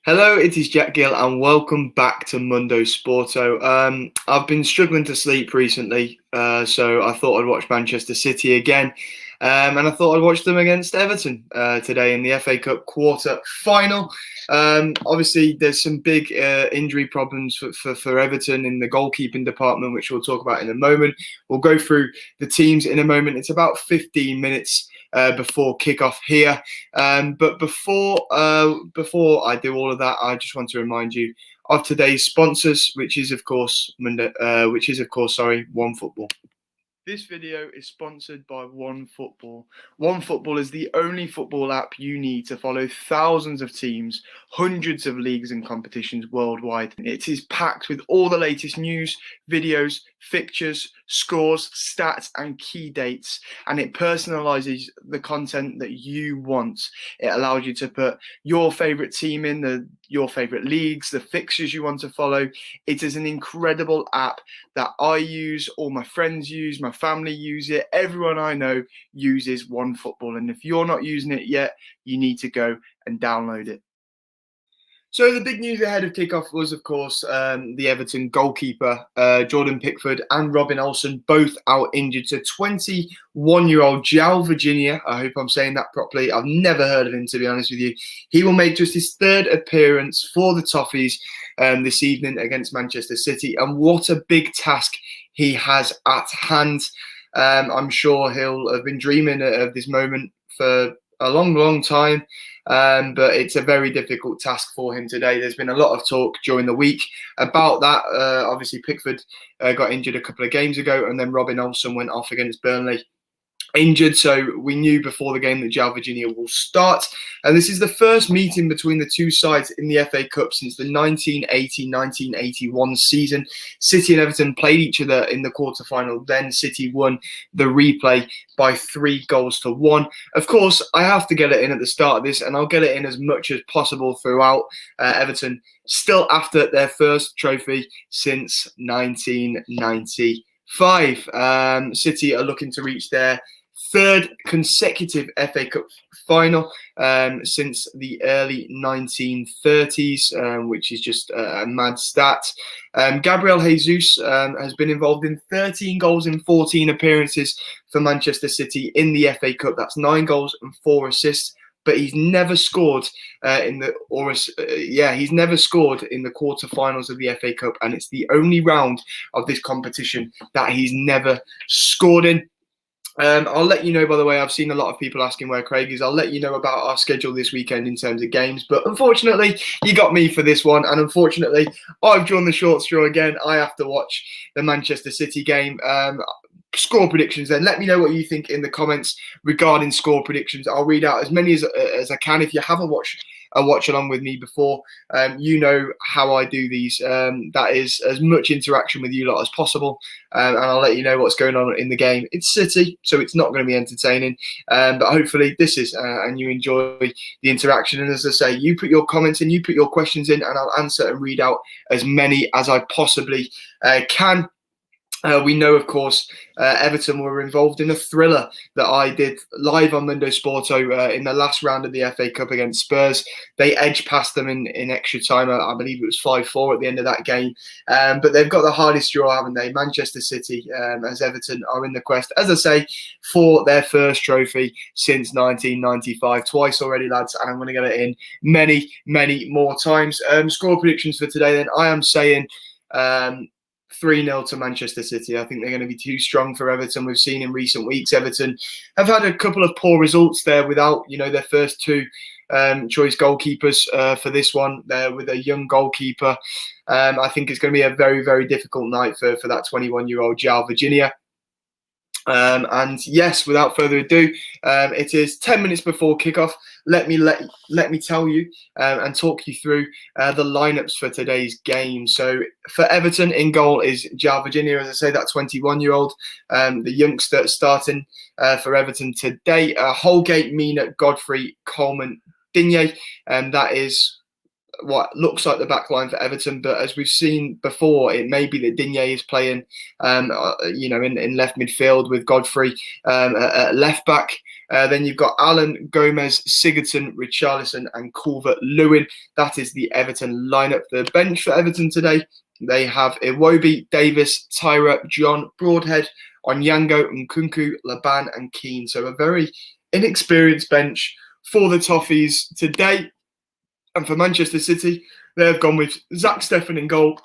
Hello, it is Jack Gill and welcome back to Mundo Sporto. I've been struggling to sleep recently, so I thought I'd watch Manchester City again, and I thought I'd watch them against Everton today in the FA Cup quarter final. Obviously, there's some big injury problems for Everton in the goalkeeping department, which we'll talk about in a moment. We'll go through the teams in a moment. It's about 15 minutes before kickoff here. But before I do all of that, I just want to remind you of today's sponsors, which is of course OneFootball. This video is sponsored by OneFootball. OneFootball is the only football app you need to follow thousands of teams, hundreds of leagues and competitions worldwide. It is packed with all the latest news, videos, fixtures, scores, stats, and key dates, and it personalizes the content that you want. It allows you to put your favorite team in, your favorite leagues, the fixtures you want to follow. It is an incredible app that I use, all my friends use, my family use it, everyone I know uses OneFootball, and if you're not using it yet, you need to go and download it. So the big news ahead of kickoff was, of course, the Everton goalkeeper, Jordan Pickford and Robin Olsen, both out injured. So 21-year-old João Virginia, I hope I'm saying that properly. I've never heard of him, to be honest with you. He will make just his third appearance for the Toffees this evening against Manchester City. And what a big task he has at hand. I'm sure he'll have been dreaming of this moment for a long, long time. But it's a very difficult task for him today. There's been a lot of talk during the week about that. Obviously, Pickford got injured a couple of games ago, and then Robin Olsen went off against Burnley injured, so we knew before the game that João Virginia will start. And this is the first meeting between the two sides in the FA Cup since the 1980-1981 season. City and Everton played each other in the quarter-final. Then City won the replay by 3-1. Of course, I have to get it in at the start of this, and I'll get it in as much as possible throughout. Everton still after their first trophy since 1995. City are looking to reach their third consecutive FA Cup final since the early 1930s, which is just a mad stat. Gabriel Jesus has been involved in 13 goals in 14 appearances for Manchester City in the FA Cup. That's 9 goals and 4 assists. But he's never scored he's never scored in the quarterfinals of the FA Cup, and it's the only round of this competition that he's never scored in. I'll let you know, by the way, I've seen a lot of people asking where Craig is. I'll let you know about our schedule this weekend in terms of games. But unfortunately, you got me for this one. And unfortunately, I've drawn the short straw again. I have to watch the Manchester City game. Score predictions then. Let me know what you think in the comments regarding score predictions. I'll read out as many as I can. If you haven't watched a watch along with me before, you know how I do these. That is as much interaction with you lot as possible, and I'll let you know what's going on in the game. It's City, so it's not going to be entertaining, but hopefully this is, and you enjoy the interaction. And as I say, you put your comments in, you put your questions in, and I'll answer and read out as many as I possibly can. We know, of course, Everton were involved in a thriller that I did live on Mundo Sporto in the last round of the FA Cup against Spurs. They edged past them in extra time. I believe it was 5-4 at the end of that game. But they've got the hardest draw, haven't they? Manchester City, as Everton are in the quest, as I say, for their first trophy since 1995. Twice already, lads, and I'm going to get it in many, many more times. Score predictions for today, then. I am saying 3-0 to Manchester City. I think they're going to be too strong for Everton. We've seen in recent weeks Everton have had a couple of poor results there without, their first two choice goalkeepers for this one. They're with a young goalkeeper. I think it's going to be a very, very difficult night for that 21-year-old João Virginia. And yes, without further ado, it is 10 minutes before kickoff. Let me tell you and talk you through the lineups for today's game. So for Everton, in goal is João Virginia, as I say, that 21-year-old, the youngster starting for Everton today. Holgate, Mina, Godfrey, Coleman, Digne, and that is what looks like the back line for Everton, but as we've seen before, it may be that Digne is playing, in left midfield with Godfrey at left back. Then you've got Allen, Gomez, Sigurdsson, Richarlison, and Calvert-Lewin. That is the Everton lineup. The bench for Everton today, they have Iwobi, Davis, Tyra, John, Broadhead, Onyango, Nkunku, Laban, and Keane. So a very inexperienced bench for the Toffees today. And for Manchester City, they've gone with Zach Steffen in goal,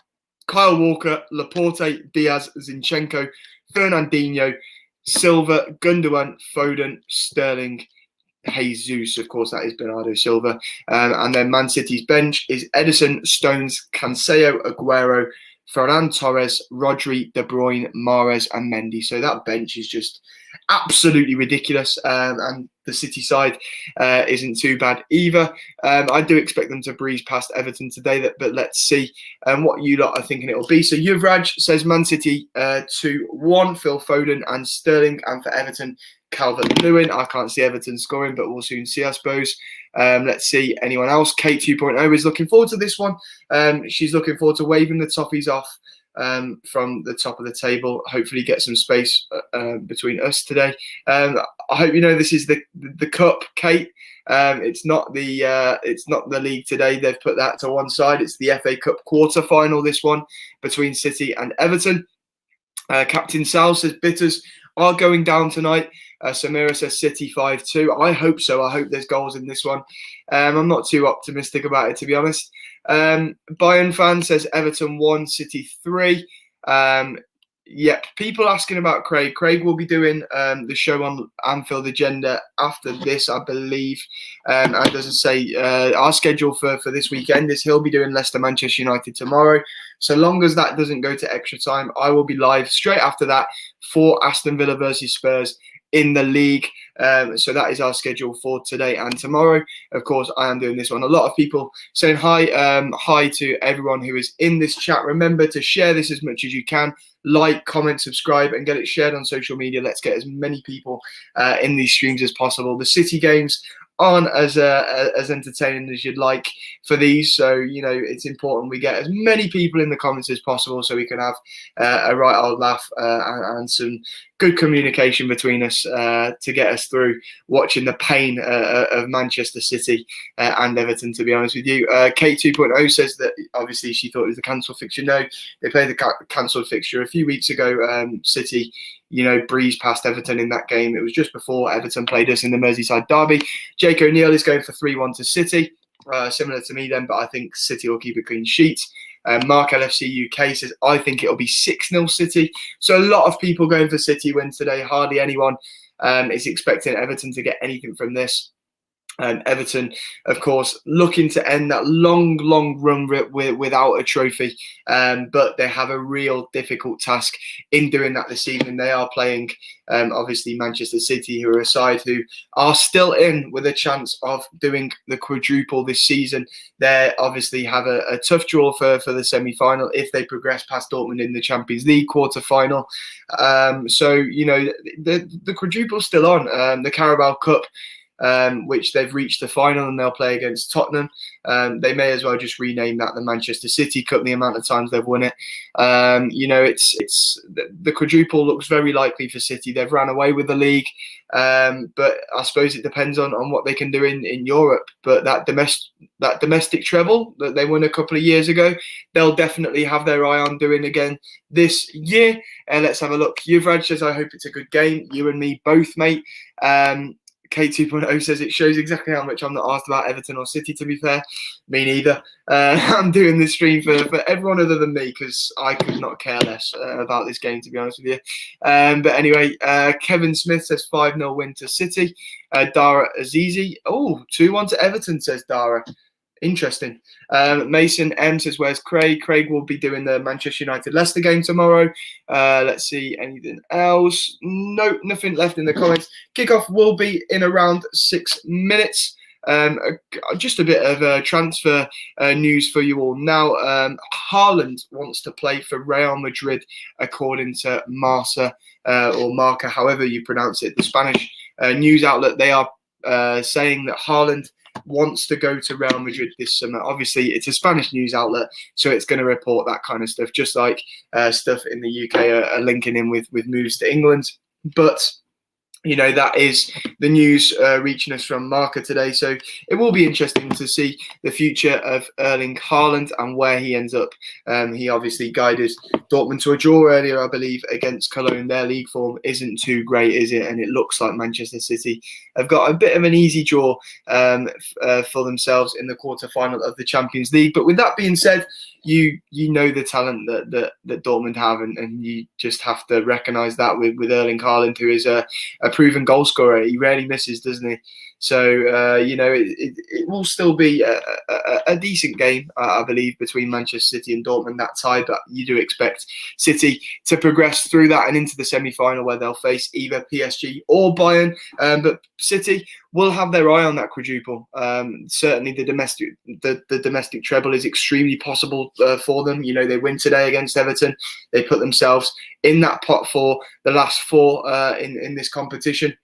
Kyle Walker, Laporte, Diaz, Zinchenko, Fernandinho, Silva, Gundogan, Foden, Sterling, Jesus. Of course, that is Bernardo Silva. And then Man City's bench is Edison, Stones, Cancelo, Aguero, Ferran Torres, Rodri, De Bruyne, Mahrez, and Mendy. So that bench is just absolutely ridiculous. And the City side isn't too bad either. I do expect them to breeze past Everton today, but let's see what you lot are thinking it'll be. So Yuvraj says Man City 2-1, Phil Foden and Sterling, and for Everton, Calvert-Lewin. I can't see Everton scoring, but we'll soon see, I suppose. Let's see anyone else. Kate 2.0 is looking forward to this one. She's looking forward to waving the Toffees off from the top of the table. Hopefully get some space between us today. I hope you know this is the cup, Kate. It's not the league today. They've put that to one side. It's the FA Cup quarter final, this one between City and Everton. Captain Sal says Bitters are going down tonight. Samira says City 5-2. I hope so. I hope there's goals in this one. I'm not too optimistic about it, to be honest. Bayern fan says Everton 1, City 3. Yep, people asking about Craig. Craig will be doing the show on Anfield Agenda after this, I believe. And as I say, our schedule for this weekend is he'll be doing Leicester Manchester United tomorrow. So long as that doesn't go to extra time, I will be live straight after that for Aston Villa versus Spurs in the league. So that is our schedule for today and tomorrow. Of course, I am doing this one. A lot of people saying hi. Hi to everyone who is in this chat. Remember to share this as much as you can. Like, comment, subscribe, and get it shared on social media. Let's get as many people in these streams as possible. The City games aren't as entertaining as you'd like for these, so it's important we get as many people in the comments as possible so we can have a right old laugh and some good communication between us to get us through watching the pain of Manchester City and Everton, to be honest with you. Kate 2.0 says that obviously she thought it was a cancelled fixture. No, they played the cancelled fixture a few weeks ago. City breezed past Everton in that game. It was just before Everton played us in the Merseyside derby. Jake O'Neill is going for 3-1 to City. Similar to me then, but I think City will keep a clean sheet. Mark LFC UK says, I think it'll be 6-0 City. So a lot of people going for City win today. Hardly anyone is expecting Everton to get anything from this. Everton, of course, looking to end that long run without a trophy, but they have a real difficult task in doing that this evening. They are playing, obviously, Manchester City, who are a side who are still in with a chance of doing the quadruple this season. They obviously have a tough draw for the semi-final if they progress past Dortmund in the Champions League quarter-final. So, the quadruple's still on. The Carabao Cup, which they've reached the final and they'll play against Tottenham. They may as well just rename that the Manchester City Cup, the amount of times they've won it. It's the quadruple looks very likely for City. They've ran away with the league, but I suppose it depends on what they can do in Europe. But that domestic treble that they won a couple of years ago, they'll definitely have their eye on doing again this year. Let's have a look. Yuvraj says, I hope it's a good game. You and me both, mate. K 2.0 says it shows exactly how much I'm not asked about Everton or City, to be fair. Me neither. I'm doing this stream for everyone other than me because I could not care less about this game, to be honest with you. But anyway, Kevin Smith says 5-0 win to City. Dara Azizi. 2-1 to Everton, says Dara. Interesting. Mason M says, where's Craig? Craig will be doing the Manchester United Leicester game tomorrow. Let's see, anything else? No, nothing left in the comments. Kickoff will be in around 6 minutes. Just a bit of transfer news for you all now. Haaland wants to play for Real Madrid, according to Marca, or Marca, however you pronounce it, the Spanish news outlet. They are saying that Haaland wants to go to Real Madrid this summer. Obviously, it's a Spanish news outlet, so it's going to report that kind of stuff, just like stuff in the UK are linking in with moves to England. But that is the news reaching us from Marca today. So it will be interesting to see the future of Erling Haaland and where he ends up. He obviously guided Dortmund to a draw earlier, I believe, against Cologne. Their league form isn't too great, is it? And it looks like Manchester City have got a bit of an easy draw for themselves in the quarter-final of the Champions League. But with that being said, you know the talent that Dortmund have, and you just have to recognise that with Erling Haaland, who is a proven goal scorer. He rarely misses, doesn't he? So it will still be a decent game, I believe, between Manchester City and Dortmund, that tie. But you do expect City to progress through that and into the semi-final, where they'll face either PSG or Bayern. But City will have their eye on that quadruple. Certainly, the domestic treble is extremely possible for them. They win today against Everton. They put themselves in that pot for the last four in this competition.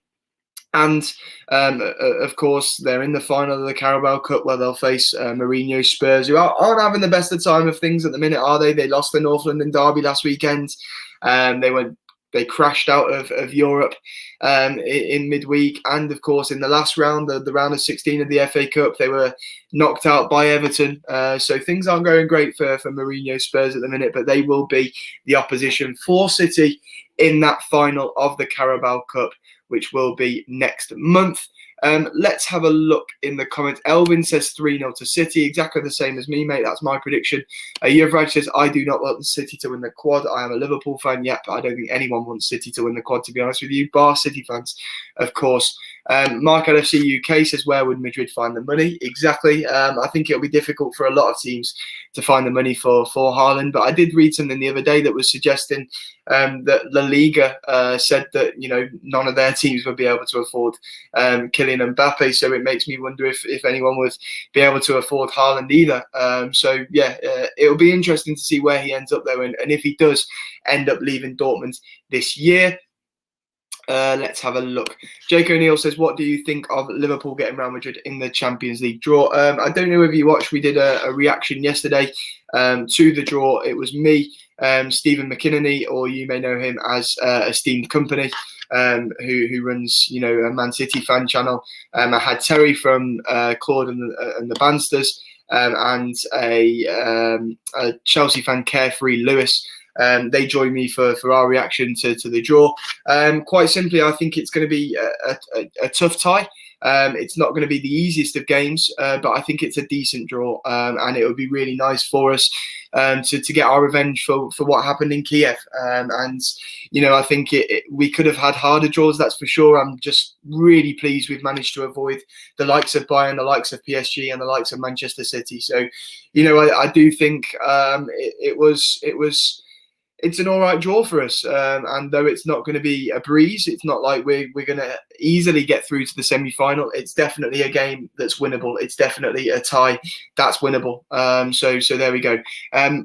And, of course, they're in the final of the Carabao Cup, where they'll face Mourinho Spurs, who aren't having the best of time of things at the minute, are they? They lost the North London derby last weekend. They crashed out of Europe in midweek. And, of course, in the last round, the round of 16 of the FA Cup, they were knocked out by Everton. So things aren't going great for Mourinho Spurs at the minute, but they will be the opposition for City in that final of the Carabao Cup, which will be next month. Let's have a look in the comments. Elvin says 3-0 to City, exactly the same as me, mate. That's my prediction. Yuvraj says, I do not want City to win the quad. I am a Liverpool fan, but I don't think anyone wants City to win the quad, to be honest with you. Bar City fans, of course. Mark LFC UK says, where would Madrid find the money? Exactly. I think it'll be difficult for a lot of teams to find the money for Haaland. But I did read something the other day that was suggesting that La Liga said that none of their teams would be able to afford Kylian Mbappe. So it makes me wonder if anyone would be able to afford Haaland either. It'll be interesting to see where he ends up though, and if he does end up leaving Dortmund this year. Let's have a look. Jake O'Neill says, what do you think of Liverpool getting Real Madrid in the Champions League draw? I don't know if you watched, we did a reaction yesterday to the draw. It was me, Stephen McKinney, or you may know him as Esteemed Company, who runs, a Man City fan channel. I had Terry from Claude and the Bansters, and a Chelsea fan, Carefree Lewis. They joined me for our reaction to the draw. Quite simply, I think it's going to be a tough tie. It's not going to be the easiest of games, but I think it's a decent draw, and it would be really nice for us to get our revenge for what happened in Kiev. I think we could have had harder draws, that's for sure. I'm just really pleased we've managed to avoid the likes of Bayern, the likes of PSG, and the likes of Manchester City. So, I do think it's an all right draw for us. And though it's not going to be a breeze, it's not like we're going to easily get through to the semi-final. It's definitely a game that's winnable. It's definitely a tie that's winnable. So there we go.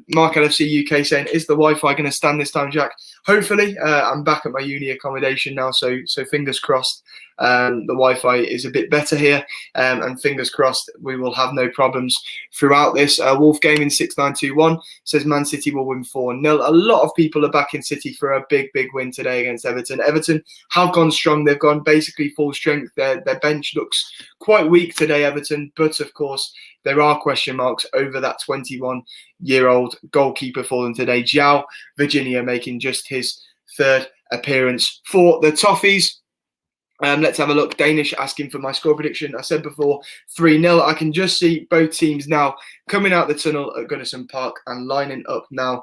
Mark LFC UK saying, is the Wi-Fi going to stand this time, Jack? Hopefully. I'm back at my uni accommodation now, so fingers crossed. The Wi-Fi is a bit better here, and fingers crossed we will have no problems throughout this. Wolf Gaming 6921 says Man City will win 4-0. A lot of people are backing City for a big win today against Everton. Everton have gone strong. They've gone basically full strength. Their bench looks quite weak today, Everton, but of course there are question marks over that 21-year-old goalkeeper for them today. João Virginia making just his third appearance for the Toffees. Let's have a look. Danish asking for my score prediction. I said before 3-0. I can just see both teams now coming out the tunnel at Goodison Park and lining up now.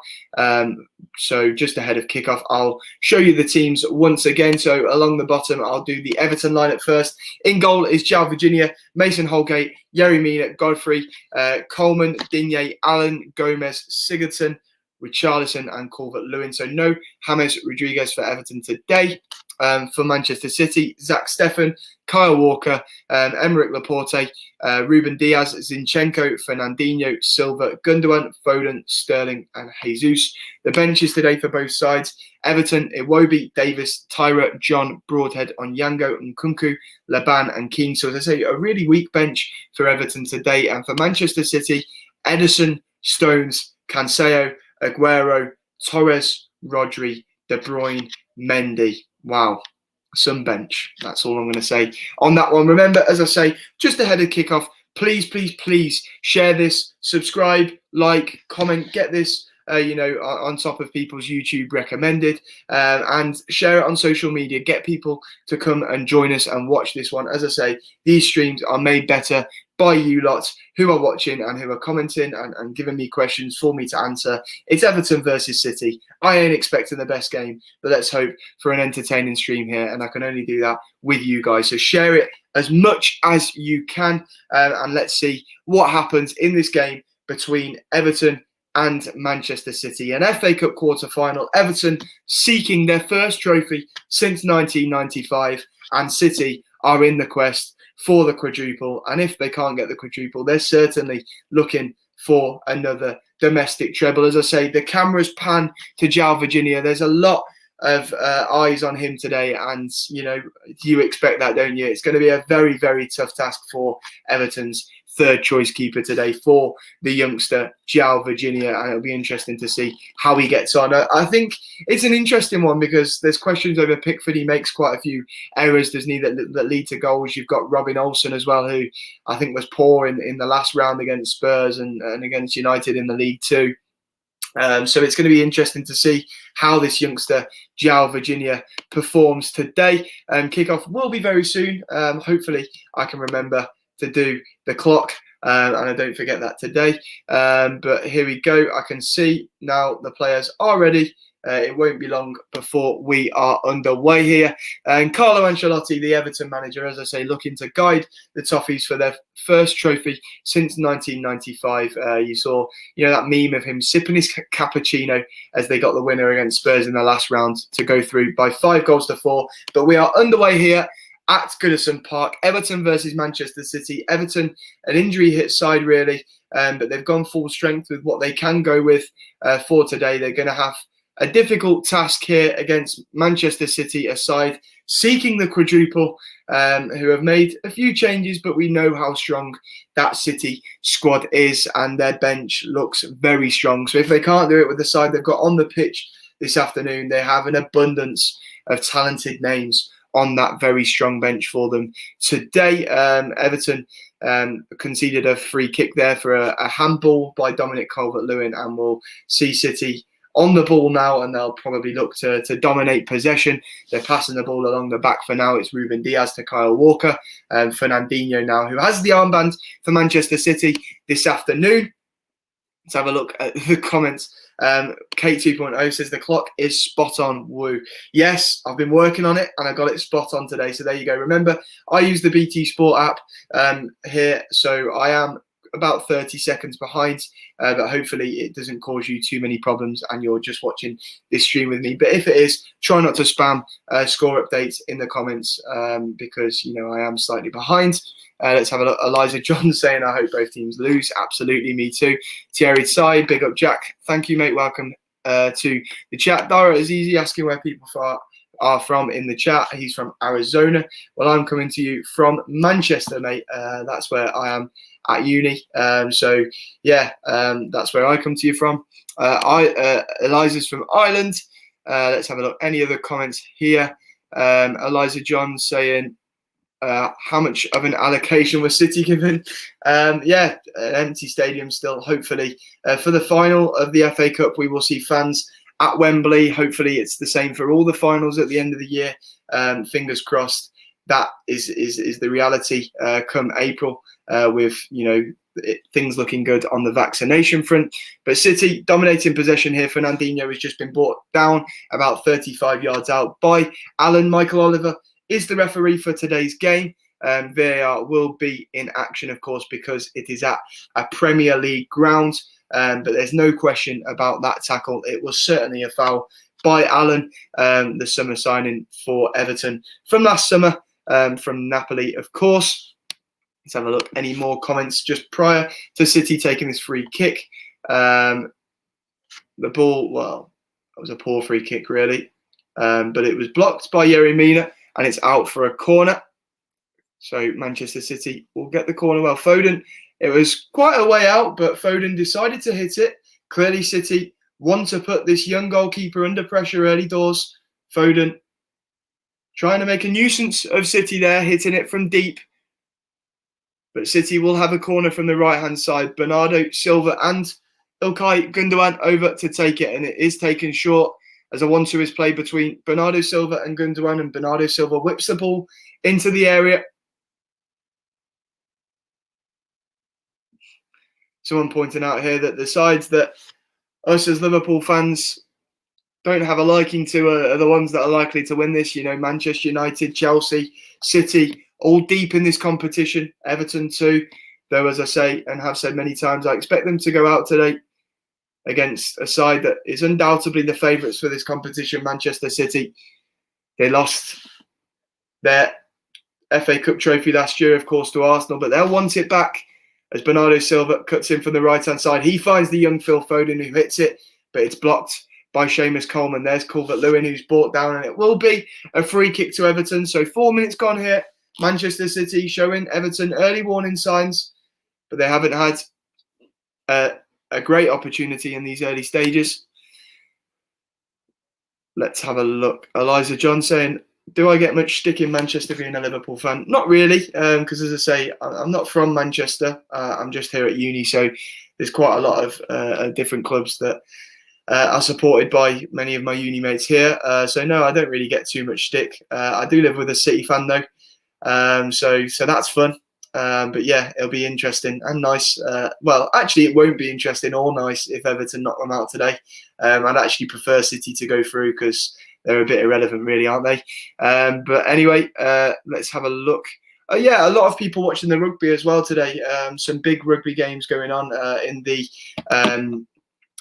So just ahead of kickoff, I'll show you the teams once again. So along the bottom, I'll do the Everton lineup first. In goal is João Virginia, Mason Holgate, Yerry Mina, Godfrey, Coleman, Digne, Allen, Gomez, Sigurdsson, Richarlison and Calvert-Lewin. So no James Rodriguez for Everton today. For Manchester City, Zach Steffen, Kyle Walker, Emerick Laporte, Ruben Diaz, Zinchenko, Fernandinho, Silva, Gundogan, Foden, Sterling and Jesus. The benches today for both sides: Everton, Iwobi, Davis, Tyra, John, Broadhead, Onyango, Nkunku, Laban and Keane. So as I say, a really weak bench for Everton today. And for Manchester City, Ederson, Stones, Cancelo, Aguero, Torres, Rodri, De Bruyne, Mendy. Wow. Some bench. That's all I'm going to say on that one. Remember, as I say, just ahead of kickoff, please share this, subscribe, like, comment, get this on top of people's YouTube recommended, and share it on social media. Get people to come and join us and watch this one. As I say, these streams are made better by you lots who are watching and who are commenting and giving me questions for me to answer. It's Everton versus City. I ain't expecting the best game, but let's hope for an entertaining stream here, and I can only do that with you guys. So share it as much as you can, and let's see what happens in this game between Everton and Manchester City. An FA Cup quarter-final, Everton seeking their first trophy since 1995, and City are in the quest for the quadruple. And if they can't get the quadruple, they're certainly looking for another domestic treble. As I say, the cameras pan to João Virginia. There's a lot of eyes on him today, and you expect that, don't you? It's going to be a very, very tough task for Everton's third choice keeper today, for the youngster João Virginia, and it'll be interesting to see how he gets on. I think it's an interesting one because there's questions over Pickford. He makes quite a few errors, doesn't he, that lead to goals. You've got Robin Olsen as well, who I think was poor in the last round against Spurs and against United in the league too. So it's going to be interesting to see how this youngster João Virginia performs today. Kickoff will be very soon. Hopefully I can remember to do the clock, and I don't forget that today. But here we go. I can see now the players are ready. It won't be long before we are underway here. And Carlo Ancelotti, the Everton manager, as I say, looking to guide the Toffees for their first trophy since 1995. You saw, that meme of him sipping his cappuccino as they got the winner against Spurs in the last round to go through by 5-4. But we are underway here at Goodison Park. Everton versus Manchester City. Everton, an injury-hit side, really, but they've gone full strength with what they can go with for today. They're going to have a difficult task here against Manchester City, a side seeking the quadruple, who have made a few changes, but we know how strong that City squad is, and their bench looks very strong. So if they can't do it with the side they've got on the pitch this afternoon, they have an abundance of talented names on that very strong bench for them today. Everton conceded a free kick there for a handball by Dominic Calvert-Lewin, and we'll see City on the ball now, and they'll probably look to dominate possession. They're passing the ball along the back for now. It's Ruben Diaz to Kyle Walker, and Fernandinho now, who has the armband for Manchester City this afternoon. Let's have a look at the comments. Kate 2.0 says the clock is spot on. Woo. Yes, I've been working on it and I got it spot on today. So there you go. Remember, I use the BT Sport app here, so I am about 30 seconds behind, but hopefully it doesn't cause you too many problems and you're just watching this stream with me. But if it is, try not to spam score updates in the comments, because I am slightly behind. Let's have a look. Eliza John saying, I hope both teams lose. Absolutely, me too. Thierry Tsai, big up Jack. Thank you, mate. Welcome to the chat. Dara Azizi asking where people are from in the chat. He's from Arizona. Well, I'm coming to you from Manchester, mate. That's where I am at uni. So yeah, that's where I come to you from. Eliza's from Ireland. Let's have a look. Any other comments here? Eliza John saying, how much of an allocation was City given? Yeah, an empty stadium still, hopefully. For the final of the FA Cup, we will see fans at Wembley. Hopefully it's the same for all the finals at the end of the year. Fingers crossed that is the reality come April, with things looking good on the vaccination front. But City dominating possession here. Fernandinho has just been brought down about 35 yards out by Alan. Michael Oliver is the referee for today's game. VAR will be in action, of course, because it is at a Premier League ground. But there's no question about that tackle. It was certainly a foul by Alan, the summer signing for Everton from last summer, from Napoli, of course. Let's have a look. Any more comments just prior to City taking this free kick? The ball, well, that was a poor free kick, really. But it was blocked by Yerry Mina, and it's out for a corner. So Manchester City will get the corner. Well, Foden, it was quite a way out, but Foden decided to hit it. Clearly, City want to put this young goalkeeper under pressure early doors. Foden trying to make a nuisance of City there, hitting it from deep. But City will have a corner from the right-hand side. Bernardo Silva and Ilkay Gundogan over to take it, and it is taken short as a 1-2 is played between Bernardo Silva and Gundogan, and Bernardo Silva whips the ball into the area. Someone pointing out here that the sides that us as Liverpool fans don't have a liking to are the ones that are likely to win this. You know, Manchester United, Chelsea, City, all deep in this competition. Everton too, though, as I say and have said many times, I expect them to go out today against a side that is undoubtedly the favourites for this competition, Manchester City. They lost their FA Cup trophy last year, of course, to Arsenal, but they'll want it back as Bernardo Silva cuts in from the right-hand side. He finds the young Phil Foden, who hits it, but it's blocked by Seamus Coleman. There's Calvert-Lewin, who's brought down, and it will be a free kick to Everton. So 4 minutes gone here. Manchester City showing Everton early warning signs, but they haven't had a great opportunity in these early stages. Let's have a look. Eliza John saying, do I get much stick in Manchester being a Liverpool fan? Not really, because as I say, I'm not from Manchester. I'm just here at uni, so there's quite a lot of different clubs that are supported by many of my uni mates here. So no, I don't really get too much stick. I do live with a City fan though, so that's fun. But yeah, it'll be interesting and nice. Well, actually, it won't be interesting or nice if Everton knock them out today. I'd actually prefer City to go through because they're a bit irrelevant, really, aren't they? But anyway, let's have a look. Yeah, a lot of people watching the rugby as well today. Some big rugby games going on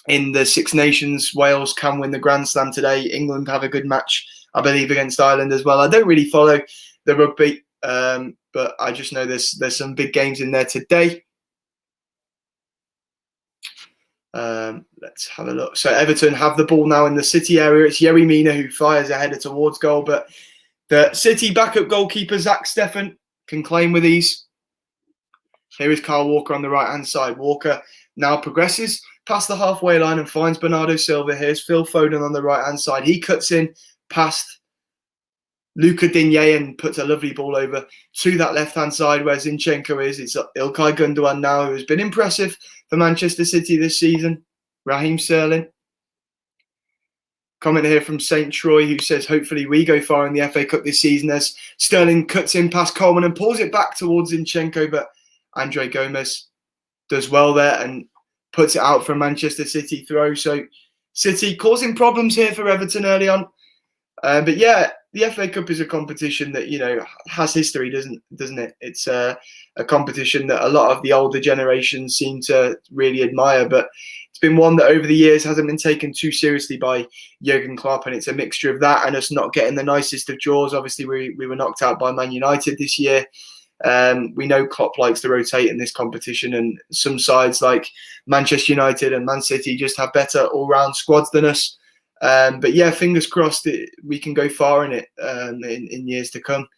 in the Six Nations. Wales can win the Grand Slam today. England have a good match, I believe, against Ireland as well. I don't really follow the rugby, but I just know there's some big games in there today. Let's have a look. So Everton have the ball now in the City area. It's Yerry Mina who fires a header towards goal, but the City backup goalkeeper Zach Steffen can claim with ease. Here is Kyle Walker on the right-hand side. Walker now progresses past the halfway line and finds Bernardo Silva. Here's Phil Foden on the right-hand side. He cuts in past Luca Digne and puts a lovely ball over to that left-hand side where Zinchenko is. It's Ilkay Gundogan now, who has been impressive for Manchester City this season. Raheem Sterling. Comment here from St. Troy, who says, hopefully we go far in the FA Cup this season, as Sterling cuts in past Coleman and pulls it back towards Zinchenko, but Andre Gomez does well there and puts it out for a Manchester City throw. So City causing problems here for Everton early on. But yeah, the FA Cup is a competition that, you know, has history, doesn't it? It's a competition that a lot of the older generations seem to really admire, but it's been one that over the years hasn't been taken too seriously by Jurgen Klopp, and it's a mixture of that and us not getting the nicest of draws. Obviously, we were knocked out by Man United this year. We know Klopp likes to rotate in this competition, and some sides like Manchester United and Man City just have better all-round squads than us. But yeah, fingers crossed that we can go far in it in years to come.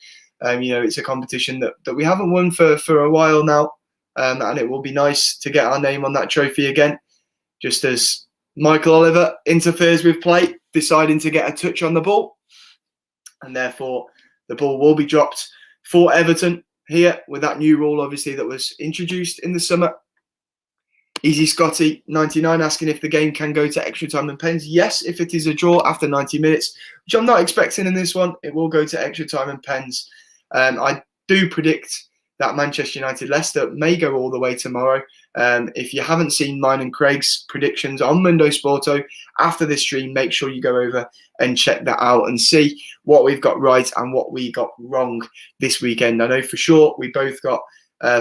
You know, it's a competition that we haven't won for a while now, and it will be nice to get our name on that trophy again. Just as Michael Oliver interferes with play, deciding to get a touch on the ball, and therefore the ball will be dropped for Everton here with that new rule, obviously, that was introduced in the summer. Easy Scotty 99 asking if the game can go to extra time and pens. Yes, if it is a draw after 90 minutes, which I'm not expecting in this one, it will go to extra time and pens. I do predict that Manchester United Leicester may go all the way tomorrow. If you haven't seen mine and Craig's predictions on Mundo Sporto after this stream, make sure you go over and check that out and see what we've got right and what we got wrong this weekend. I know for sure we both got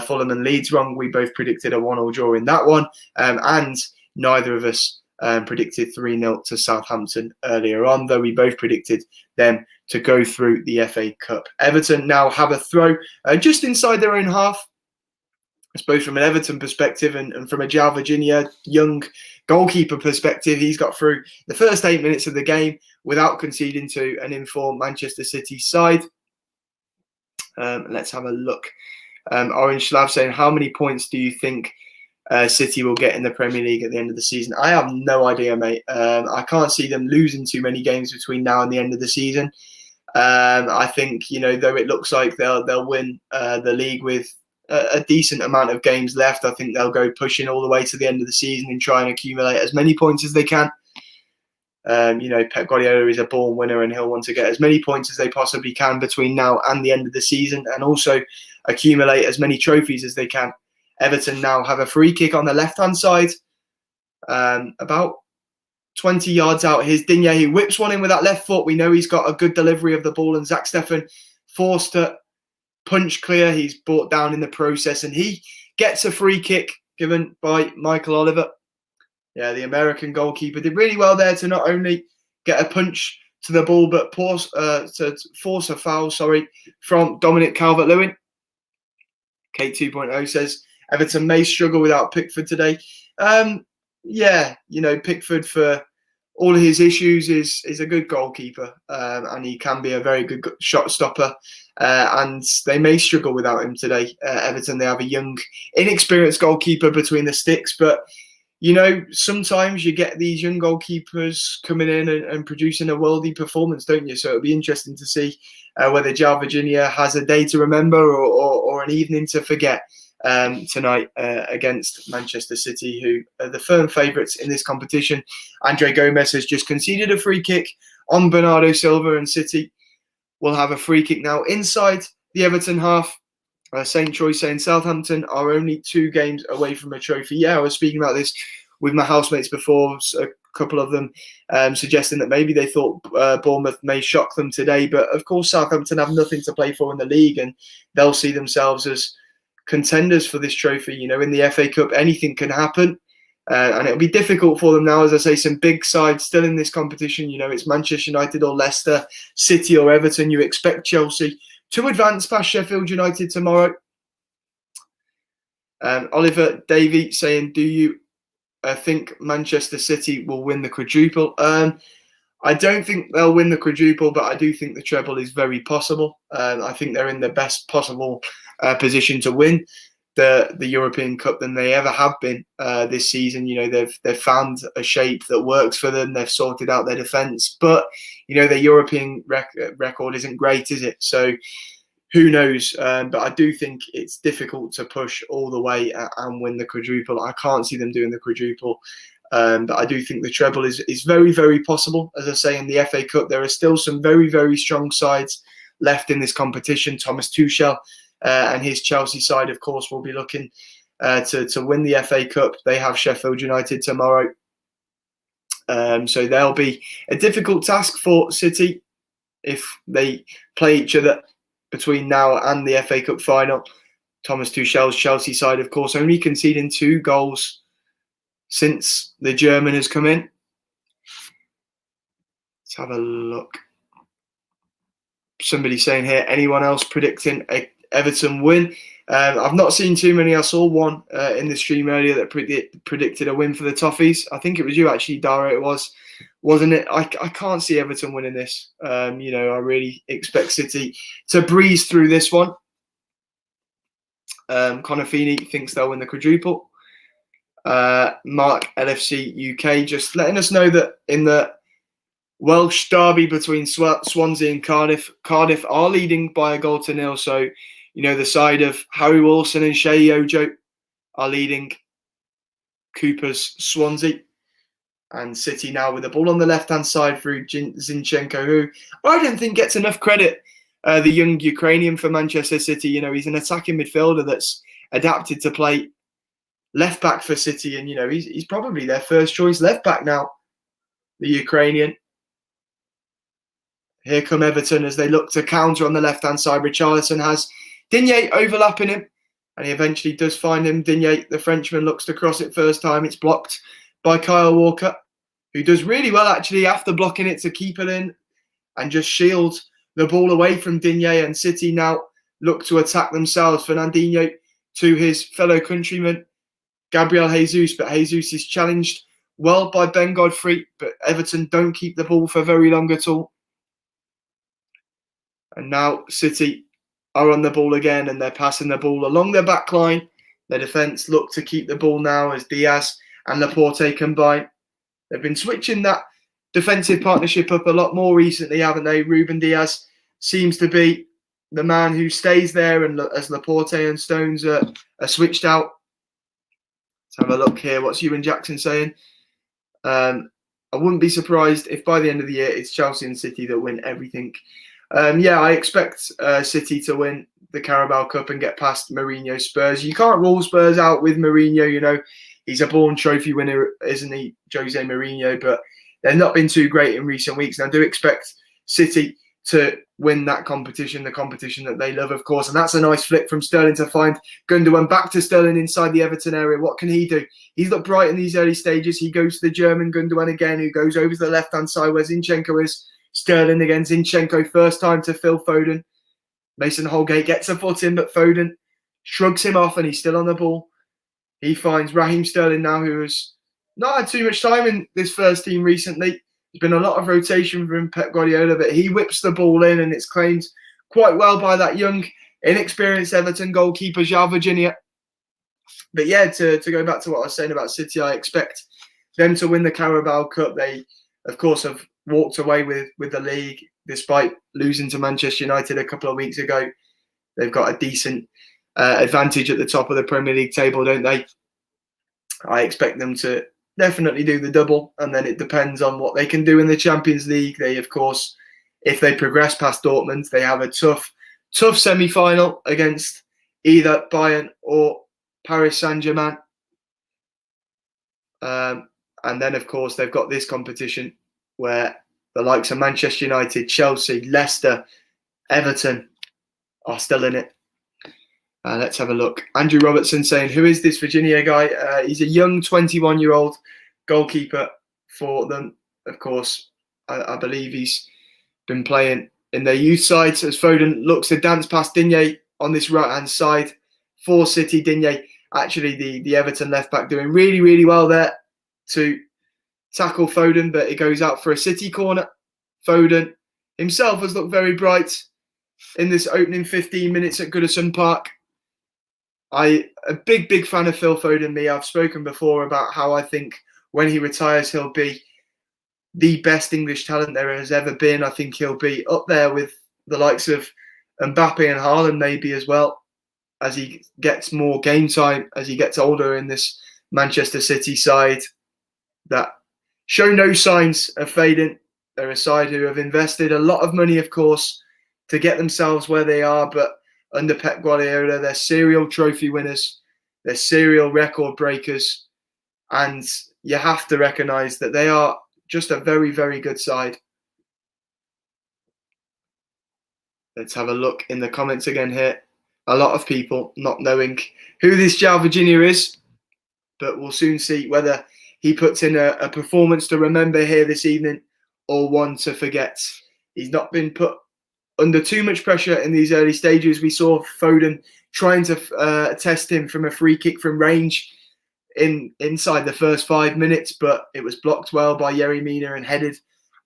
Fulham and Leeds wrong. We both predicted a 1-1 draw in that one, and neither of us predicted 3-0 to Southampton earlier on, though we both predicted them to go through the FA Cup. Everton now have a throw just inside their own half. I suppose from an Everton perspective and from a João Virginia young goalkeeper perspective, he's got through the first 8 minutes of the game without conceding to an informed Manchester City side. Let's have a look. Orange Slav saying, how many points do you think City will get in the Premier League at the end of the season? I have no idea, mate. I can't see them losing too many games between now and the end of the season. I think, though it looks like they'll win the league with a decent amount of games left, I think they'll go pushing all the way to the end of the season and try and accumulate as many points as they can. Pep Guardiola is a born winner and he'll want to get as many points as they possibly can between now and the end of the season, and also accumulate as many trophies as they can. Everton now have a free kick on the left-hand side, about 20 yards out. Here's Digne, who whips one in with that left foot. We know he's got a good delivery of the ball, and Zach Steffen forced to punch clear. He's brought down in the process, and he gets a free kick given by Michael Oliver. Yeah, the American goalkeeper did really well there to not only get a punch to the ball, but to force a foul, from Dominic Calvert-Lewin. Kate 2.0 says, Everton may struggle without Pickford today. Pickford, for all of his issues, is a good goalkeeper, and he can be a very good shot stopper. And they may struggle without him today. Everton, they have a young, inexperienced goalkeeper between the sticks, but sometimes you get these young goalkeepers coming in and producing a worldy performance, don't you? So it'll be interesting to see whether João Virginia has a day to remember or an evening to forget tonight against Manchester City, who are the firm favourites in this competition. Andre Gomez has just conceded a free kick on Bernardo Silva, and City will have a free kick now inside the Everton half. St. Troy saying Southampton are only 2 games away from a trophy. Yeah, I was speaking about this with my housemates before, a couple of them suggesting that maybe they thought Bournemouth may shock them today. But of course, Southampton have nothing to play for in the league, and they'll see themselves as contenders for this trophy. In the FA Cup, anything can happen. And it'll be difficult for them now, as I say, some big sides still in this competition. It's Manchester United or Leicester, City or Everton. You expect Chelsea to advance past Sheffield United tomorrow. Oliver Davey saying, do you think Manchester City will win the quadruple? I don't think they'll win the quadruple, but I do think the treble is very possible. I think they're in the best possible position to win the European Cup than they ever have been this season. They've found a shape that works for them. They've sorted out their defence, but their European record isn't great, is it? So who knows? But I do think it's difficult to push all the way and win the quadruple. I can't see them doing the quadruple. But I do think the treble is very, very possible. As I say, in the FA Cup, there are still some very, very strong sides left in this competition. Thomas Tuchel and his Chelsea side, of course, will be looking to win the FA Cup. They have Sheffield United tomorrow. So there'll be a difficult task for City if they play each other between now and the FA Cup final. Thomas Tuchel's Chelsea side, of course, only conceding 2 goals since the German has come in. Let's have a look. Somebody saying here, anyone else predicting a Everton win? I've not seen too many. I saw one in the stream earlier that predicted a win for the Toffees. I think it was you, actually, Dara. It was, wasn't it? I can't see Everton winning this. I really expect City to breeze through this one. Connor Feeney thinks they'll win the quadruple. Mark LFC UK just letting us know that in the Welsh derby between Swansea and Cardiff are leading by 1-0. So, the side of Harry Wilson and Shea Ojo are leading Cooper's Swansea. And City now with the ball on the left-hand side through Zinchenko, who I don't think gets enough credit. The young Ukrainian for Manchester City, he's an attacking midfielder that's adapted to play left back for City, and he's probably their first choice left back now, the Ukrainian. Here come Everton as they look to counter on the left hand side. Richarlison has Digne overlapping him, and he eventually does find him. Digne, the Frenchman, looks to cross it first time. It's blocked by Kyle Walker, who does really well actually after blocking it to keep it in and just shield the ball away from Digne. And City now look to attack themselves. Fernandinho to his fellow countryman, Gabriel Jesus, but Jesus is challenged well by Ben Godfrey, but Everton don't keep the ball for very long at all. And now City are on the ball again, and they're passing the ball along their back line. Their defence look to keep the ball now as Diaz and Laporte combine. They've been switching that defensive partnership up a lot more recently, haven't they? Ruben Diaz seems to be the man who stays there, and as Laporte and Stones are switched out. Let's have a look here. What's Ewan Jackson saying? I wouldn't be surprised if by the end of the year it's Chelsea and City that win everything. Yeah, I expect City to win the Carabao Cup and get past Mourinho Spurs. You can't rule Spurs out with Mourinho, you know. He's a born trophy winner, isn't he, Jose Mourinho? But they've not been too great in recent weeks. And I do expect City to win that competition, the competition that they love, of course. And that's a nice flick from Sterling to find Gundogan. Back to Sterling inside the Everton area. What can he do? He's looked bright in these early stages. He goes to the German Gundogan again, who goes over to the left-hand side where Zinchenko is. Sterling again. Zinchenko, first time to Phil Foden. Mason Holgate gets a foot in, but Foden shrugs him off and he's still on the ball. He finds Raheem Sterling now, who has not had too much time in this first team recently. There's been a lot of rotation from Pep Guardiola, but he whips the ball in and it's claimed quite well by that young, inexperienced Everton goalkeeper, João Virginia. But yeah, to go back to what I was saying about City, I expect them to win the Carabao Cup. They, of course, have walked away with the league despite losing to Manchester United a couple of weeks ago. They've got a decent advantage at the top of the Premier League table, don't they? I expect them to definitely do the double, and then it depends on what they can do in the Champions League. They, of course, if they progress past Dortmund, they have a tough semi-final against either Bayern or Paris Saint-Germain. And then, of course, they've got this competition where the likes of Manchester United, Chelsea, Leicester, Everton are still in it. Let's have a look. Andrew Robertson saying, who is this Virginia guy? He's a young 21-year-old goalkeeper for them. Of course, I believe he's been playing in their youth sides as Foden looks to dance past Digne on this right-hand side for City. Digne, actually the Everton left-back, doing really, really well there to tackle Foden, but it goes out for a City corner. Foden himself has looked very bright in this opening 15 minutes at Goodison Park. A big fan of Phil Foden, me. I've spoken before about how I think when he retires, he'll be the best English talent there has ever been. I think he'll be up there with the likes of Mbappe and Haaland maybe as well, as he gets more game time, as he gets older in this Manchester City side that show no signs of fading. They're a side who have invested a lot of money, of course, to get themselves where they are, but under Pep Guardiola, they're serial trophy winners, they're serial record breakers, and you have to recognise that they are just a very, very good side. Let's have a look in the comments again here. A lot of people not knowing who this João Virginia is, but we'll soon see whether he puts in a performance to remember here this evening or one to forget. He's not been put under too much pressure in these early stages. We saw Foden trying to test him from a free kick from range inside the first 5 minutes, but it was blocked well by Yerry Mina and headed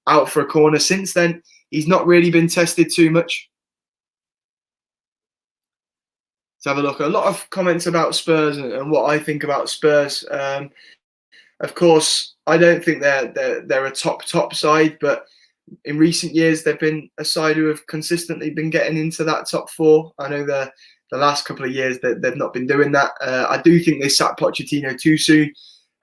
out for a corner. Since then, he's not really been tested too much. Let's have a look. A lot of comments about Spurs and what I think about Spurs. Of course, I don't think they're a top side, but in recent years, they've been a side who have consistently been getting into that top four. I know the last couple of years that they've not been doing that. I do think they sacked Pochettino too soon.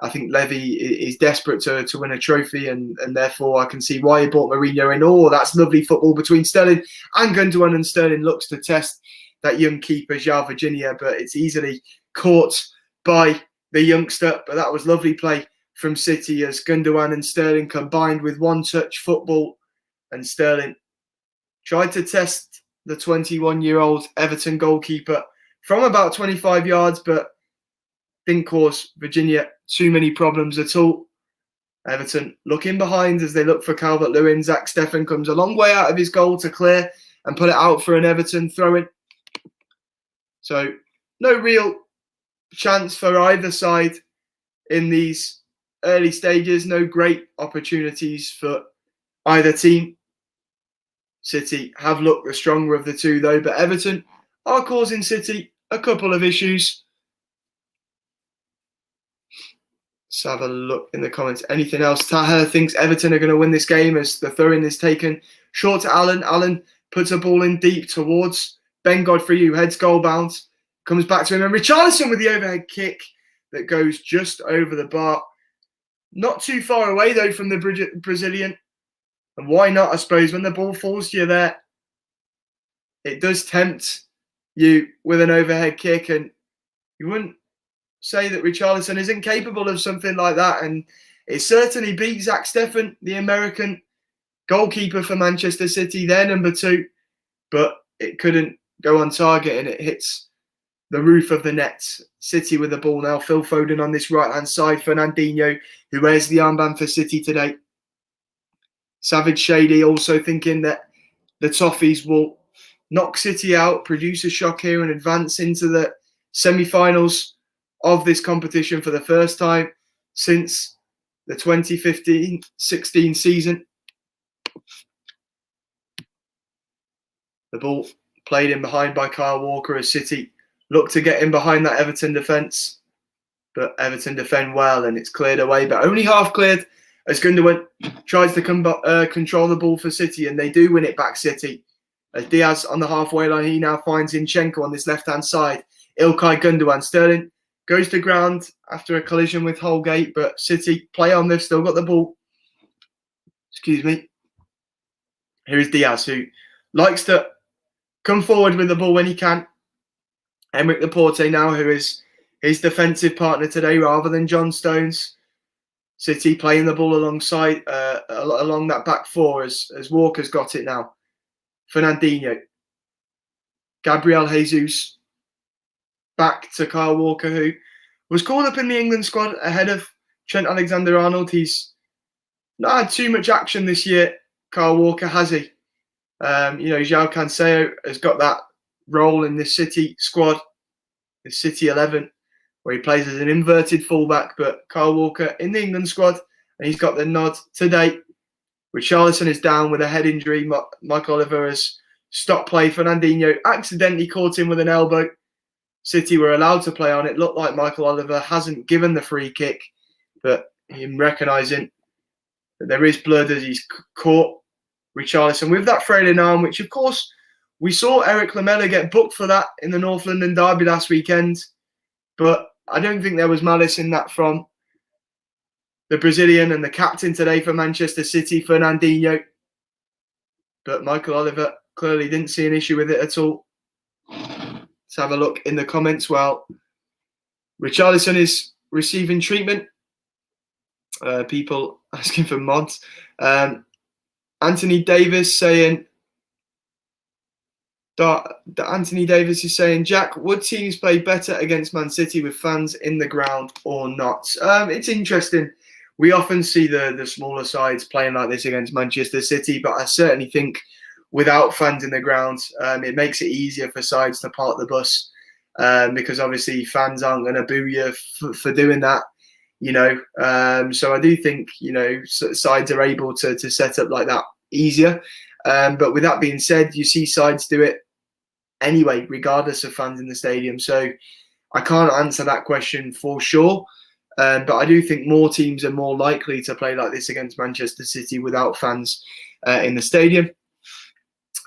I think Levy is desperate to win a trophy, and therefore I can see why he brought Mourinho in. Oh, that's lovely football between Sterling and Gundogan, and Sterling looks to test that young keeper, João Virginia, but it's easily caught by the youngster. But that was lovely play from City as Gundogan and Sterling combined with one-touch football, and Sterling tried to test the 21-year-old Everton goalkeeper from about 25 yards, but didn't cause Virginia too many problems at all. Everton looking behind as they look for Calvert-Lewin. Zach Steffen comes a long way out of his goal to clear and put it out for an Everton throw-in. So no real chance for either side in these early stages. No great opportunities for either team. City have looked the stronger of the two, though, but Everton are causing City a couple of issues. Let's have a look in the comments. Anything else? Taha thinks Everton are going to win this game as the throw-in is taken short to Allen. Allen puts a ball in deep towards Ben Godfrey, who heads goal bounce. Comes back to him, and Richarlison with the overhead kick that goes just over the bar. Not too far away, though, from the Brazilian. And why not, I suppose, when the ball falls to you there, it does tempt you with an overhead kick, and you wouldn't say that Richarlison isn't capable of something like that. And it certainly beat Zach Steffen, the American goalkeeper for Manchester City, their number 2, but it couldn't go on target, and it hits the roof of the net. City with the ball now. Phil Foden on this right-hand side. Fernandinho, who wears the armband for City today. Savage Shady also thinking that the Toffees will knock City out, produce a shock here, and advance into the semi-finals of this competition for the first time since the 2015-16 season. The ball played in behind by Kyle Walker as City look to get in behind that Everton defence. But Everton defend well, and it's cleared away, but only half cleared as Gundogan tries to control the ball for City, and they do win it back, City. As Diaz on the halfway line, he now finds Zinchenko on this left-hand side. Ilkay Gundogan. Sterling goes to ground after a collision with Holgate, but City play on. They've still got the ball. Excuse me. Here is Diaz, who likes to come forward with the ball when he can. Emerick Laporte now, who is his defensive partner today rather than John Stones. City playing the ball alongside, along that back four as Walker's got it now. Fernandinho. Gabriel Jesus. Back to Kyle Walker, who was called up in the England squad ahead of Trent Alexander-Arnold. He's not had too much action this year, Kyle Walker, has he? João Cancelo has got that role in this City squad, the City 11, where he plays as an inverted fullback, but Kyle Walker in the England squad, and he's got the nod today. Richarlison is down with a head injury. Michael Oliver has stopped play. Fernandinho accidentally caught him with an elbow. City were allowed to play on. It looked like Michael Oliver hasn't given the free kick, but him recognising that there is blood as he's caught Richarlison with that frailing arm, which of course we saw Eric Lamela get booked for that in the North London derby last weekend, but I don't think there was malice in that from the Brazilian and the captain today for Manchester City, Fernandinho. But Michael Oliver clearly didn't see an issue with it at all. Let's have a look in the comments. Well, Richarlison is receiving treatment. People asking for mods. Anthony Davis saying, Anthony Davis is saying, Jack, would teams play better against Man City with fans in the ground or not? It's interesting. We often see the smaller sides playing like this against Manchester City, but I certainly think without fans in the ground, it makes it easier for sides to park the bus because obviously fans aren't going to boo you for doing that, So I do think, sides are able to set up like that easier. But with that being said, you see sides do it anyway, regardless of fans in the stadium. So I can't answer that question for sure. But I do think more teams are more likely to play like this against Manchester City without fans in the stadium.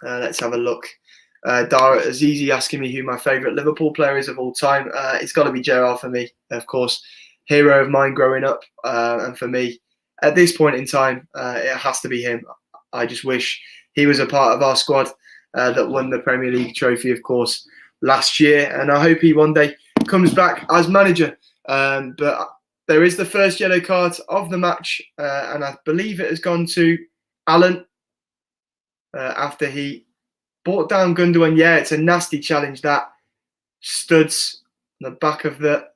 Let's have a look. Dara Azizi asking me who my favourite Liverpool player is of all time. It's got to be Gerrard for me, of course. Hero of mine growing up. And for me, at this point in time, it has to be him. I just wish he was a part of our squad that won the Premier League trophy, of course, last year. And I hope he one day comes back as manager. But there is the first yellow card of the match. And I believe it has gone to Allen after he brought down Gundogan. Yeah, it's a nasty challenge that. Studs on the back of the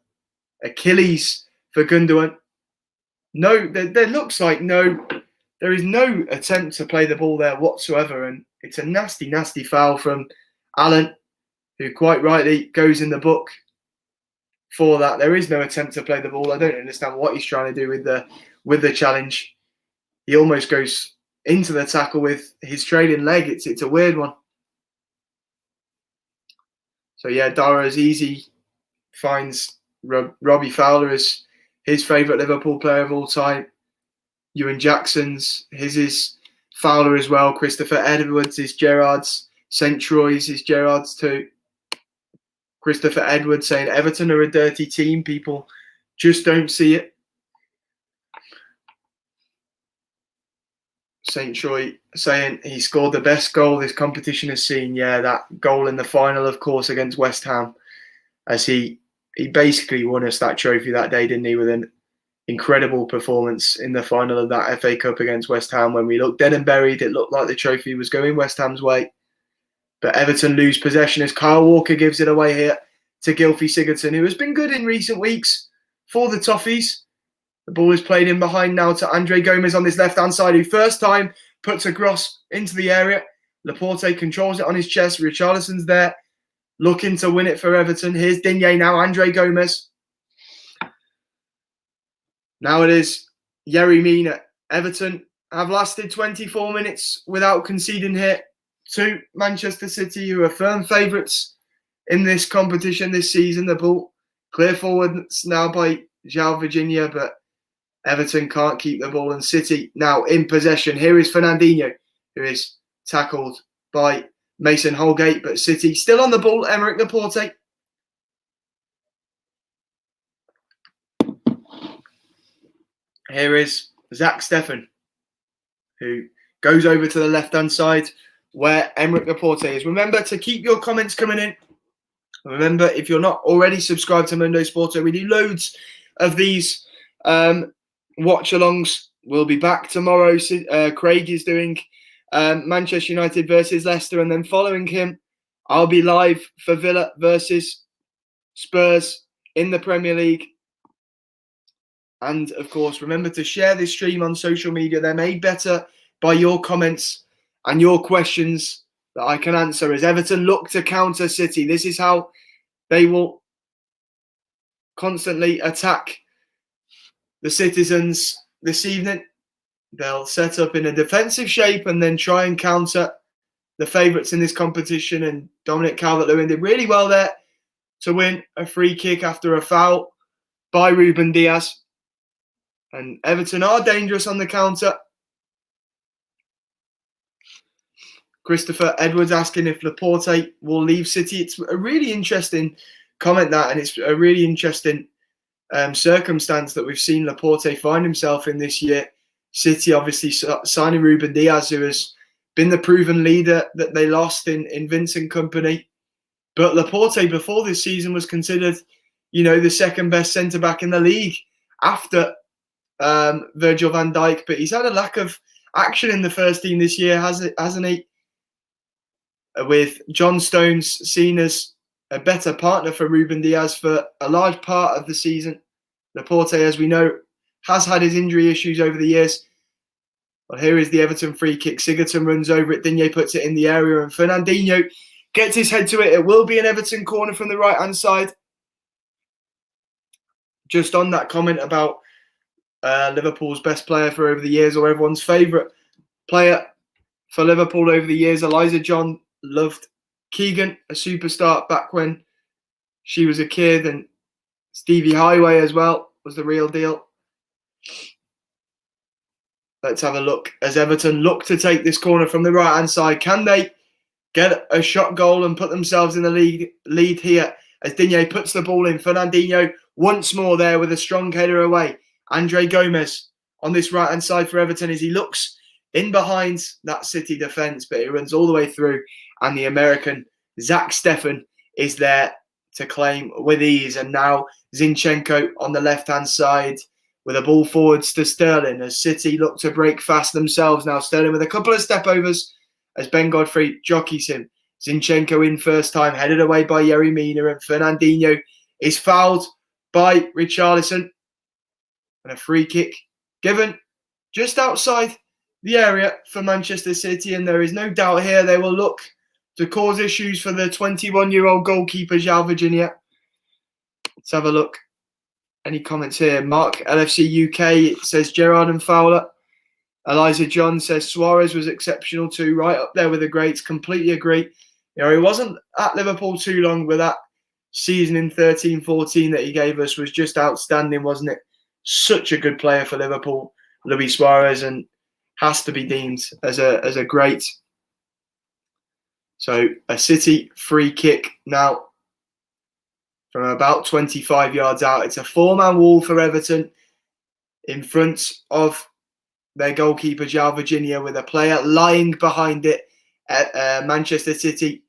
Achilles for Gundogan. No, there looks like there is no attempt to play the ball there whatsoever. And it's a nasty, nasty foul from Allen, who quite rightly goes in the book for that. There is no attempt to play the ball. I don't understand what he's trying to do with the challenge. He almost goes into the tackle with his trailing leg. It's a weird one. So yeah, Dara Azizi finds Robbie Fowler as his favourite Liverpool player of all time. Ewan Jackson's, his is Fowler as well. Christopher Edwards is Gerrard's. St. Troy's is Gerrard's too. Christopher Edwards saying Everton are a dirty team. People just don't see it. St. Troy saying he scored the best goal this competition has seen. Yeah, that goal in the final, of course, against West Ham. As he basically won us that trophy that day, didn't he, with an incredible performance in the final of that FA Cup against West Ham. When we looked dead and buried, it looked like the trophy was going West Ham's way. But Everton lose possession as Kyle Walker gives it away here to Gylfi Sigurdsson, who has been good in recent weeks for the Toffees. The ball is played in behind now to Andre Gomes on this left-hand side, who first time puts a cross into the area. Laporte controls it on his chest. Richarlison's there, looking to win it for Everton. Here's Digne now, Andre Gomes. Now it is Yerry Mina. Everton have lasted 24 minutes without conceding here to Manchester City, who are firm favourites in this competition this season. The ball clear forwards now by João Virginia, but Everton can't keep the ball, and City now in possession. Here is Fernandinho, who is tackled by Mason Holgate, but City still on the ball. Emerick Laporte. Here is Zach Steffen, who goes over to the left-hand side where Emerick Laporte is. Remember to keep your comments coming in. Remember, if you're not already subscribed to Mundo Sporto, we do loads of these watch-alongs. We'll be back tomorrow. Craig is doing Manchester United versus Leicester, and then following him, I'll be live for Villa versus Spurs in the Premier League. And, of course, remember to share this stream on social media. They're made better by your comments and your questions that I can answer as Everton look to counter City. This is how they will constantly attack the citizens this evening. They'll set up in a defensive shape and then try and counter the favourites in this competition. And Dominic Calvert-Lewin did really well there to win a free kick after a foul by Ruben Diaz. And Everton are dangerous on the counter. Christopher Edwards asking if Laporte will leave City. It's a really interesting comment, that, and it's a really interesting circumstance that we've seen Laporte find himself in this year. City obviously signing Ruben Diaz, who has been the proven leader that they lost in Vincent Kompany. But Laporte before this season was considered, the second best centre-back in the league after Virgil van Dijk. But he's had a lack of action in the first team this year, hasn't he? With John Stones seen as a better partner for Ruben Diaz for a large part of the season. Laporte, as we know, has had his injury issues over the years. Well, here is the Everton free kick. Sigurdsson runs over it. Digne puts it in the area, and Fernandinho gets his head to it. It will be an Everton corner from the right-hand side. Just on that comment about Liverpool's best player for over the years, or everyone's favourite player for Liverpool over the years, Eliza John loved Keegan, a superstar back when she was a kid, and Stevie Highway as well was the real deal. Let's have a look as Everton look to take this corner from the right-hand side. Can they get a shot goal and put themselves in the lead here as Digne puts the ball in? Fernandinho once more there with a strong header away. Andre Gomes on this right-hand side for Everton as he looks in behind that City defence, but he runs all the way through, and the American Zach Steffen is there to claim with ease. And now Zinchenko on the left-hand side with a ball forwards to Sterling as City look to break fast themselves. Now Sterling with a couple of step-overs as Ben Godfrey jockeys him. Zinchenko in first time, headed away by Yerry Mina, and Fernandinho is fouled by Richarlison. And a free kick given just outside the area for Manchester City, and there is no doubt here they will look to cause issues for the 21-year-old goalkeeper, João Virginia. Let's have a look. Any comments here? Mark, LFC UK, says Gerrard and Fowler. Eliza John says Suarez was exceptional too, right up there with the greats. Completely agree. He wasn't at Liverpool too long, but that season in 13-14 that he gave us was just outstanding, wasn't it? Such a good player for Liverpool, Luis Suarez, and has to be deemed as a great. So a City free kick now from about 25 yards out. It's a 4-man wall for Everton in front of their goalkeeper, João Virginia, with a player lying behind it at Manchester City.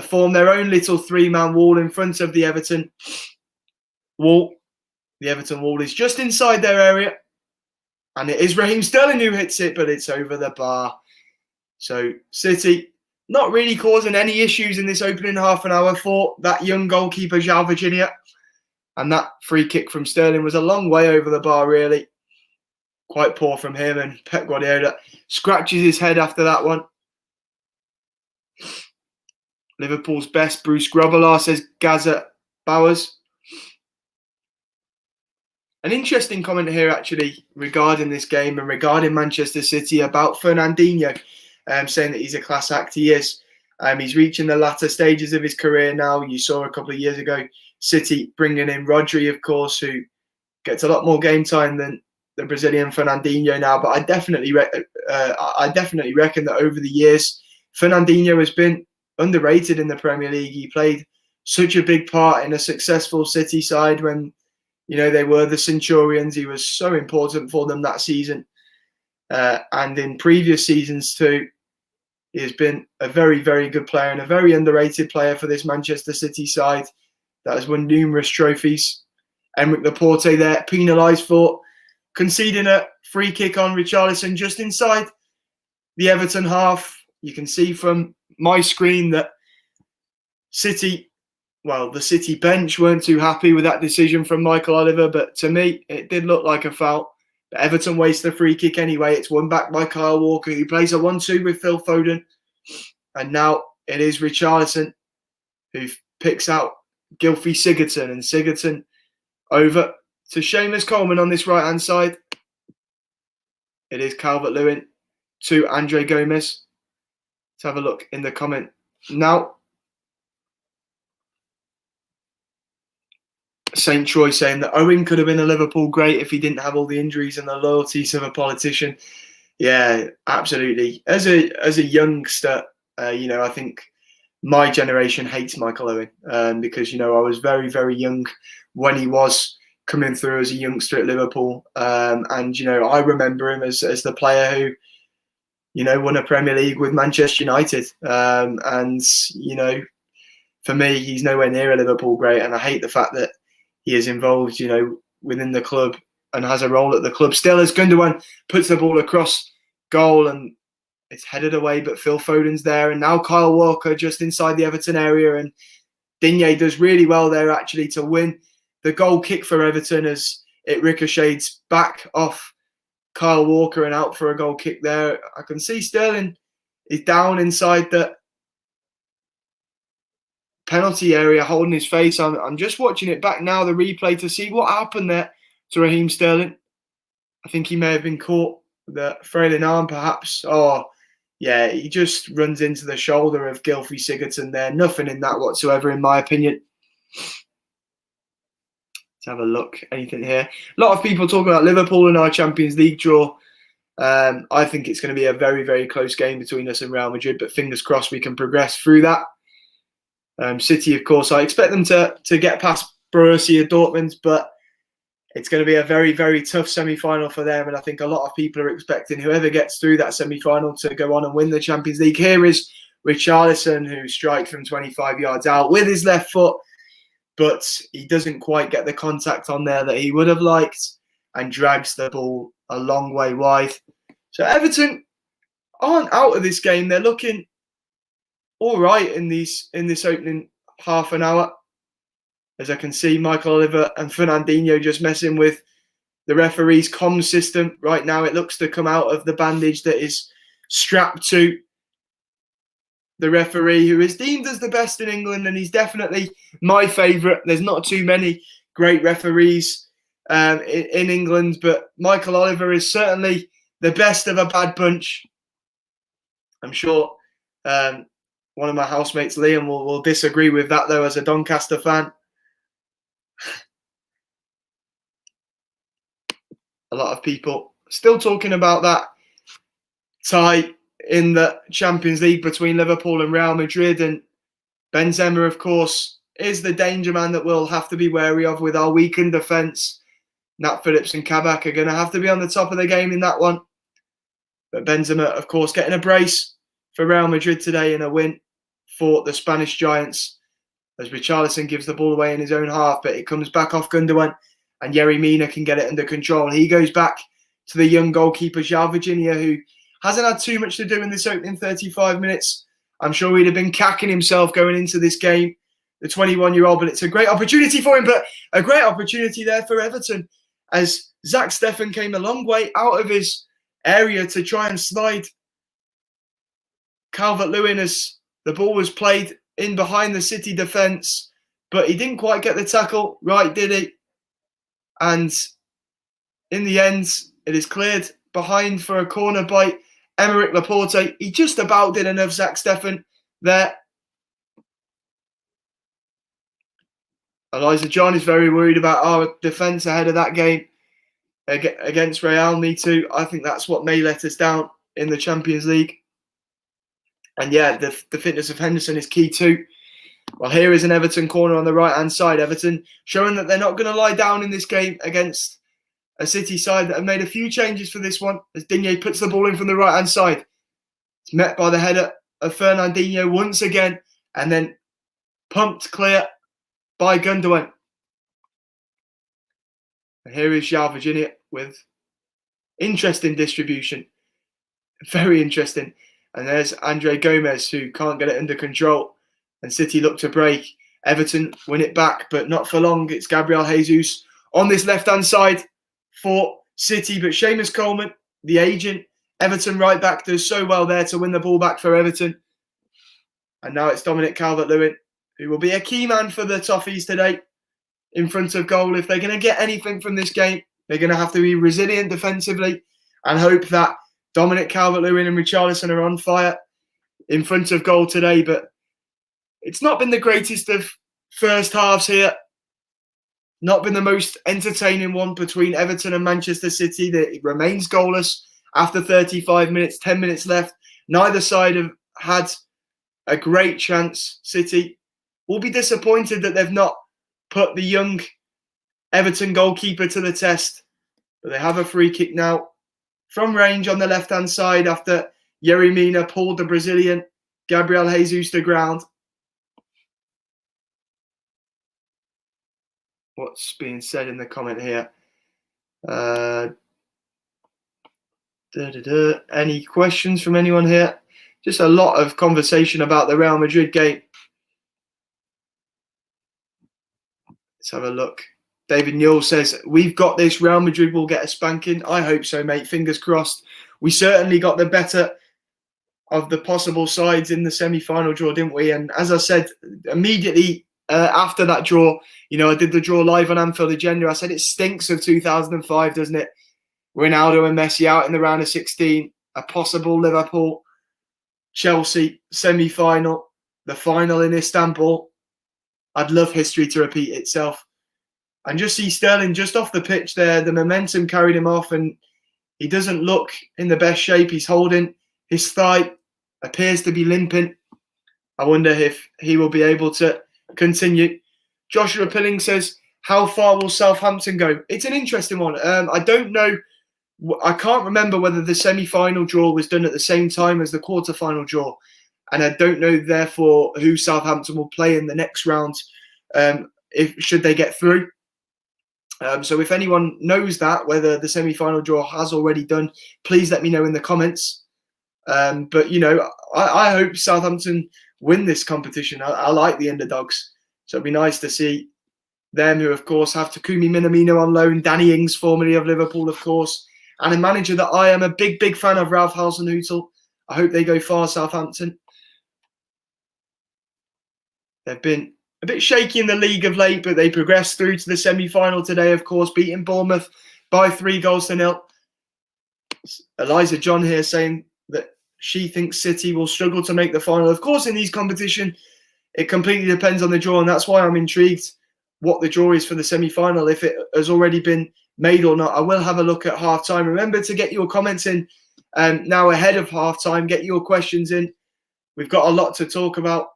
Form their own little 3-man wall in front of the Everton wall. The Everton wall is just inside their area. And it is Raheem Sterling who hits it, but it's over the bar. So City not really causing any issues in this opening half an hour for that young goalkeeper, João Virginia. And that free kick from Sterling was a long way over the bar, really. Quite poor from him, and Pep Guardiola scratches his head after that one. Liverpool's best, Bruce Grobbelaar, says Gaza Bowers. An interesting comment here, actually, regarding this game and regarding Manchester City about Fernandinho, saying that he's a class act. He is. He's reaching the latter stages of his career now. You saw a couple of years ago City bringing in Rodri, of course, who gets a lot more game time than the Brazilian Fernandinho now. But I definitely reckon that over the years, Fernandinho has been underrated in the Premier League. He played such a big part in a successful City side when, they were the Centurions. He was so important for them that season. And in previous seasons too, he has been a very, very good player and a very underrated player for this Manchester City side that has won numerous trophies. Emerick Laporte there, penalised for conceding a free kick on Richarlison just inside the Everton half. You can see from my screen that the City bench weren't too happy with that decision from Michael Oliver, but to me, it did look like a foul. But Everton waste the free kick anyway. It's won back by Kyle Walker, who plays a 1-2 with Phil Foden. And now it is Richarlison who picks out Gylfi Sigurdsson, and Sigurdsson over to Seamus Coleman on this right-hand side. It is Calvert-Lewin to Andre Gomez. Let's have a look in the comment now. St. Troy saying that Owen could have been a Liverpool great if he didn't have all the injuries and the loyalties of a politician. Yeah, absolutely. As a youngster, I think my generation hates Michael Owen because, I was very, very young when he was coming through as a youngster at Liverpool. And, I remember him as the player who, won a Premier League with Manchester United. And, for me, he's nowhere near a Liverpool great. And I hate the fact that he is involved, within the club and has a role at the club. Still, as Gundogan puts the ball across goal and it's headed away, but Phil Foden's there. And now Kyle Walker just inside the Everton area. And Digne does really well there, actually, to win the goal kick for Everton as it ricochets back off Kyle Walker and out for a goal kick there. I can see Sterling is down inside the penalty area holding his face. I'm just watching it back now, the replay, to see what happened there to Raheem Sterling. I think he may have been caught with a frailing arm, perhaps. Oh, yeah, he just runs into the shoulder of Gylfi Sigurdsson there. Nothing in that whatsoever, in my opinion. Let's have a look. Anything here? A lot of people talking about Liverpool and our Champions League draw. I think it's going to be a very, very close game between us and Real Madrid, but fingers crossed we can progress through that. City, of course, I expect them to get past Borussia Dortmund, but it's going to be a very, very tough semi-final for them. And I think a lot of people are expecting whoever gets through that semi-final to go on and win the Champions League. Here is Richarlison, who strikes from 25 yards out with his left foot, but he doesn't quite get the contact on there that he would have liked and drags the ball a long way wide. So Everton aren't out of this game. They're looking all right in this opening half an hour. As I can see, Michael Oliver and Fernandinho just messing with the referee's comms system. Right now, it looks to come out of the bandage that is strapped to the referee, who is deemed as the best in England, and he's definitely my favourite. There's not too many great referees in England, but Michael Oliver is certainly the best of a bad bunch. I'm sure one of my housemates, Liam, will disagree with that, though, as a Doncaster fan. A lot of people still talking about that tie in the Champions League between Liverpool and Real Madrid. And Benzema, of course, is the danger man that we'll have to be wary of with our weakened defence. Nat Phillips and Kabak are going to have to be on the top of the game in that one. But Benzema, of course, getting a brace for Real Madrid today in a win for the Spanish Giants, as Richarlison gives the ball away in his own half, but it comes back off Gundogan, and Yerry Mina can get it under control. He goes back to the young goalkeeper, João Virginia, who hasn't had too much to do in this opening 35 minutes. I'm sure he'd have been cacking himself going into this game, the 21-year-old, but it's a great opportunity for him, but a great opportunity there for Everton, as Zach Steffen came a long way out of his area to try and slide Calvert-Lewin as the ball was played in behind the City defence, but he didn't quite get the tackle right, did he? And in the end, it is cleared behind for a corner by Aymeric Laporte. He just about did enough, Zach Steffen, there. Elijah John is very worried about our defence ahead of that game against Real. Me too. I think that's what may let us down in the Champions League. And yeah, the fitness of Henderson is key too. Well, here is an Everton corner on the right-hand side. Everton showing that they're not going to lie down in this game against a City side that have made a few changes for this one, as Digne puts the ball in from the right-hand side. It's met by the header of Fernandinho once again, and then pumped clear by Gundogan. And here is João Virginia with interesting distribution. Very interesting. And there's Andre Gomez, who can't get it under control. And City look to break. Everton win it back, but not for long. It's Gabriel Jesus on this left-hand side for City. But Seamus Coleman, the agent, Everton right back, does so well there to win the ball back for Everton. And now it's Dominic Calvert-Lewin, who will be a key man for the Toffees today in front of goal. If they're going to get anything from this game, they're going to have to be resilient defensively and hope that Dominic Calvert-Lewin and Richarlison are on fire in front of goal today. But it's not been the greatest of first halves here. Not been the most entertaining one between Everton and Manchester City. It remains goalless after 35 minutes, 10 minutes left. Neither side have had a great chance. City will be disappointed that they've not put the young Everton goalkeeper to the test. But they have a free kick now from range on the left-hand side after Yerry Mina pulled the Brazilian Gabriel Jesus to ground. What's being said in the comment here? Any questions from anyone here? Just a lot of conversation about the Real Madrid game. Let's have a look. David Newell says, we've got this. Real Madrid will get a spanking. I hope so, mate. Fingers crossed. We certainly got the better of the possible sides in the semi-final draw, didn't we? And as I said, immediately after that draw, I did the draw live on Anfield Agenda. I said it stinks of 2005, doesn't it? Ronaldo and Messi out in the round of 16. A possible Liverpool-Chelsea semi-final. The final in Istanbul. I'd love history to repeat itself. And just see Sterling just off the pitch there. The momentum carried him off and he doesn't look in the best shape. He's holding his thigh. Appears to be limping. I wonder if he will be able to continue. Joshua Pilling says, how far will Southampton go? It's an interesting one. I don't know. I can't remember whether the semi-final draw was done at the same time as the quarter-final draw. And I don't know, therefore, who Southampton will play in the next round should they get through. So if anyone knows that, whether the semi-final draw has already done, please let me know in the comments. But, I hope Southampton win this competition. I like the underdogs. So it'd be nice to see them, who, of course, have Takumi Minamino on loan, Danny Ings, formerly of Liverpool, of course, and a manager that I am a big, big fan of, Ralph Hasenhüttl. I hope they go far, Southampton. They've been a bit shaky in the league of late, but they progressed through to the semi-final today, of course, beating Bournemouth by 3-0. Eliza John here saying that she thinks City will struggle to make the final. Of course, in these competitions, it completely depends on the draw, and that's why I'm intrigued what the draw is for the semi-final, if it has already been made or not. I will have a look at half-time. Remember to get your comments in now ahead of half-time. Get your questions in. We've got a lot to talk about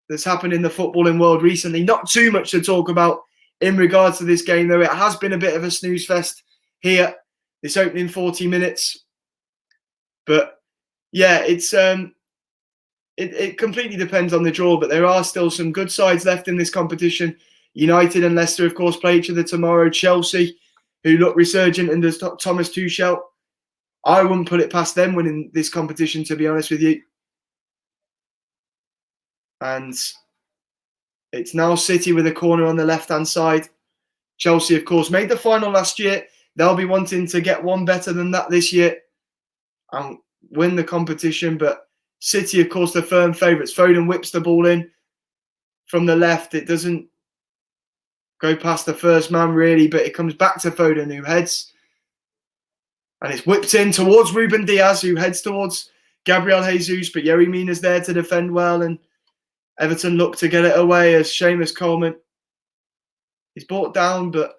that's happened in the footballing world recently. Not too much to talk about in regards to this game, though. It has been a bit of a snooze fest here, this opening 40 minutes. But yeah, it completely depends on the draw, but there are still some good sides left in this competition. United and Leicester, of course, play each other tomorrow. Chelsea, who look resurgent under Thomas Tuchel, I wouldn't put it past them winning this competition, to be honest with you. And it's now City with a corner on the left-hand side. Chelsea, of course, made the final last year. They'll be wanting to get one better than that this year and win the competition. But City, of course, the firm favourites. Foden whips the ball in from the left. It doesn't go past the first man, really, but it comes back to Foden, who heads. And it's whipped in towards Ruben Diaz, who heads towards Gabriel Jesus. But Yerry Mina's there to defend well. And Everton look to get it away as Seamus Coleman is brought down. But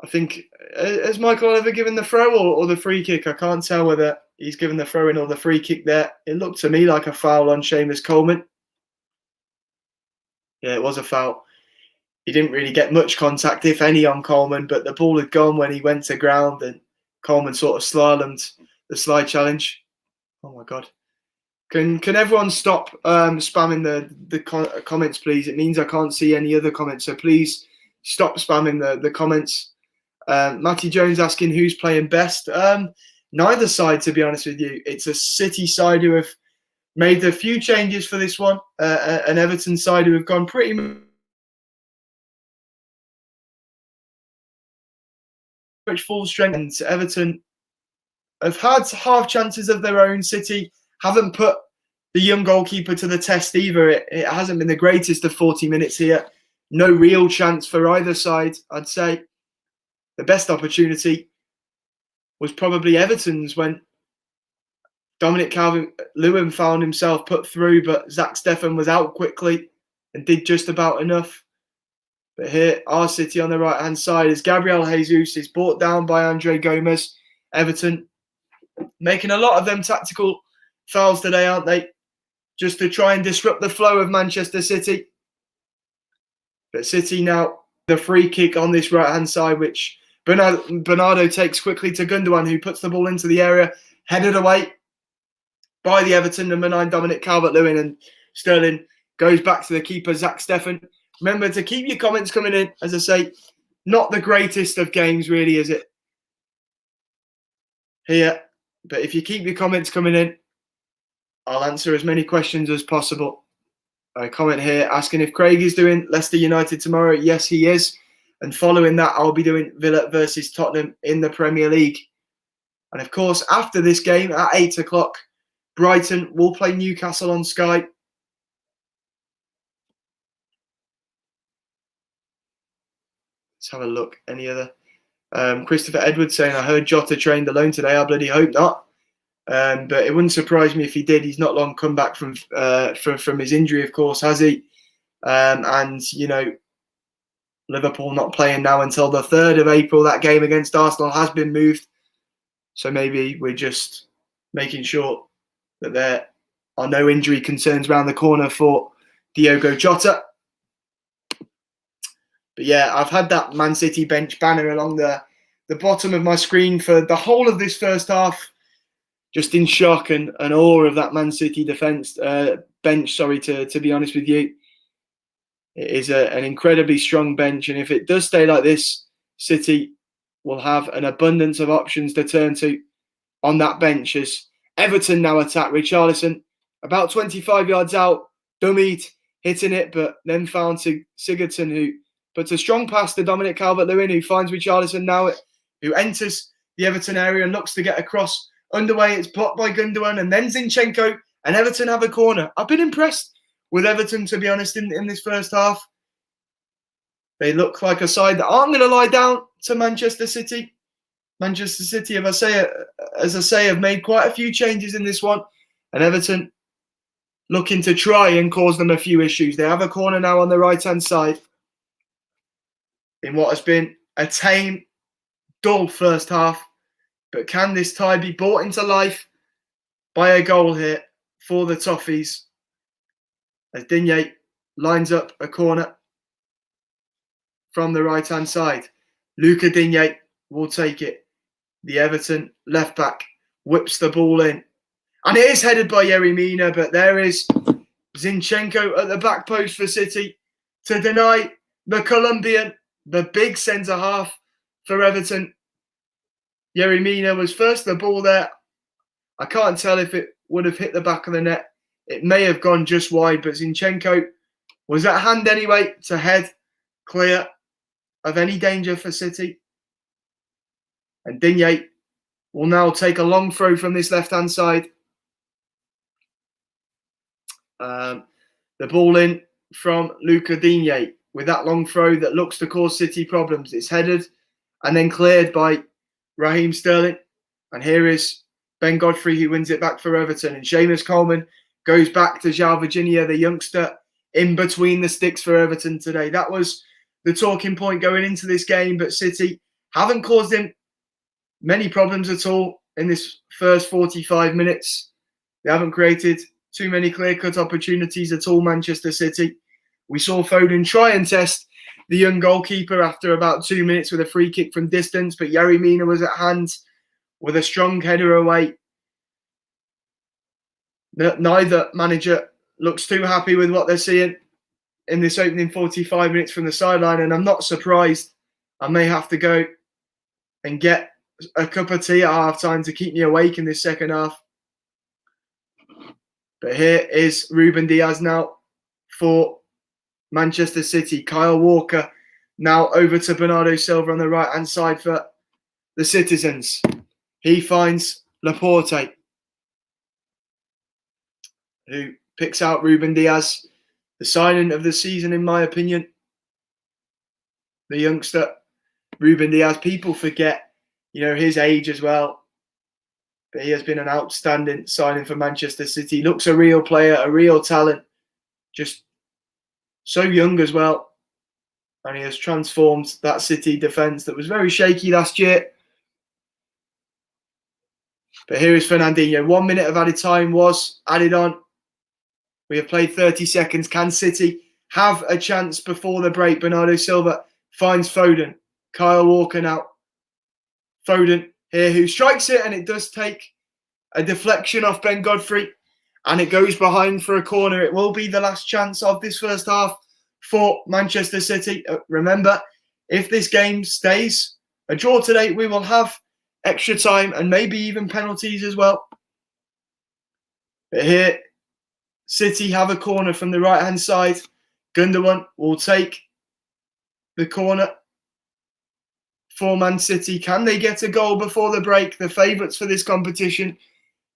I think, has Michael ever given the throw or the free kick? I can't tell whether he's given the throw in or the free kick there. It looked to me like a foul on Seamus Coleman. Yeah, it was a foul. He didn't really get much contact, if any, on Coleman, but the ball had gone when he went to ground and Coleman sort of slalomed the slide challenge. Oh my God. Can everyone stop spamming the comments, please? It means I can't see any other comments, so please stop spamming the comments. Matty Jones asking who's playing best. Neither side, to be honest with you. It's a City side who have made a few changes for this one, an Everton side who have gone pretty much full strength. And Everton have had half chances of their own. City haven't put the young goalkeeper to the test either. It hasn't been the greatest of 40 minutes here. No real chance for either side, I'd say. The best opportunity was probably Everton's when Dominic Calvert-Lewin found himself put through, but Zach Steffen was out quickly and did just about enough. But here, our City on the right-hand side is Gabriel Jesus is brought down by Andre Gomez. Everton making a lot of them tactical fouls today, aren't they? Just to try and disrupt the flow of Manchester City. But City now, the free kick on this right-hand side, which Bernardo takes quickly to Gundogan, who puts the ball into the area, headed away by the Everton number 9, Dominic Calvert-Lewin, and Sterling goes back to the keeper, Zach Steffen. Remember to keep your comments coming in. As I say, not the greatest of games, really, is it? Here. But if you keep your comments coming in, I'll answer as many questions as possible. A comment here asking if Craig is doing Leicester United tomorrow. Yes, he is. And following that, I'll be doing Villa versus Tottenham in the Premier League. And of course, after this game at 8 o'clock, Brighton will play Newcastle on Sky. Let's have a look. Any other? Christopher Edwards saying, I heard Jota trained alone today. I bloody hope not. But it wouldn't surprise me if he did. He's not long come back from his injury, of course, has he? And, you know, Liverpool not playing now until the 3rd of April. That game against Arsenal has been moved. So maybe we're just making sure that there are no injury concerns around the corner for Diogo Jota. But yeah, I've had that Man City bench banner along the bottom of my screen for the whole of this first half. Just in shock and awe of that Man City defence bench, to be honest with you. It is an incredibly strong bench, and if it does stay like this, City will have an abundance of options to turn to on that bench as Everton now attack. Richarlison about 25 yards out, dummied, hitting it, but then found Sigurdsson, who puts a strong pass to Dominic Calvert-Lewin, who finds Richarlison now, who enters the Everton area and looks to get across. Underway, it's blocked by Gundogan and then Zinchenko, and Everton have a corner. I've been impressed with Everton, to be honest, in this first half. They look like a side that aren't going to lie down to Manchester City. Manchester City, as I say, have made quite a few changes in this one. And Everton looking to try and cause them a few issues. They have a corner now on the right-hand side in what has been a tame, dull first half. But can this tie be brought into life by a goal here for the Toffees? As Digne lines up a corner from the right-hand side. Luca Digne will take it. The Everton left-back whips the ball in. And it is headed by Yerry Mina, but there is Zinchenko at the back post for City to deny the Colombian, the big centre-half for Everton. Yerry Mina was first the ball there. I can't tell if it would have hit the back of the net. It may have gone just wide, but Zinchenko was at hand anyway to head clear of any danger for City. And Digne will now take a long throw from this left-hand side. The ball in from Luca Digne with that long throw that looks to cause City problems. It's headed and then cleared by Raheem Sterling. And here is Ben Godfrey who wins it back for Everton. And Seamus Coleman goes back to João Virginia, the youngster, in between the sticks for Everton today. That was the talking point going into this game, but City haven't caused him many problems at all in this first 45 minutes. They haven't created too many clear-cut opportunities at all, Manchester City. We saw Foden try and test the young goalkeeper after about 2 minutes with a free kick from distance, but Yerry Mina was at hand with a strong header away. Neither manager looks too happy with what they're seeing in this opening 45 minutes from the sideline, and I'm not surprised. I may have to go and get a cup of tea at half-time to keep me awake in this second half. But here is Ruben Diaz now for Manchester City. Kyle Walker now over to Bernardo Silva on the right-hand side for the Citizens. He finds Laporte, who picks out Ruben Diaz, the signing of the season, in my opinion. The youngster, Ruben Diaz, people forget, his age as well. But he has been an outstanding signing for Manchester City. Looks a real player, a real talent. Just so young as well. And he has transformed that City defence that was very shaky last year. But here is Fernandinho. 1 minute of added time was added on. We have played 30 seconds. Can City have a chance before the break? Bernardo Silva finds Foden. Kyle Walker now. Foden here who strikes it, and it does take a deflection off Ben Godfrey, and it goes behind for a corner. It will be the last chance of this first half for Manchester City. Remember, if this game stays a draw today, we will have extra time and maybe even penalties as well. But here, City have a corner from the right-hand side. Gundogan will take the corner for Man City. Can they get a goal before the break? The favourites for this competition.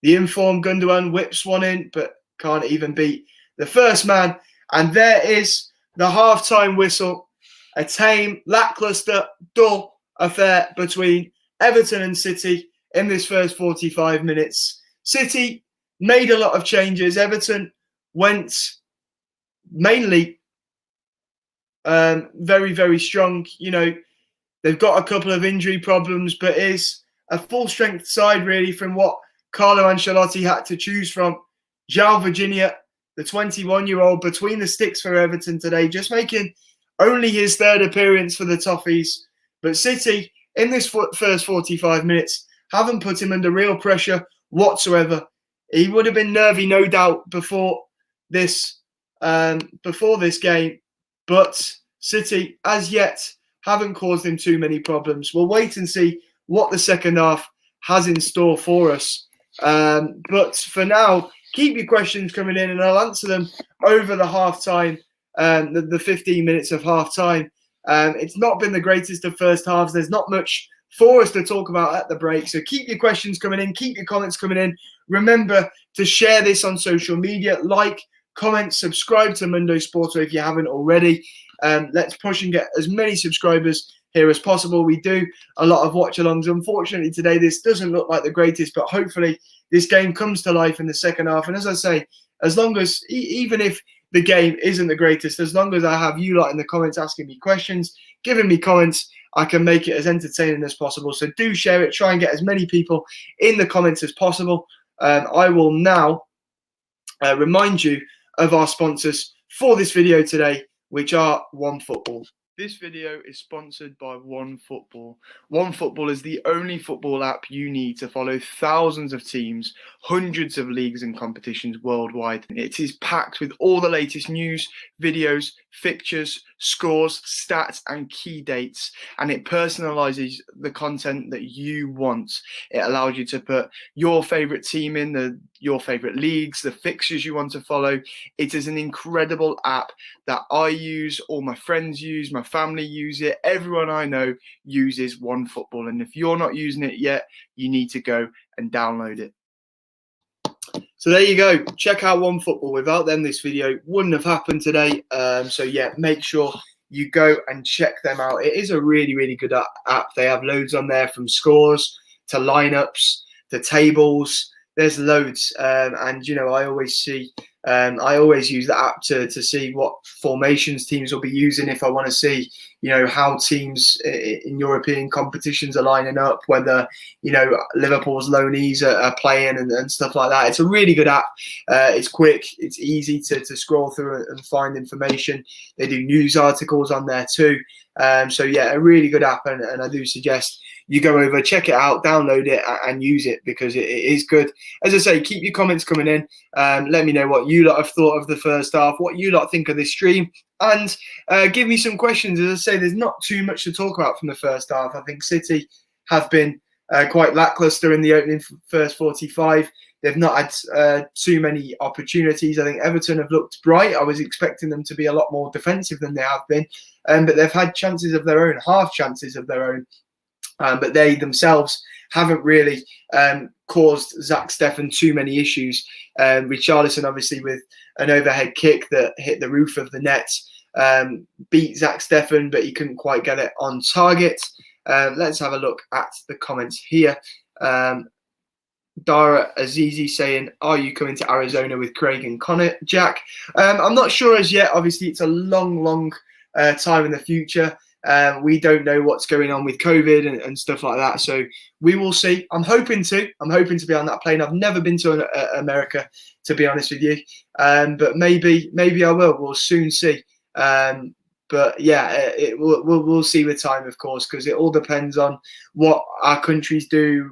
The informed Gundogan whips one in, but can't even beat the first man. And there is the half-time whistle. A tame, lacklustre, dull affair between Everton and City in this first 45 minutes. City made a lot of changes. Everton went mainly very, very strong. They've got a couple of injury problems, but is a full-strength side, really, from what Carlo Ancelotti had to choose from. João Virginia, the 21-year-old, between the sticks for Everton today, just making only his third appearance for the Toffees. But City, in this first 45 minutes, haven't put him under real pressure whatsoever. He would have been nervy, no doubt, before this game. But City, as yet, haven't caused him too many problems. We'll wait and see what the second half has in store for us. But for now, keep your questions coming in and I'll answer them over the half-time, the 15 minutes of half-time. It's not been the greatest of first halves. There's not much for us to talk about at the break. So keep your questions coming in. Keep your comments coming in. Remember to share this on social media. Like, comment, subscribe to Mundo Sporto if you haven't already. Let's push and get as many subscribers here as possible. We do a lot of watch-alongs. Unfortunately, today this doesn't look like the greatest, but hopefully this game comes to life in the second half. And as I say, as long as, even if the game isn't the greatest, as long as I have you lot in the comments asking me questions, giving me comments, I can make it as entertaining as possible. So do share it. Try and get as many people in the comments as possible. I will now remind you of our sponsors for this video today, which are OneFootball. This video is sponsored by OneFootball. OneFootball is the only football app you need to follow thousands of teams, hundreds of leagues and competitions worldwide. It is packed with all the latest news, videos, fixtures, scores, stats, and key dates, and it personalizes the content that you want. It allows you to put your favorite team in, your favorite leagues, the fixtures you want to follow. It is an incredible app that I use, all my friends use, my family use it, everyone I know uses OneFootball, and if you're not using it yet, you need to go and download it. So there you go. Check out OneFootball. Without them, this video wouldn't have happened today. So yeah, make sure you go and check them out. It is a really, really good app. They have loads on there, from scores to lineups to tables. There's loads, and you know, I always use the app to see what formations teams will be using. If I want to see, you know, how teams in European competitions are lining up, whether, you know, Liverpool's loanees are playing and stuff like that. It's a really good app. It's quick, it's easy to scroll through and find information. They do news articles on there too. So yeah, a really good app, and I do suggest you go over, check it out, download it, and use it, because it is good. As I say, keep your comments coming in. Let me know what you lot have thought of the first half, what you lot think of this stream, and give me some questions. As I say, there's not too much to talk about from the first half. I think City have been quite lacklustre in the opening first 45. They've not had too many opportunities. I think Everton have looked bright. I was expecting them to be a lot more defensive than they have been, but they've had chances of their own, half chances of their own. But they themselves haven't really caused Zach Steffen too many issues. Richarlison, obviously, with an overhead kick that hit the roof of the net, beat Zach Steffen, but he couldn't quite get it on target. Let's have a look at the comments here. Dara Azizi saying, are you coming to Arizona with Craig and Connor? Jack, I'm not sure as yet. Obviously, it's a long time in the future. We don't know what's going on with COVID and stuff like that, so we will see. I'm hoping to be on that plane. I've never been to America, to be honest with you, but maybe I will. We'll soon see. But yeah, we'll see with time, of course, because it all depends on what our countries do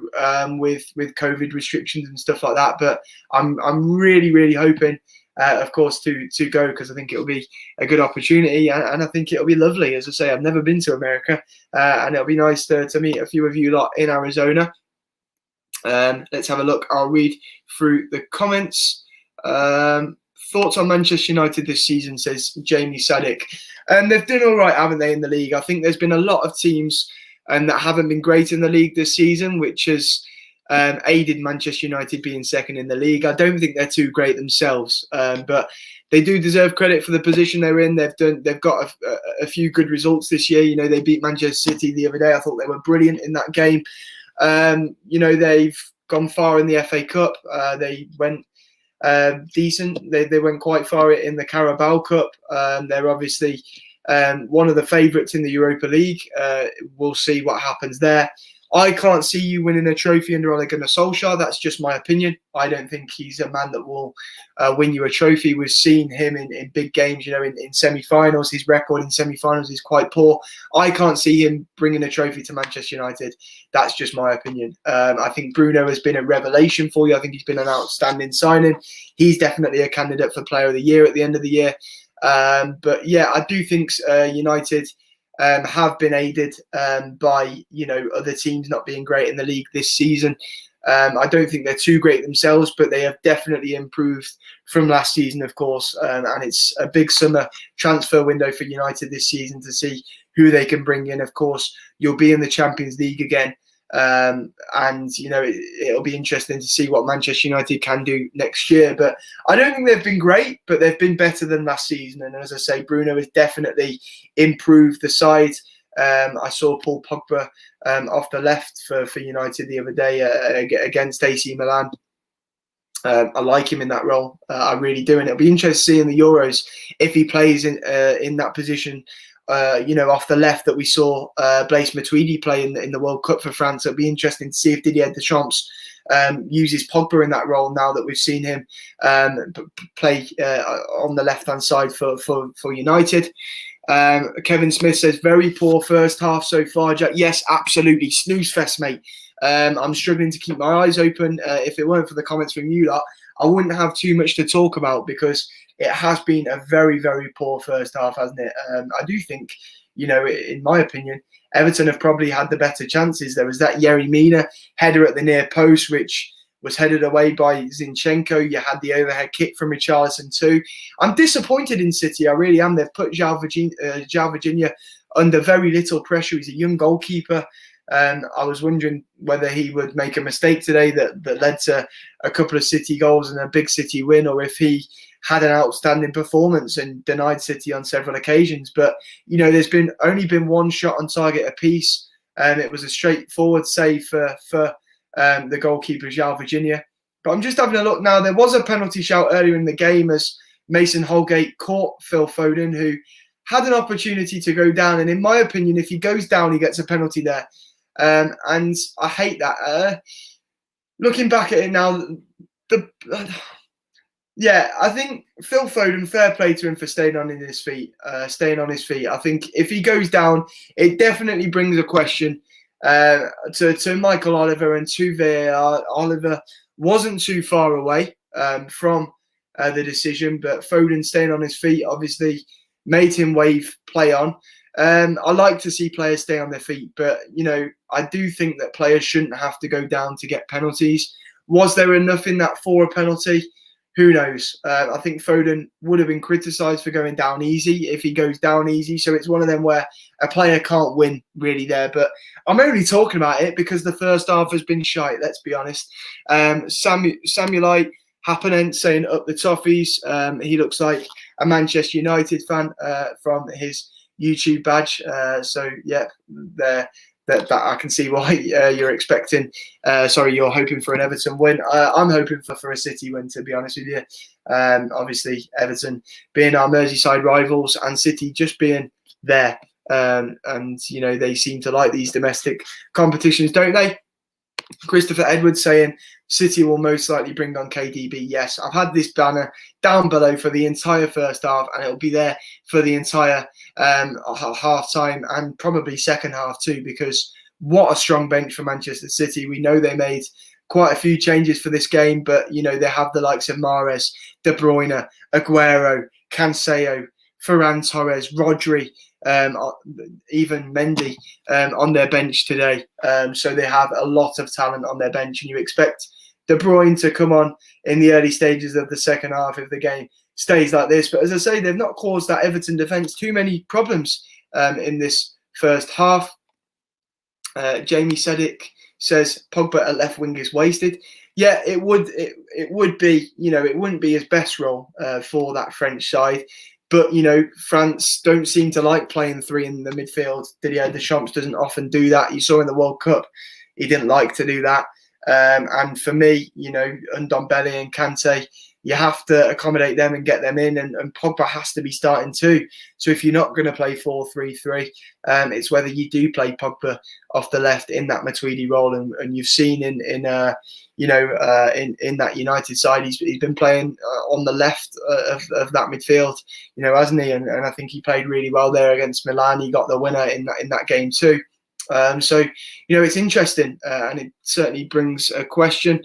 with COVID restrictions and stuff like that. But I'm really hoping, of course, to go, because I think it'll be a good opportunity, and I think it'll be lovely. As I say, I've never been to America, and it'll be nice to meet a few of you lot in Arizona. Let's have a look. I'll read through the comments. Thoughts on Manchester United this season, says Jamie Sadek. They've done all right, haven't they, in the league? I think there's been a lot of teams that haven't been great in the league this season, which has aided Manchester United being second in the league. I don't think they're too great themselves, but they do deserve credit for the position they're in. They've got a few good results this year. You know, they beat Manchester City the other day. I thought they were brilliant in that game. You know, they've gone far in the FA Cup. They went decent. They went quite far in the Carabao Cup. They're obviously one of the favourites in the Europa League. We'll see what happens there. I can't see you winning a trophy under Ole Gunnar Solskjaer. That's just my opinion. I don't think he's a man that will win you a trophy. We've seen him in big games, you know, in semi-finals. His record in semi-finals is quite poor. I can't see him bringing a trophy to Manchester United. That's just my opinion. I think Bruno has been a revelation for you. I think he's been an outstanding signing. He's definitely a candidate for Player of the Year at the end of the year. But yeah, I do think United have been aided by, you know, other teams not being great in the league this season. I don't think they're too great themselves, but they have definitely improved from last season, of course. And it's a big summer transfer window for United this season to see who they can bring in. Of course, you'll be in the Champions League again And it'll be interesting to see what Manchester United can do next year. But I don't think they've been great, but they've been better than last season. And as I say, Bruno has definitely improved the side. I saw Paul Pogba off the left for United the other day against AC Milan. I like him in that role. I really do, and it'll be interesting to see in the Euros if he plays in that position. Off the left that we saw Blaise Matuidi play in the World Cup for France. It'll be interesting to see if Didier Deschamps uses Pogba in that role now that we've seen him play on the left-hand side for United. Kevin Smith says, very poor first half so far, Jack. Yes, absolutely. Snooze fest, mate. I'm struggling to keep my eyes open. If it weren't for the comments from you lot, I wouldn't have too much to talk about because it has been a very, very poor first half, hasn't it? I do think, in my opinion, Everton have probably had the better chances. There was that Yerry Mina header at the near post, which was headed away by Zinchenko. You had the overhead kick from Richarlison too. I'm disappointed in City. I really am. They've put João Virginia under very little pressure. He's a young goalkeeper. I was wondering whether he would make a mistake today that led to a couple of City goals and a big City win, or if he had an outstanding performance and denied City on several occasions. But, there's only been one shot on target apiece. It was a straightforward save for the goalkeeper, João Virginia. But I'm just having a look now. There was a penalty shout earlier in the game as Mason Holgate caught Phil Foden, who had an opportunity to go down. And in my opinion, if he goes down, he gets a penalty there. And I hate that. Looking back at it now, I think Phil Foden, fair play to him for staying on his feet. I think if he goes down, it definitely brings a question to Michael Oliver and to VAR. Oliver wasn't too far away from the decision, but Foden staying on his feet obviously made him wave play on. I like to see players stay on their feet, but, I do think that players shouldn't have to go down to get penalties. Was there enough in that for a penalty? Who knows? I think Foden would have been criticised for going down easy if he goes down easy. So it's one of them where a player can't win really there. But I'm only talking about it because the first half has been shite, let's be honest. Samuelite Happenent saying up the toffees. He looks like a Manchester United fan from his YouTube badge. That I can see why you're expecting. You're hoping for an Everton win. I'm hoping for a City win, to be honest with you. Obviously, Everton being our Merseyside rivals and City just being there. They seem to like these domestic competitions, don't they? Christopher Edwards saying City will most likely bring on KDB. Yes, I've had this banner down below for the entire first half, and it'll be there for the entire half time and probably second half too, because what a strong bench for Manchester City. We know they made quite a few changes for this game, but they have the likes of Mahrez, De Bruyne, Aguero, Cancelo, Ferran Torres, Rodri, even Mendy on their bench today. So they have a lot of talent on their bench, and you expect De Bruyne to come on in the early stages of the second half if the game stays like this. But as I say, they've not caused that Everton defence too many problems in this first half. Jamie Sedic says Pogba at left wing is wasted. Yeah, it would be, it wouldn't be his best role for that French side. But, France don't seem to like playing three in the midfield. Didier Deschamps doesn't often do that. You saw in the World Cup, he didn't like to do that. And for me, Ndombele and Kante, you have to accommodate them and get them in. And Pogba has to be starting too. So if you're not going to play 4-3-3, it's whether you do play Pogba off the left in that Matuidi role. And you've seen in that United side, he's been playing on the left of that midfield, hasn't he? And I think he played really well there against Milan. He got the winner in that game too. It's interesting, and it certainly brings a question.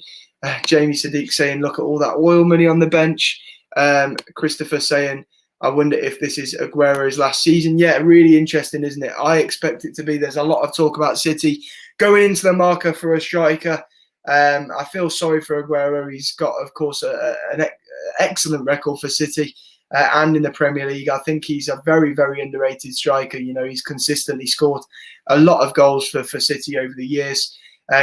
Jamie Sadiq saying, look at all that oil money on the bench. Christopher saying, I wonder if this is Aguero's last season. Yeah, really interesting, isn't it? I expect it to be. There's a lot of talk about City going into the marker for a striker. I feel sorry for Aguero. He's got, of course, an excellent record for City and in the Premier League. I think he's a very, very underrated striker. He's consistently scored a lot of goals for City over the years.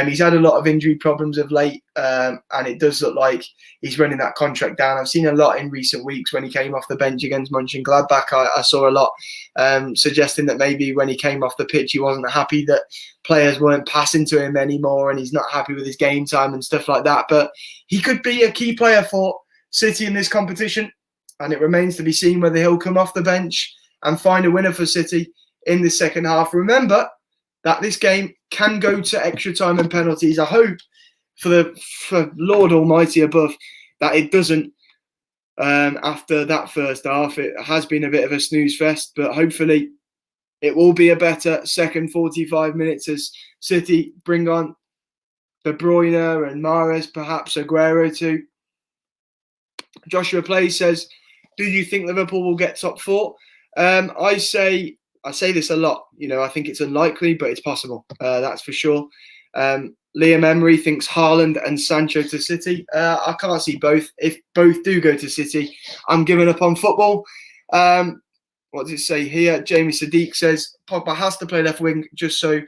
He's had a lot of injury problems of late, and it does look like he's running that contract down. I've seen a lot in recent weeks when he came off the bench against Mönchengladbach. I saw a lot suggesting that maybe when he came off the pitch, he wasn't happy that players weren't passing to him anymore, and he's not happy with his game time and stuff like that. But he could be a key player for City in this competition, and it remains to be seen whether he'll come off the bench and find a winner for City in the second half. Remember that this game can go to extra time and penalties. I hope for Lord Almighty above that it doesn't. After that first half, it has been a bit of a snooze fest, but hopefully it will be a better second 45 minutes as City bring on De Bruyne and Mahrez, perhaps Aguero too. Joshua Play says, do you think Liverpool will get top four? I say this a lot. I think it's unlikely, but it's possible. That's for sure. Liam Emery thinks Haaland and Sancho to City. I can't see both. If both do go to City, I'm giving up on football. What does it say here? Jamie Sadiq says Pogba has to play left wing just so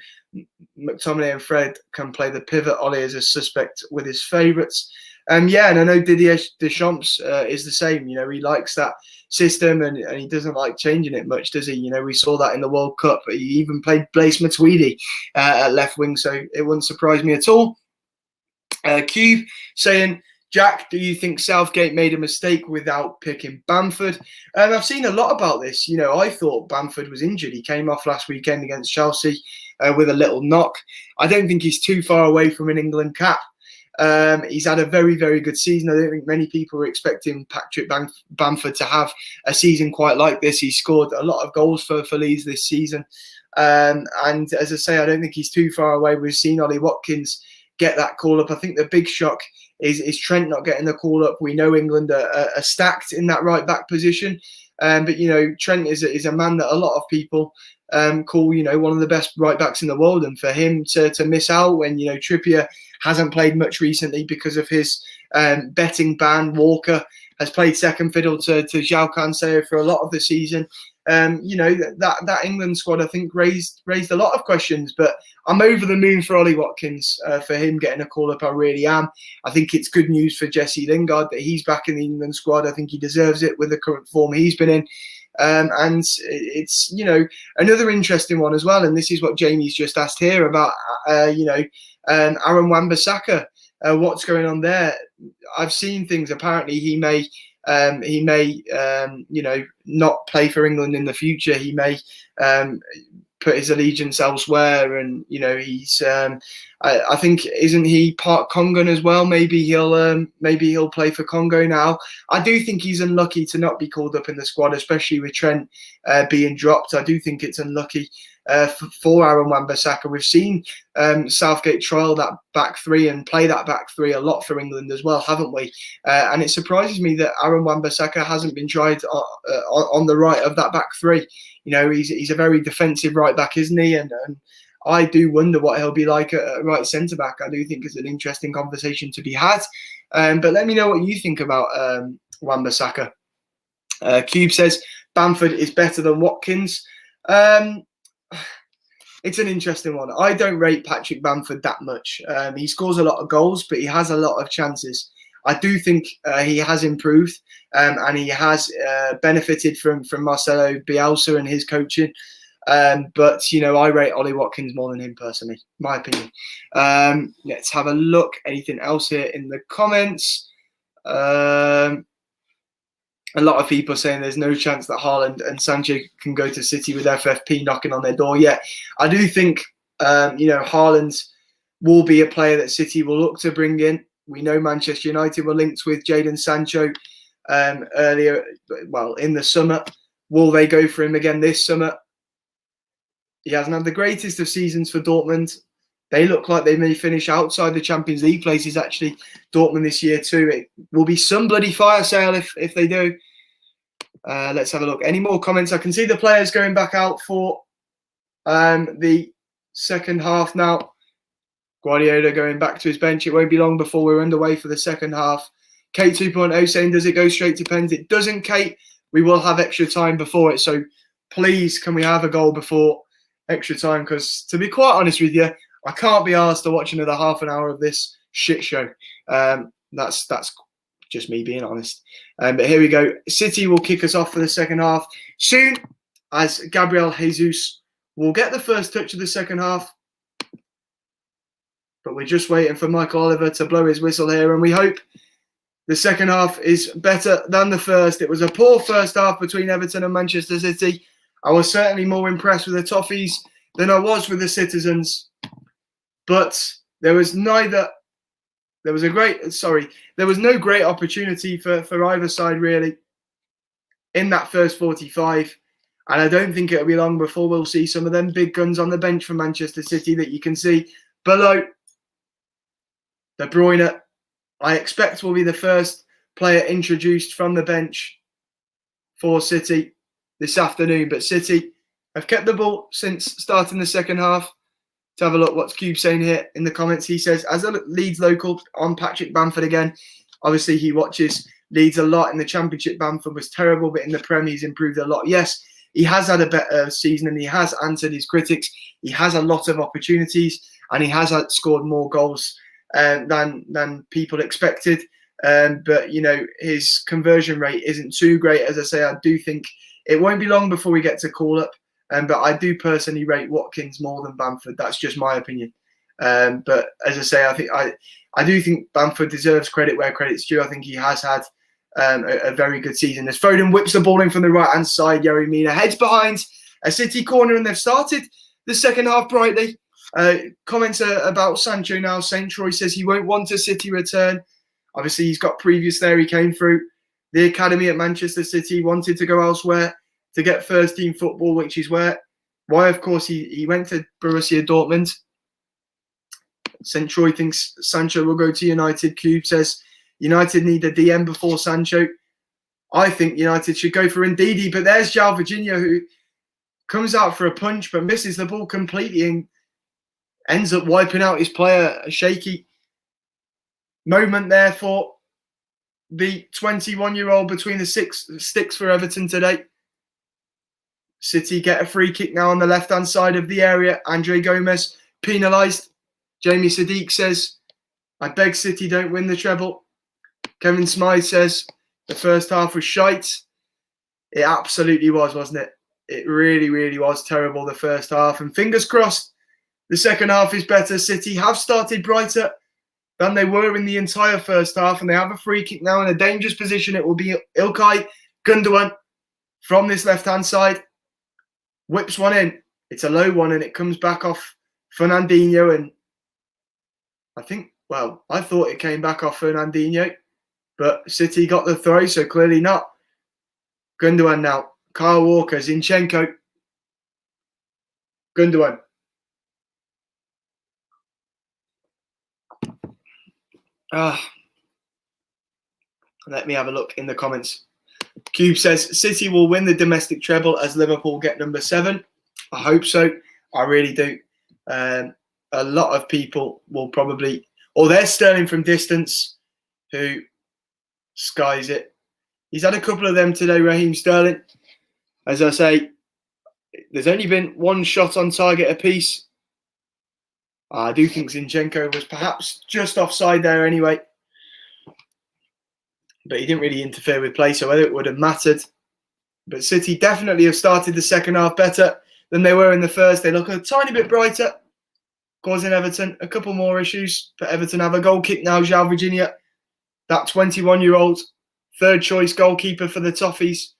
McTominay and Fred can play the pivot. Ollie is a suspect with his favourites. Yeah, and I know Didier Deschamps is the same. He likes that system and he doesn't like changing it much, does he? We saw that in the World Cup. He even played Blaise Matuidi at left wing, so it wouldn't surprise me at all. Cube saying, Jack, do you think Southgate made a mistake without picking Bamford? I've seen a lot about this. I thought Bamford was injured. He came off last weekend against Chelsea with a little knock. I don't think he's too far away from an England cap. He's had a very, very good season. I don't think many people were expecting Patrick Bamford to have a season quite like this. He scored a lot of goals for Leeds this season. And as I say, I don't think he's too far away. We've seen Ollie Watkins get that call up. I think the big shock is Trent not getting the call up. We know England are stacked in that right back position. But Trent is a man that a lot of people call one of the best right backs in the world, and for him to miss out when Trippier hasn't played much recently because of his betting ban. Walker has played second fiddle to João Cancelo for a lot of the season. That England squad, I think, raised a lot of questions, but I'm over the moon for Ollie Watkins, for him getting a call up. I really am. I think it's good news for Jesse Lingard that he's back in the England squad. I think he deserves it with the current form he's been in. And it's, another interesting one as well. And this is what Jamie's just asked here about, Aaron Wan-Bissaka. What's going on there? I've seen things. Apparently he may not play for England in the future. He may put his allegiance elsewhere, and he's I think, isn't he part Congo as well? Maybe he'll play for Congo now. I do think he's unlucky to not be called up in the squad, especially with Trent being dropped. I do think it's unlucky for Aaron Wan-Bissaka. We've seen Southgate trial that back three and play that back three a lot for England as well, haven't we? And it surprises me that Aaron Wan-Bissaka hasn't been tried on the right of that back three. He's a very defensive right back, isn't he? And I do wonder what he'll be like at right centre back. I do think it's an interesting conversation to be had. But let me know what you think about Wan-Bissaka. Cube says Bamford is better than Watkins. It's an interesting one. I don't rate Patrick Bamford that much. He scores a lot of goals, but he has a lot of chances. I do think he has improved, and he has benefited from Marcelo Bielsa and his coaching. But I rate Ollie Watkins more than him personally, my opinion. Let's have a look. Anything else here in the comments? A lot of people saying there's no chance that Haaland and Sancho can go to City with FFP knocking on their door yet. I do think, Haaland will be a player that City will look to bring in. We know Manchester United were linked with Jadon Sancho earlier, in the summer. Will they go for him again this summer? He hasn't had the greatest of seasons for Dortmund. They look like they may finish outside the Champions League places, actually, Dortmund this year too. It will be some bloody fire sale if they do. Let's have a look. Any more comments? I can see the players going back out for the second half now. Guardiola going back to his bench. It won't be long before we're underway for the second half. Kate 2.0 saying, does it go straight to pens? It doesn't, Kate. We will have extra time before it. So please, can we have a goal before extra time? Because to be quite honest with you, I can't be asked to watch another half an hour of this shit show. That's just me being honest. But here we go. City will kick us off for the second half soon, as Gabriel Jesus will get the first touch of the second half. But we're just waiting for Michael Oliver to blow his whistle here, and we hope the second half is better than the first. It was a poor first half between Everton and Manchester City. I was certainly more impressed with the Toffees than I was with the Citizens. But there was no great opportunity for either side, really, in that first 45. And I don't think it'll be long before we'll see some of them big guns on the bench for Manchester City that you can see below. De Bruyne, I expect, will be the first player introduced from the bench for City this afternoon. But City have kept the ball since starting the second half. To have a look what's Cube saying here in the comments. He says, as a Leeds local, on Patrick Bamford again. Obviously, he watches Leeds a lot. In the Championship, Bamford was terrible, but in the Prem, he's improved a lot. Yes, he has had a better season, and he has answered his critics. He has a lot of opportunities, and he has scored more goals than people expected. But, you know, his conversion rate isn't too great. As I say, I do think it won't be long before we get to call-up. But I do personally rate Watkins more than Bamford. That's just my opinion. But as I say, I do think Bamford deserves credit where credit's due. I think he has had a very good season. As Foden whips the ball in from the right-hand side, Yerry Mina heads behind a City corner, and they've started the second half brightly. Comments about Sancho now. St. Troy says he won't want a City return. Obviously, he's got previous there. He came through the academy at Manchester City, wanted to go elsewhere to get first-team football, which is why, of course, he went to Borussia Dortmund. St. Troy thinks Sancho will go to United. Cube says United need a DM before Sancho. I think United should go for Ndidi, but there's João Virginia, who comes out for a punch but misses the ball completely and ends up wiping out his player. A shaky moment there for the 21-year-old between the sticks for Everton today. City get a free kick now on the left-hand side of the area. Andre Gomez penalised. Jamie Sadiq says, I beg City don't win the treble. Kevin Smythe says, the first half was shite. It absolutely was, wasn't it? It really, really was terrible, the first half. And fingers crossed, the second half is better. City have started brighter than they were in the entire first half. And they have a free kick now in a dangerous position. It will be Ilkay Gundogan from this left-hand side. Whips one in. It's a low one, and it comes back off Fernandinho. And I thought it came back off Fernandinho, but City got the throw, so clearly not. Gundogan now. Kyle Walker, Zinchenko. Gundogan. Let me have a look in the comments. Cube says, City will win the domestic treble as Liverpool get number 7. I hope so. I really do. A lot of people will probably, or they're Sterling from distance, who skies it. He's had a couple of them today, Raheem Sterling. As I say, there's only been one shot on target apiece. I do think Zinchenko was perhaps just offside there anyway. But he didn't really interfere with play, so whether it would have mattered. But City definitely have started the second half better than they were in the first. They look a tiny bit brighter, causing Everton a couple more issues. But Everton have a goal kick now. João Virginia, that 21-year-old third choice goalkeeper for the Toffees,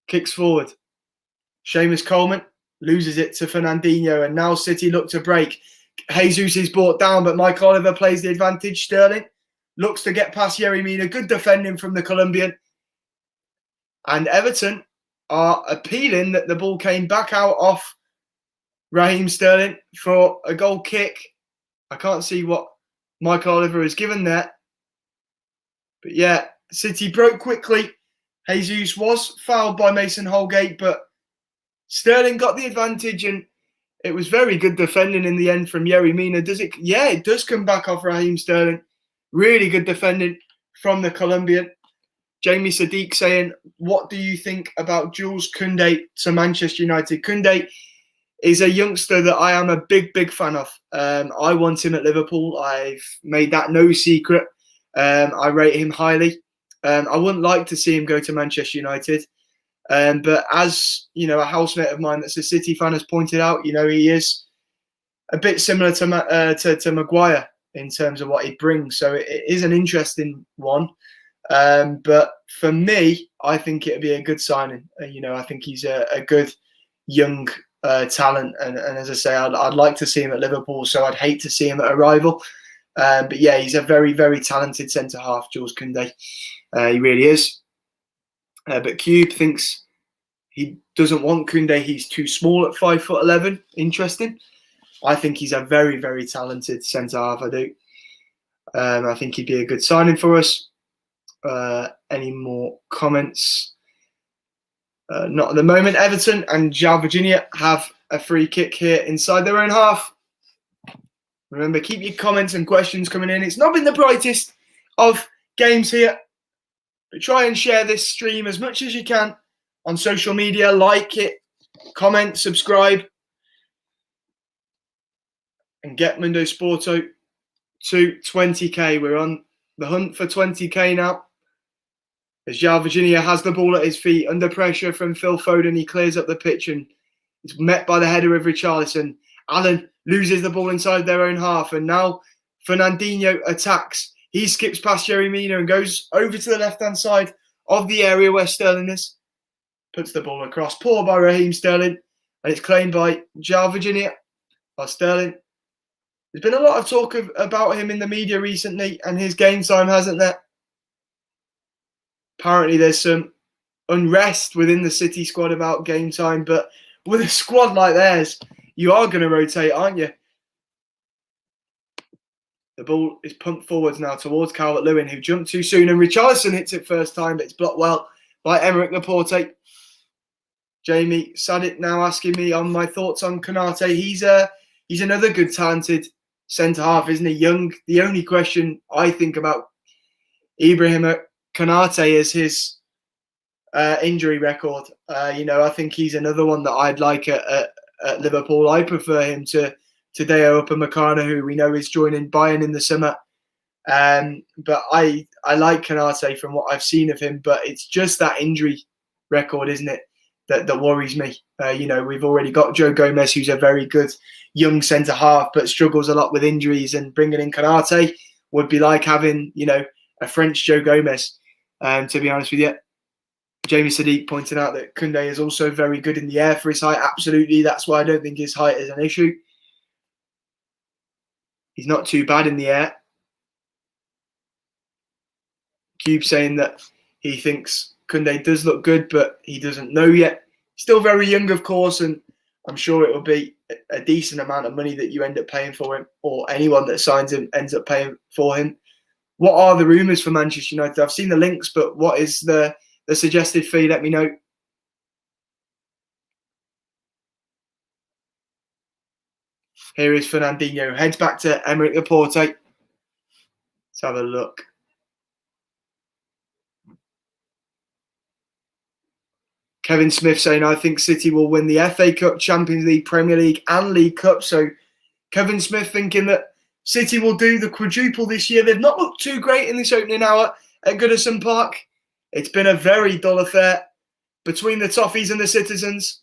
kicks forward. Seamus Coleman loses it to Fernandinho, and now City look to break. Jesus is brought down, but Mike Oliver plays the advantage. Sterling looks to get past Yerry Mina. Good defending from the Colombian. And Everton are appealing that the ball came back out off Raheem Sterling for a goal kick. I can't see what Mike Oliver has given there. But yeah, City broke quickly. Jesus was fouled by Mason Holgate, but Sterling got the advantage, and it was very good defending in the end from Yerry Mina. Does it? Yeah, it does come back off Raheem Sterling. Really good defending from the Colombian. Jamie Sadiq saying, what do you think about Jules Koundé to Manchester United? Koundé is a youngster that I am a big fan of. I want him at Liverpool. I've made that no secret. I rate him highly. I wouldn't like to see him go to Manchester United. But as you know, a housemate of mine that's a City fan has pointed out, you know, he is a bit similar to Maguire in terms of what he brings. So it is an interesting one. But for me, I think it'd be a good signing. You know, I think he's a good young talent, and as I say, I'd like to see him at Liverpool. So I'd hate to see him at a rival. But yeah, he's a very talented centre half, Jules Koundé. He really is. But Cube thinks he doesn't want Koundé. He's too small at 5'11". Interesting. I think he's a very talented centre half. I do. I think he'd be a good signing for us. Any more comments? Not at the moment. Everton and João Virginia have a free kick here inside their own half. Remember, keep your comments and questions coming in. It's not been the brightest of games here, but try and share this stream as much as you can on social media. Like it, comment, subscribe, and get Mundo Sporto to 20k. We're on the hunt for 20k now. As João Virginia has the ball at his feet, under pressure from Phil Foden, he clears up the pitch and is met by the header of Richarlison. Allen loses the ball inside their own half, and now Fernandinho attacks. He skips past Yerry Mina and goes over to the left-hand side of the area where Sterling is. Puts the ball across. Poor by Raheem Sterling, and it's claimed by João Virginia. By Sterling. There's been a lot of talk about him in the media recently and his game time, hasn't there? Apparently there's some unrest within the City squad about game time, but with a squad like theirs, you are going to rotate, aren't you? The ball is pumped forwards now towards Calvert-Lewin, who jumped too soon, and Richarlison hits it first time, but it's blocked well by Aymeric Laporte. Jamie Sadik now asking me on my thoughts on Konate. He's another good, talented centre-half, isn't he? Young. The only question I think about Ibrahim Konate is his injury record. You know, I think he's another one that I'd like at Liverpool. I prefer him to Deo Upamecano, who we know is joining Bayern in the summer. But I like Konate from what I've seen of him. But it's just that injury record, isn't it, that worries me. You know, we've already got Joe Gomez, who's a very good young centre-half, but struggles a lot with injuries. And bringing in Konate would be like having, you know, a French Joe Gomez. To be honest with you, Jamie Sadiq pointing out that Koundé is also very good in the air for his height. Absolutely, that's why I don't think his height is an issue. He's not too bad in the air. Cube saying that he thinks Koundé does look good, but he doesn't know yet. Still very young, of course, and I'm sure it will be a decent amount of money that you end up paying for him, or anyone that signs him ends up paying for him. What are the rumours for Manchester United? I've seen the links, but what is the suggested fee? Let me know. Here is Fernandinho. Heads back to Aymeric Laporte. Let's have a look. Kevin Smith saying, I think City will win the FA Cup, Champions League, Premier League and League Cup. So Kevin Smith thinking that City will do the quadruple this year. They've not looked too great in this opening hour at Goodison Park. It's been a very dull affair between the Toffees and the Citizens.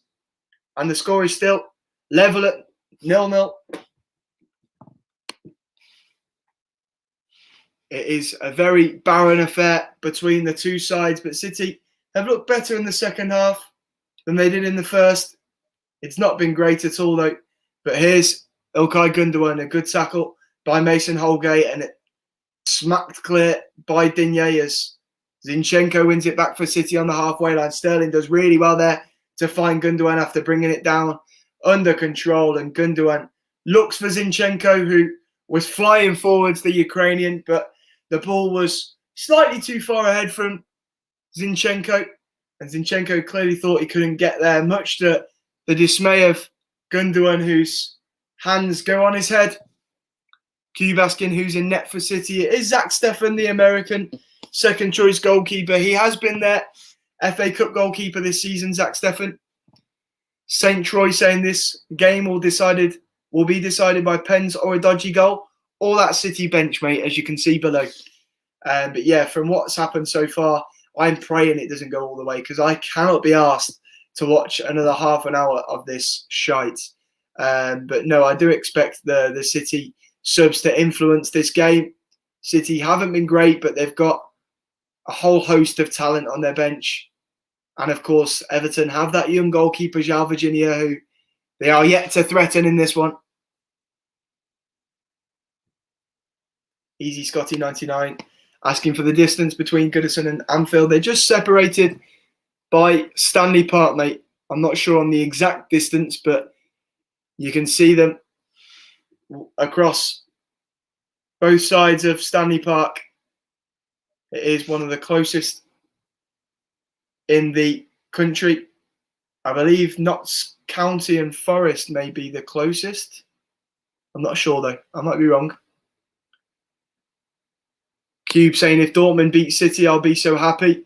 And the score is still level at 0-0. It is a very barren affair between the two sides. But City have looked better in the second half than they did in the first. It's not been great at all, though. But here's Ilkay Gundogan, a good tackle by Mason Holgate, and it smacked clear by Digne as Zinchenko wins it back for City on the halfway line. Sterling does really well there to find Gundogan after bringing it down under control, and Gundogan looks for Zinchenko, who was flying forwards, the Ukrainian, but the ball was slightly too far ahead from Zinchenko, and Zinchenko clearly thought he couldn't get there, much to the dismay of Gundogan, whose hands go on his head. Cube asking who's in net for City. It is Zach Steffen, the American second choice goalkeeper. He has been their FA Cup goalkeeper this season, Zach Steffen. St. Troy saying this game will be decided by pens or a dodgy goal. All that City bench, mate, as you can see below. But yeah, from what's happened so far, I'm praying it doesn't go all the way because I cannot be asked to watch another half an hour of this shite. But no, I do expect the City subs to influence this game. City haven't been great, but they've got a whole host of talent on their bench. And of course, Everton have that young goalkeeper, João Virginia, who they are yet to threaten in this one. Easy Scotty 99 asking for the distance between Goodison and Anfield. They're just separated by Stanley Park, mate. I'm not sure on the exact distance, but you can see them across both sides of Stanley Park. It is one of the closest in the country. I believe Notts County and Forest may be the closest. I'm not sure though. I might be wrong. Cube saying if Dortmund beat City, I'll be so happy.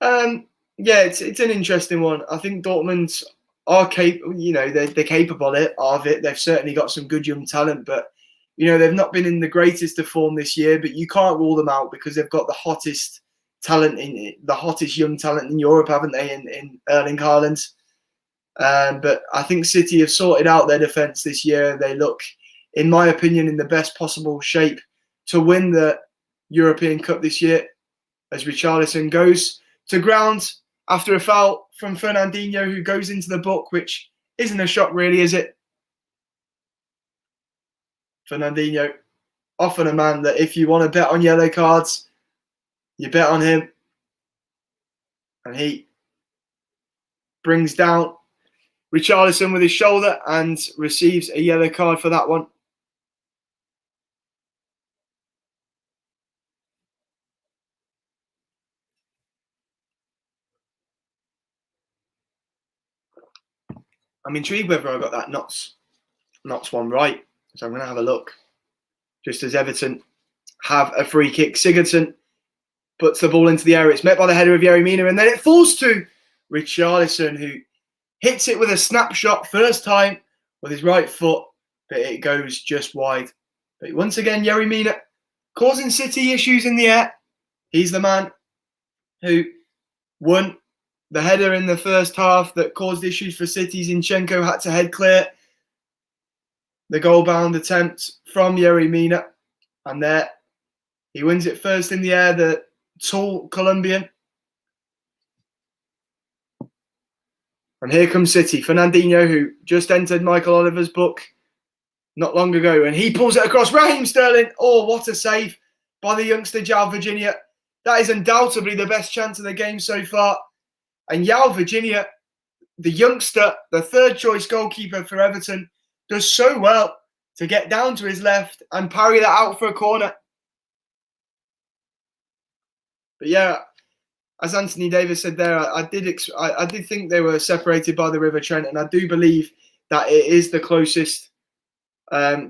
Yeah, it's an interesting one. I think Dortmund are capable. You know, they're capable of it. They've certainly got some good young talent, but you know they've not been in the greatest of form this year. But you can't rule them out because they've got the hottest young talent in Europe, haven't they? In Erling Haaland. But I think City have sorted out their defence this year. They look, in my opinion, in the best possible shape to win the European Cup this year, as Richarlison goes to ground after a foul from Fernandinho, who goes into the book, which isn't a shock really, is it? Fernandinho, often a man that if you want to bet on yellow cards, you bet on him. And he brings down Richarlison with his shoulder and receives a yellow card for that one. I'm intrigued whether I got that Notts one right. So I'm going to have a look. Just as Everton have a free kick. Sigurdsson puts the ball into the air. It's met by the header of Yerry Mina. And then it falls to Richarlison, who hits it with a snapshot first time with his right foot. But it goes just wide. But once again, Yerry Mina causing City issues in the air. He's the man who won the header in the first half that caused issues for City. Zinchenko had to head clear the goal-bound attempt from Yerry Mina. And there, he wins it first in the air, the tall Colombian. And here comes City. Fernandinho, who just entered Michael Oliver's book not long ago. And he pulls it across. Raheem Sterling. Oh, what a save by the youngster, João Virginia. That is undoubtedly the best chance of the game so far. And João Virginia, the youngster, the third choice goalkeeper for Everton, does so well to get down to his left and parry that out for a corner. But yeah, as Anthony Davis said there, I did think they were separated by the River Trent, and I do believe that it is the closest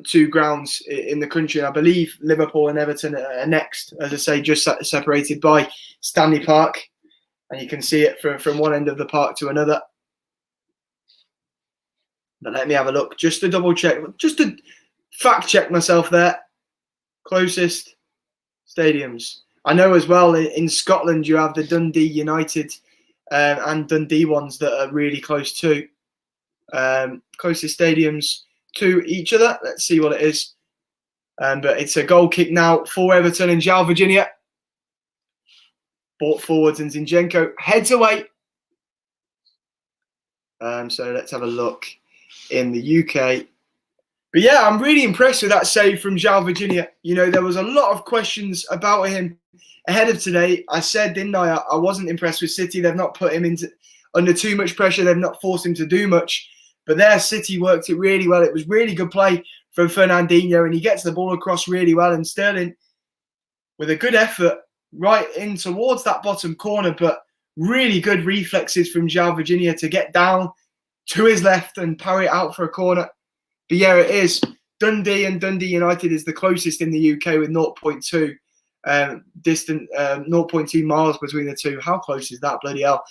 two grounds in the country. I believe Liverpool and Everton are next, as I say, just separated by Stanley Park. And you can see it from one end of the park to another. But let me have a look, just to double check, just to fact check myself there. Closest stadiums. I know as well in Scotland you have the Dundee United and Dundee ones that are really close to. Closest stadiums to each other. Let's see what it is. But it's a goal kick now for Everton, and João Virginia brought forwards, and Zinchenko heads away. So let's have a look in the UK. But yeah, I'm really impressed with that save from João Virginia. You know, there was a lot of questions about him ahead of today. I said, didn't I? I wasn't impressed with City. They've not put him under too much pressure. They've not forced him to do much. But there, City worked it really well. It was really good play from Fernandinho, and he gets the ball across really well. And Sterling, with a good effort, right in towards that bottom corner, but really good reflexes from João Virginia to get down to his left and parry it out for a corner. But yeah, it is. Dundee and Dundee United is the closest in the UK with 0.2 0.2 miles between the two. How close is that? Bloody hell.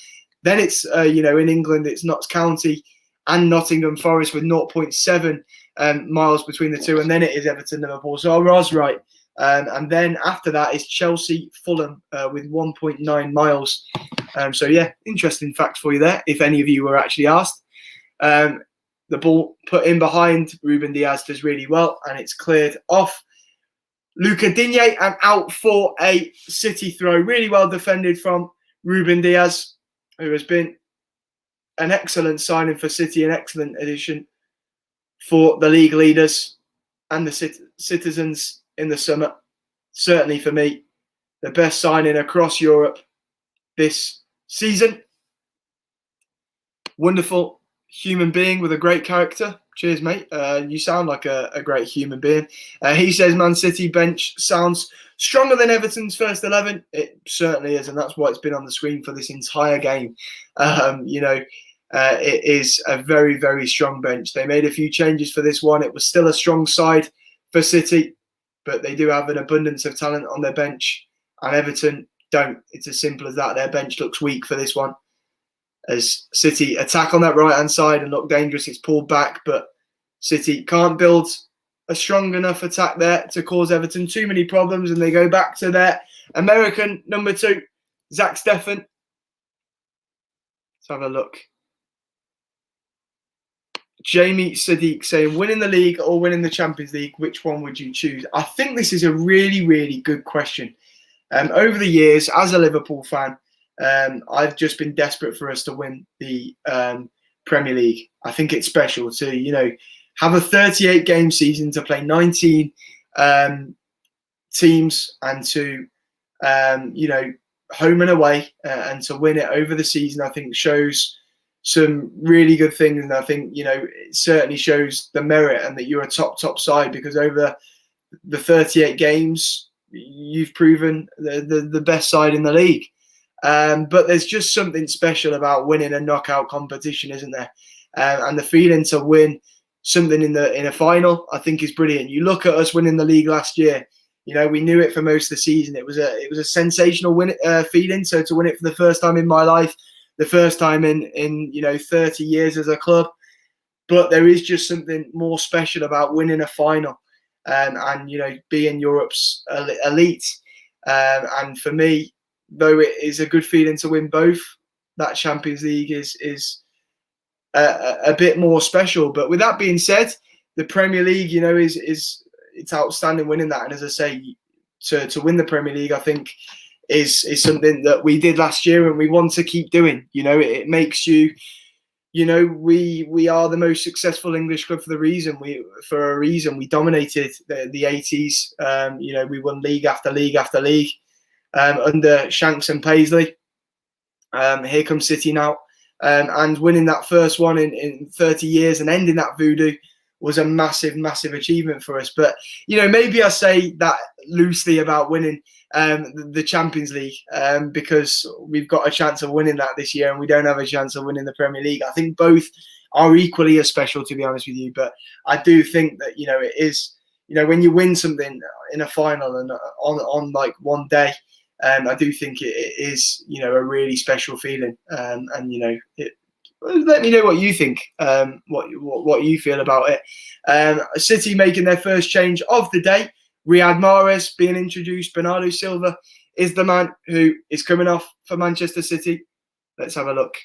Then it's, in England, it's Notts County and Nottingham Forest with 0.7 miles between the two, and then it is Everton, Liverpool. So I was right. And then after that is Chelsea, Fulham with 1.9 miles. So yeah, interesting fact for you there, if any of you were actually asked. The ball put in behind Ruben Diaz does really well, and it's cleared off. Luca Digne and out for a City throw. Really well defended from Ruben Diaz, who has been an excellent signing for City, an excellent addition for the league leaders and the citizens in the summer. Certainly for me, the best signing across Europe this season. Wonderful human being with a great character. Cheers, mate. You sound like a great human being. He says Man City bench sounds stronger than Everton's first 11. It certainly is, and that's why it's been on the screen for this entire game. It is a very, very strong bench. They made a few changes for this one. It was still a strong side for City, but they do have an abundance of talent on their bench, and Everton don't. It's as simple as that. Their bench looks weak for this one. As City attack on that right-hand side and look dangerous, it's pulled back, but City can't build a strong enough attack there to cause Everton too many problems, and they go back to their American number 2, Zach Steffen. Let's have a look. Jamie Sadiq saying, winning the league or winning the Champions League, which one would you choose? I think this is a really, really good question. Over the years, as a Liverpool fan, I've just been desperate for us to win the Premier League. I think it's special to, have a 38-game season, to play 19 teams, and to, home and away, and to win it over the season, I think shows some really good things. And I think, it certainly shows the merit and that you're a top side, because over the 38 games, you've proven the best side in the league. But there's just something special about winning a knockout competition, isn't there? And the feeling to win something in a final, I think, is brilliant. You look at us winning the league last year. We knew it for most of the season. It was a sensational feeling. So to win it for the first time in my life, the first time in 30 years as a club. But there is just something more special about winning a final, and being Europe's elite. And for me, though it is a good feeling to win both, that Champions League is a bit more special. But with that being said, the Premier League, is it's outstanding winning that. And as I say, to win the Premier League, I think is something that we did last year and we want to keep doing. It makes you, we are the most successful English club for a reason. We dominated the 80s. We won league after league after league. Under Shanks and Paisley. Here comes City now. And winning that first one in 30 years and ending that voodoo was a massive, massive achievement for us. But, maybe I say that loosely about winning the Champions League, because we've got a chance of winning that this year and we don't have a chance of winning the Premier League. I think both are equally as special, to be honest with you. But I do think that, it is, when you win something in a final and on like one day, I do think it is, a really special feeling. And let me know what you think, what you feel about it. City making their first change of the day. Riyad Mahrez being introduced. Bernardo Silva is the man who is coming off for Manchester City. Let's have a look.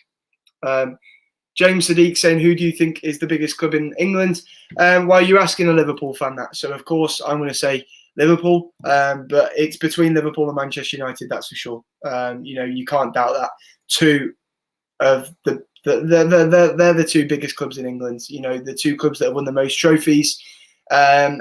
James Sadiq saying, who do you think is the biggest club in England? Well, you're asking a Liverpool fan that. So, of course, I'm going to say Liverpool, but it's between Liverpool and Manchester United, that's for sure. You can't doubt that. Two of they're the two biggest clubs in England. The two clubs that have won the most trophies, and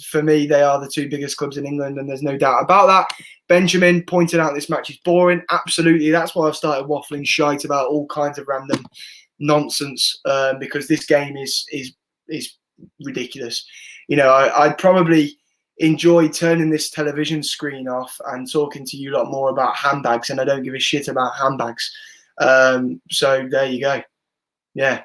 for me, they are the two biggest clubs in England, and there's no doubt about that. Benjamin pointed out this match is boring. Absolutely, that's why I've started waffling shite about all kinds of random nonsense, because this game is ridiculous. I'd probably enjoy turning this television screen off and talking to you a lot more about handbags, and I don't give a shit about handbags. So there you go. Yeah.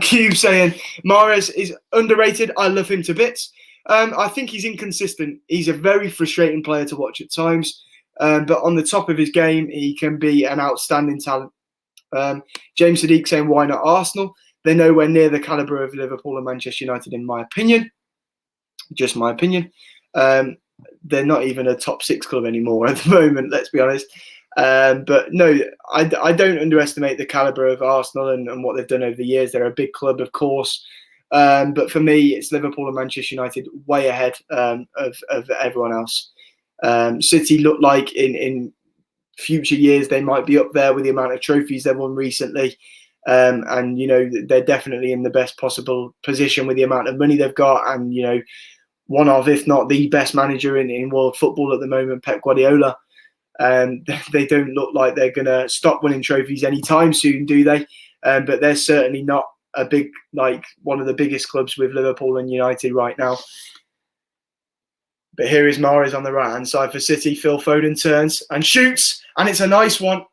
Cube saying, Mahrez is underrated. I love him to bits. I think he's inconsistent. He's a very frustrating player to watch at times, but on the top of his game, he can be an outstanding talent. James Sadiq saying, why not Arsenal? They're nowhere near the calibre of Liverpool and Manchester United, in my opinion. Just my opinion. They're not even a top 6 club anymore at the moment, let's be honest. But no, I don't underestimate the calibre of Arsenal and what they've done over the years. They're a big club, of course. But for me, it's Liverpool and Manchester United way ahead of everyone else. City look like in future years they might be up there with the amount of trophies they've won recently. And, you know, they're definitely in the best possible position with the amount of money they've got. And, you know, one of, if not the best manager in world football at the moment, Pep Guardiola. They don't look like they're going to stop winning trophies anytime soon, do they? But they're certainly not a big, like one of the biggest clubs with Liverpool and United right now. But here is Mahrez on the right-hand side for City. Phil Foden turns and shoots, and it's a nice one.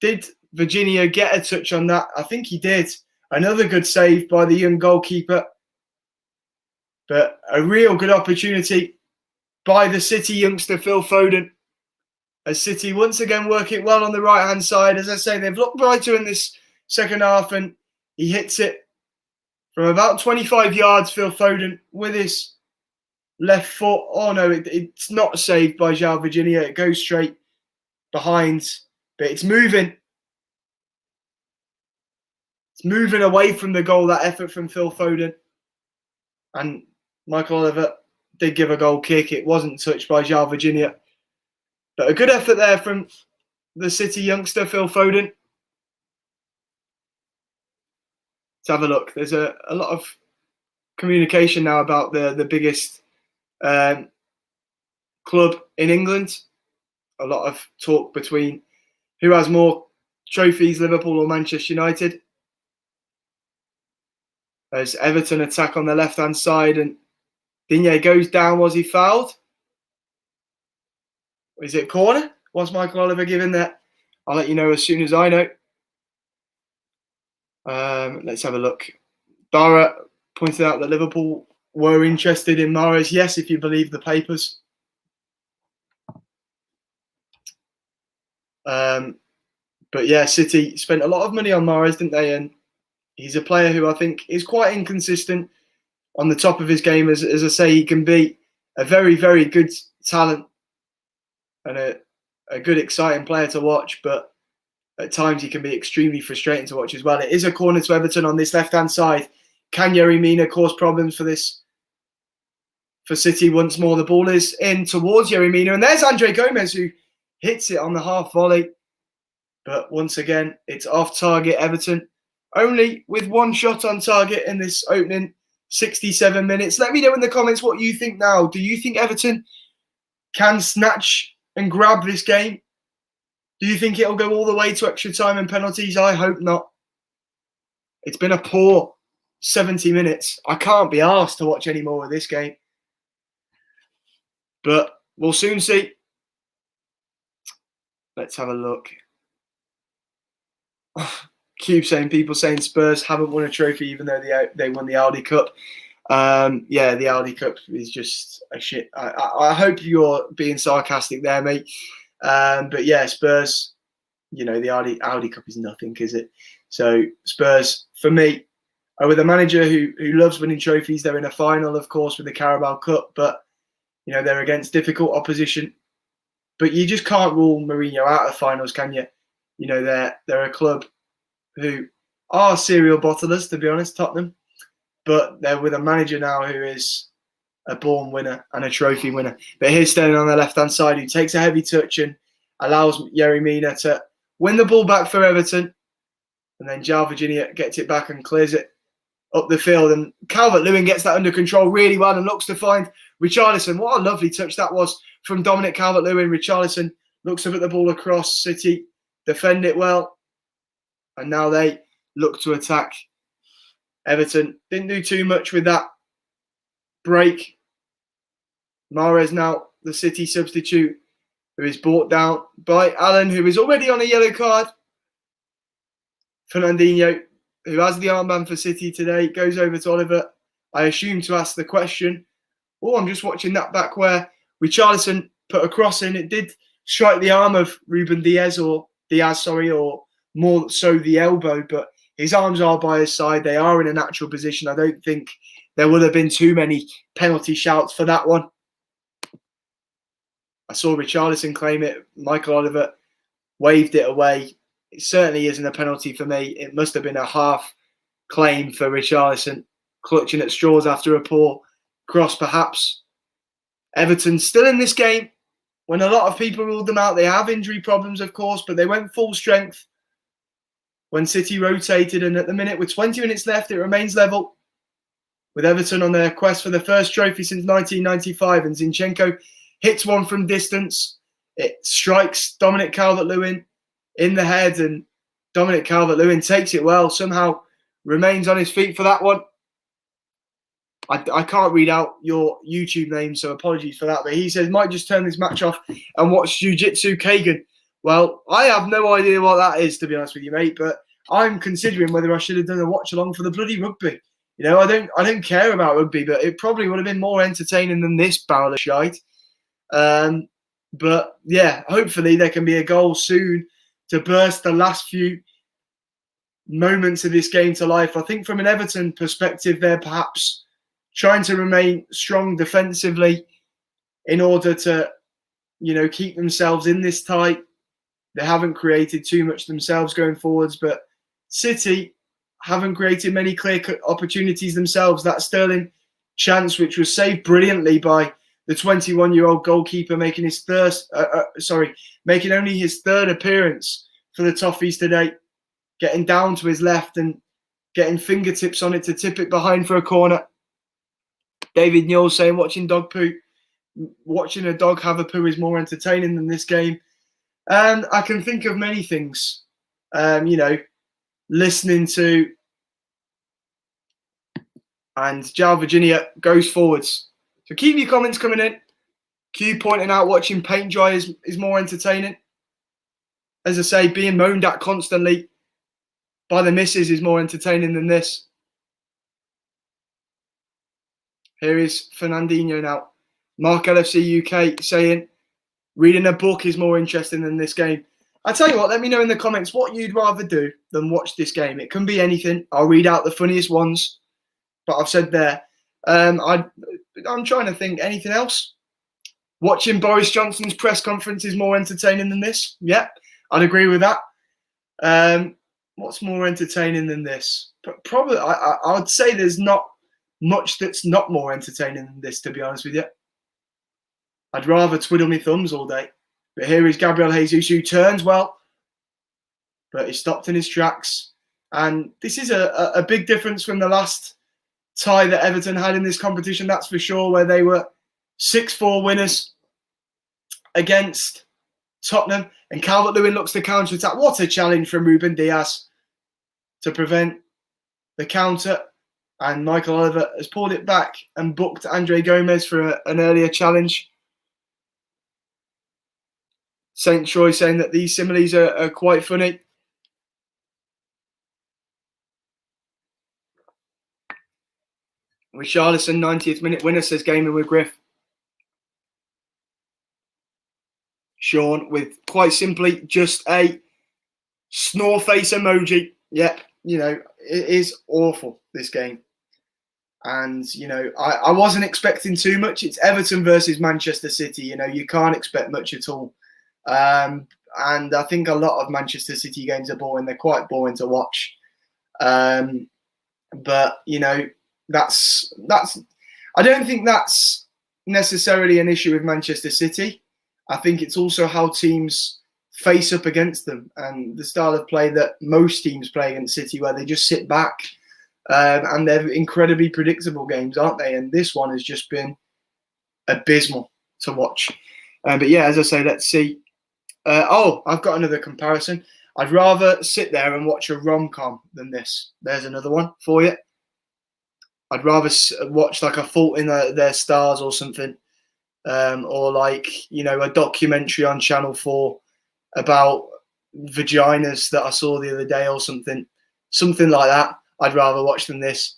Did Virginia get a touch on that? I think he did. Another good save by the young goalkeeper. But a real good opportunity by the City youngster, Phil Foden. As City once again working well on the right-hand side. As I say, they've looked brighter in this second half, and he hits it from about 25 yards, Phil Foden, with his left foot. Oh, no, it's not saved by João Virginia. It goes straight behind, but it's moving. It's moving away from the goal, that effort from Phil Foden. And Michael Oliver did give a goal kick. It wasn't touched by João Virginia. But a good effort there from the City youngster, Phil Foden. Let's have a look. There's a lot of communication now about the biggest club in England. A lot of talk between who has more trophies, Liverpool or Manchester United. There's Everton attack on the left-hand side, and Digne goes down. Was he fouled? Is it corner? Was Michael Oliver given that? I'll let you know as soon as I know. Let's have a look. Dara pointed out that Liverpool were interested in Mahrez. Yes, if you believe the papers. But yeah, City spent a lot of money on Mahrez, didn't they? And he's a player who I think is quite inconsistent on the top of his game. As I say, he can be a very, very good talent and a good, exciting player to watch, but at times he can be extremely frustrating to watch as well. It is a corner to Everton on this left-hand side. Can Yerry Mina cause problems for City once more? The ball is in towards Yerry Mina, and there's Andre Gomez who hits it on the half volley. But once again, it's off target. Everton only with one shot on target in this opening 67 minutes. Let me know in the comments what you think now. Do you think Everton can snatch and grab this game? Do you think it'll go all the way to extra time and penalties? I hope not. It's been a poor 70 minutes. I can't be asked to watch any more of this game. But we'll soon see. Let's have a look. Cube saying, people saying Spurs haven't won a trophy even though they won the Audi Cup. Yeah, the Audi Cup is just a shit. I hope you're being sarcastic there, mate. But yeah, Spurs, you know, the Audi Cup is nothing, is it? So Spurs, for me, are with a manager who loves winning trophies. They're in a final, of course, with the Carabao Cup, but you know, they're against difficult opposition. But you just can't rule Mourinho out of finals, can you? You know, they're a club who are serial bottlers, to be honest, Tottenham. But they're with a manager now who is a born winner and a trophy winner. But here's Sterling on the left-hand side, who takes a heavy touch and allows Yerry Mina to win the ball back for Everton. And then João Virginia gets it back and clears it up the field. And Calvert-Lewin gets that under control really well and looks to find Richarlison. What a lovely touch that was from Dominic Calvert-Lewin. Richarlison looks up at the ball across. City defend it well. And now they look to attack. Everton didn't do too much with that break. Mahrez now the City substitute, who is brought down by Allen, who is already on a yellow card. Fernandinho, who has the armband for City today, goes over to Oliver, I assume, to ask the question. Oh, I'm just watching that back where Richarlison put a cross in. It did strike the arm of Ruben Diaz, or more so the elbow, but his arms are by his side. They are in a natural position. I don't think there would have been too many penalty shouts for that one. I saw Richarlison claim it. Michael Oliver waved it away. It certainly isn't a penalty for me. It must have been a half claim for Richarlison, clutching at straws after a poor cross, perhaps. Everton still in this game when a lot of people ruled them out. They have injury problems, of course, but they went full strength when City rotated. And at the minute, with 20 minutes left, it remains level, with Everton on their quest for the first trophy since 1995. And Zinchenko hits one from distance. It strikes Dominic Calvert-Lewin in the head, and Dominic Calvert-Lewin takes it well, somehow remains on his feet for that one. I can't read out your YouTube name, so apologies for that. But he says, might just turn this match off and watch Jiu-Jitsu Kagan. Well, I have no idea what that is, to be honest with you, mate. But I'm considering whether I should have done a watch-along for the bloody rugby. You know, I don't care about rugby, but it probably would have been more entertaining than this barrel of shite. But, yeah, hopefully there can be a goal soon to burst the last few moments of this game to life. I think from an Everton perspective, they're perhaps trying to remain strong defensively in order to, you know, keep themselves in this tight. They haven't created too much themselves going forwards, but City haven't created many clear-cut opportunities themselves. That Sterling chance, which was saved brilliantly by the 21-year-old goalkeeper, making only his third appearance for the Toffees today, getting down to his left and getting fingertips on it to tip it behind for a corner. David Newell saying, watching a dog have a poo is more entertaining than this game. And I can think of many things. You know, listening to, and Jal Virginia goes forwards. So keep your comments coming in. Q pointing out watching paint dry is more entertaining. As I say, being moaned at constantly by the missus is more entertaining than this. Here is Fernandinho now. Mark LFC UK saying, reading a book is more interesting than this game. I tell you what, let me know in the comments what you'd rather do than watch this game. It can be anything. I'll read out the funniest ones, but I've said there. I'm trying to think anything else. Watching Boris Johnson's press conference is more entertaining than this. Yeah, I'd agree with that. What's more entertaining than this? Probably, I would say there's not much that's not more entertaining than this, to be honest with you. I'd rather twiddle my thumbs all day. But here is Gabriel Jesus, who turns well, but he's stopped in his tracks. And this is a big difference from the last tie that Everton had in this competition, that's for sure, where they were 6-4 winners against Tottenham. And Calvert-Lewin looks to counter-attack. What a challenge from Ruben Diaz to prevent the counter. And Michael Oliver has pulled it back and booked Andre Gomez for an earlier challenge. St. Troy saying that these similes are quite funny. Richarlison, 90th minute winner, says gaming with Griff. Sean with quite simply just a snore face emoji. Yep, you know, it is awful, this game. And, you know, I wasn't expecting too much. It's Everton versus Manchester City. You know, you can't expect much at all. And I think a lot of Manchester City games are boring. They're quite boring to watch. But, you know, that's I don't think that's necessarily an issue with Manchester City. I think it's also how teams face up against them and the style of play that most teams play against City, where they just sit back. And they're incredibly predictable games, aren't they? And this one has just been abysmal to watch. But yeah, as I say, let's see. I've got another comparison. I'd rather sit there and watch a rom-com than this. There's another one for you. I'd rather watch like A Fault in Their Stars or something. Or like, you know, a documentary on Channel 4 about vaginas that I saw the other day or something. Something like that. I'd rather watch than this.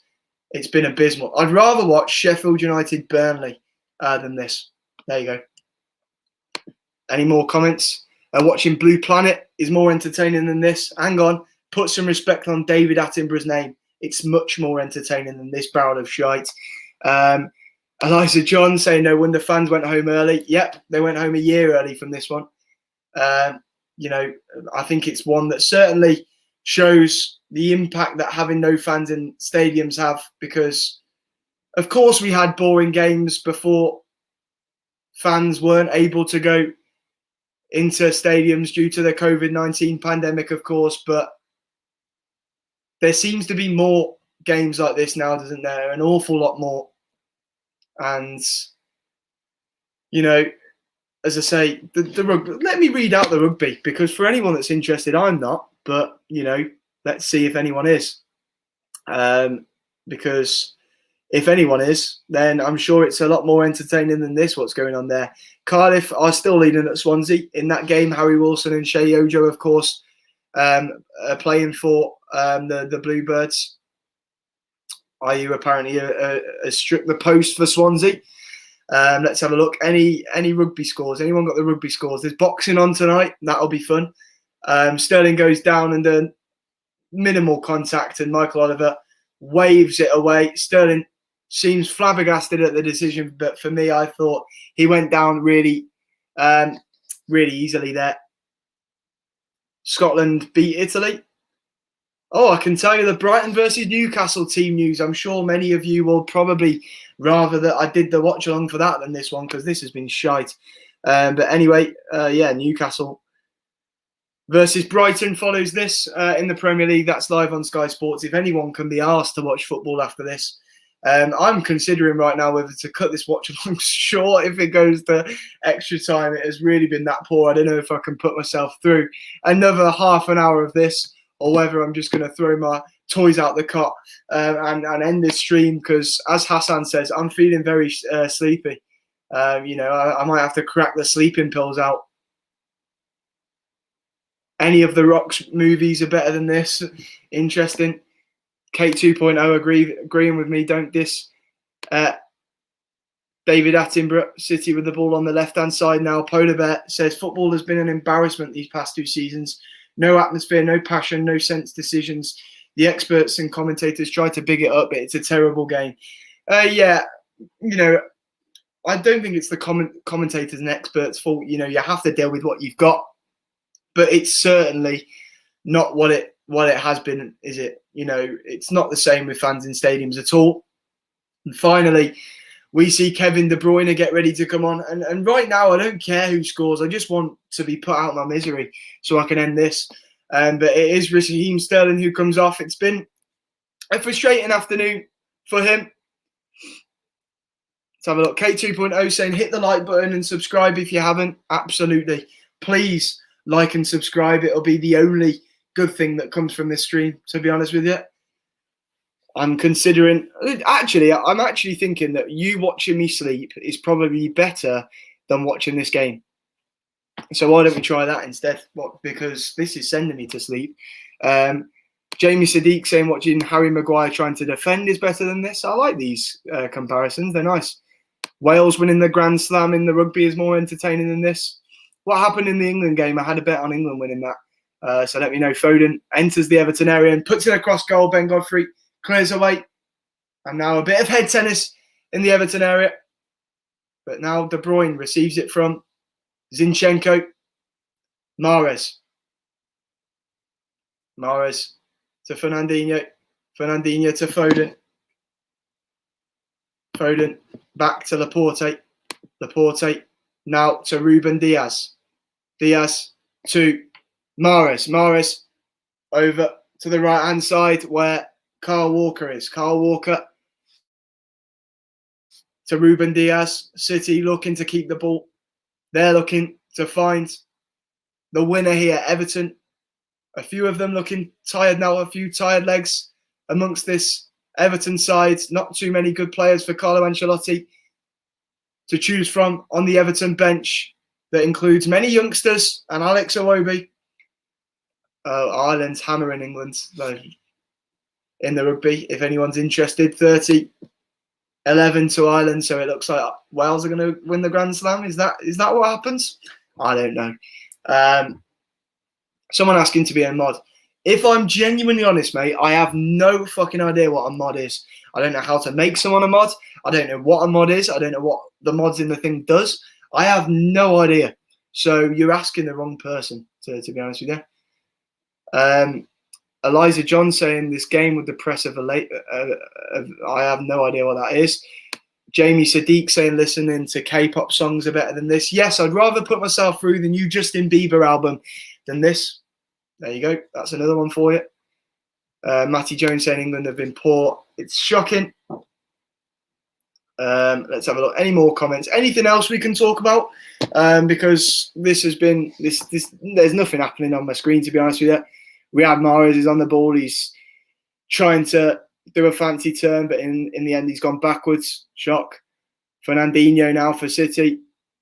It's been abysmal. I'd rather watch Sheffield United Burnley than this. There you go. Any more comments? Watching Blue Planet is more entertaining than this. Hang on, put some respect on David Attenborough's name. It's much more entertaining than this barrel of shite. Eliza John saying no wonder fans went home early. Yep, they went home a year early from this one. You know, I think it's one that certainly shows the impact that having no fans in stadiums have, because of course we had boring games before fans weren't able to go into stadiums due to the COVID-19 pandemic, of course, but there seems to be more games like this now, doesn't there? An awful lot more. And, you know, as I say, the rugby, let me read out the rugby, because for anyone that's interested, I'm not, but, you know, let's see if anyone is. Because if anyone is, then I'm sure it's a lot more entertaining than this, what's going on there. Cardiff are still leading at Swansea. In that game, Harry Wilson and Shea Ojo, of course, are playing for the Bluebirds. IU apparently has struck the post for Swansea. Let's have a look. Any rugby scores? Anyone got the rugby scores? There's boxing on tonight. That'll be fun. Sterling goes down under minimal contact, and Michael Oliver waves it away. Sterling seems flabbergasted at the decision, but for me, I thought he went down really easily there. Scotland beat Italy. Oh, I can tell you the Brighton versus Newcastle team news. I'm sure many of you will probably rather that I did the watch along for that than this one, because this has been shite. But anyway, yeah, Newcastle versus Brighton follows this in the Premier League. That's live on Sky Sports. If anyone can be asked to watch football after this, I'm considering right now whether to cut this watch along short if it goes to extra time. It has really been that poor. I don't know if I can put myself through another half an hour of this, or whether I'm just going to throw my toys out the cot and end this stream, because, as Hassan says, I'm feeling very sleepy. You know, I might have to crack the sleeping pills out. Any of the Rock's movies are better than this. Interesting. Kate 2.0 agreeing with me. Don't diss David Attenborough. City with the ball on the left-hand side now. Polar Bear says football has been an embarrassment these past 2 seasons. No atmosphere, no passion, no sense decisions. The experts and commentators try to big it up, but it's a terrible game. Yeah, you know, I don't think it's the commentators and experts' fault. You know, you have to deal with what you've got, but it's certainly not what it has been, is it? You know, it's not the same with fans in stadiums at all. And finally, we see Kevin De Bruyne get ready to come on. And right now, I don't care who scores. I just want to be put out of my misery so I can end this. But it is Raheem Sterling who comes off. It's been a frustrating afternoon for him. Let's have a look. Kate 2.0 saying, hit the like button and subscribe if you haven't. Absolutely. Please like and subscribe. It'll be the only good thing that comes from this stream, to be honest with you. I'm actually thinking that you watching me sleep is probably better than watching this game. So why don't we try that instead? Because this is sending me to sleep. Jamie Sadiq saying watching Harry Maguire trying to defend is better than this. I like these comparisons. They're nice. Wales winning the Grand Slam in the rugby is more entertaining than this. What happened in the England game? I had a bet on England winning that. So let me know. Foden enters the Everton area and puts it across goal. Ben Godfrey clears away. And now a bit of head tennis in the Everton area. But now De Bruyne receives it from Zinchenko. Mahrez to Fernandinho. Fernandinho to Foden. Foden back to Laporte. Laporte now to Ruben Diaz. Diaz to Mahrez. Mahrez over to the right-hand side where Kyle Walker is. Kyle Walker to Ruben Diaz. City looking to keep the ball. They're looking to find the winner here. Everton, a few of them looking tired now, a few tired legs amongst this Everton side. Not too many good players for Carlo Ancelotti to choose from on the Everton bench. That includes many youngsters and Alex Iwobi. Ireland's hammering England in the rugby. If anyone's interested, 30-11 to Ireland. So it looks like Wales are going to win the Grand Slam. Is that what happens? I don't know. Someone asking to be a mod. If I'm genuinely honest, mate, I have no fucking idea what a mod is. I don't know how to make someone a mod. I don't know what a mod is. I don't know what the mods in the thing does. I have no idea. So you're asking the wrong person, to be honest with you. Eliza John saying this game with the press of I have no idea what that is. Jamie Sadiq saying listening to K-pop songs are better than this. Yes, I'd rather put myself through the new Justin Bieber album than this. There you go. That's another one for you. Matty Jones saying England have been poor. It's shocking. Let's have a look. Any more comments? Anything else we can talk about? Because this has been this. There's nothing happening on my screen, to be honest with you. Riyad Mahrez is on the ball. He's trying to do a fancy turn, but in the end, he's gone backwards. Shock. Fernandinho now for City.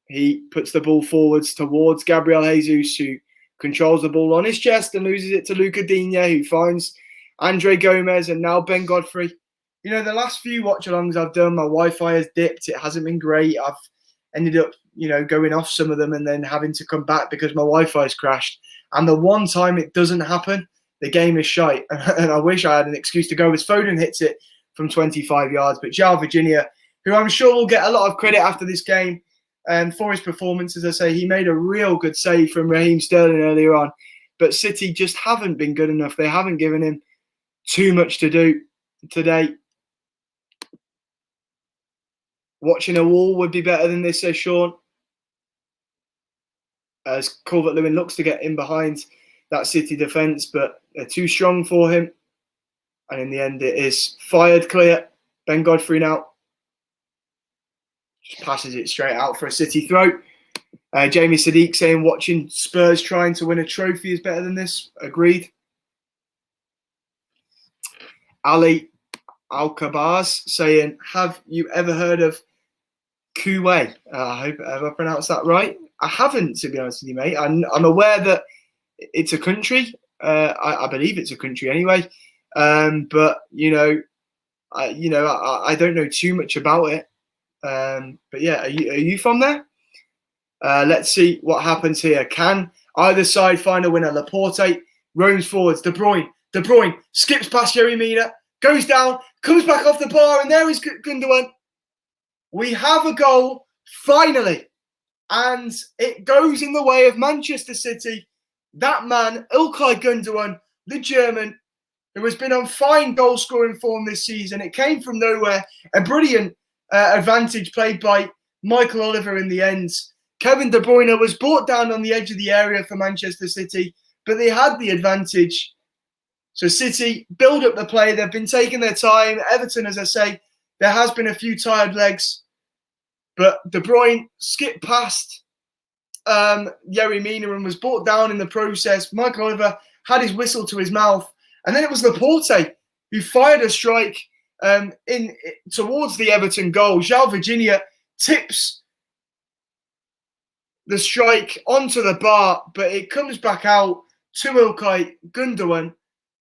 He puts the ball forwards towards Gabriel Jesus, who controls the ball on his chest and loses it to Luca Digne, who finds Andre Gomez and now Ben Godfrey. You know, the last few watch-alongs I've done, my Wi-Fi has dipped. It hasn't been great. I've ended up, going off some of them and then having to come back because my Wi-Fi has crashed. And the one time it doesn't happen, the game is shite. And I wish I had an excuse to go as Foden hits it from 25 yards. But João Virginia, who I'm sure will get a lot of credit after this game for his performance, as I say, he made a real good save from Raheem Sterling earlier on. But City just haven't been good enough. They haven't given him too much to do today. Watching a wall would be better than this, says Sean. As Calvert-Lewin looks to get in behind that City defence, but they're too strong for him. And in the end, it is fired clear. Ben Godfrey now just passes it straight out for a City throw. Jamie Sadiq saying watching Spurs trying to win a trophy is better than this. Agreed. Ali Al-Kabaz saying, have you ever heard of Kuwait? I hope I pronounced that right. I haven't, to be honest with you, mate. I'm aware that it's a country. I believe it's a country anyway. But I don't know too much about it. But yeah, are you from there? Let's see what happens here. Can either side find a winner? Laporte roams forwards. De Bruyne skips past Yerry Mina, goes down, comes back off the bar, and there is Gundogan. We have a goal, finally. And it goes in the way of Manchester City. That man, İlkay Gundogan, the German, who has been on fine goal-scoring form this season. It came from nowhere. A brilliant advantage played by Michael Oliver in the end. Kevin De Bruyne was brought down on the edge of the area for Manchester City, but they had the advantage. So City build up the play. They've been taking their time. Everton, as I say, there has been a few tired legs. But De Bruyne skipped past Yerry Mina and was brought down in the process. Michael Oliver had his whistle to his mouth. And then it was Laporte who fired a strike towards the Everton goal. João Virginia tips the strike onto the bar, but it comes back out to İlkay Gundogan,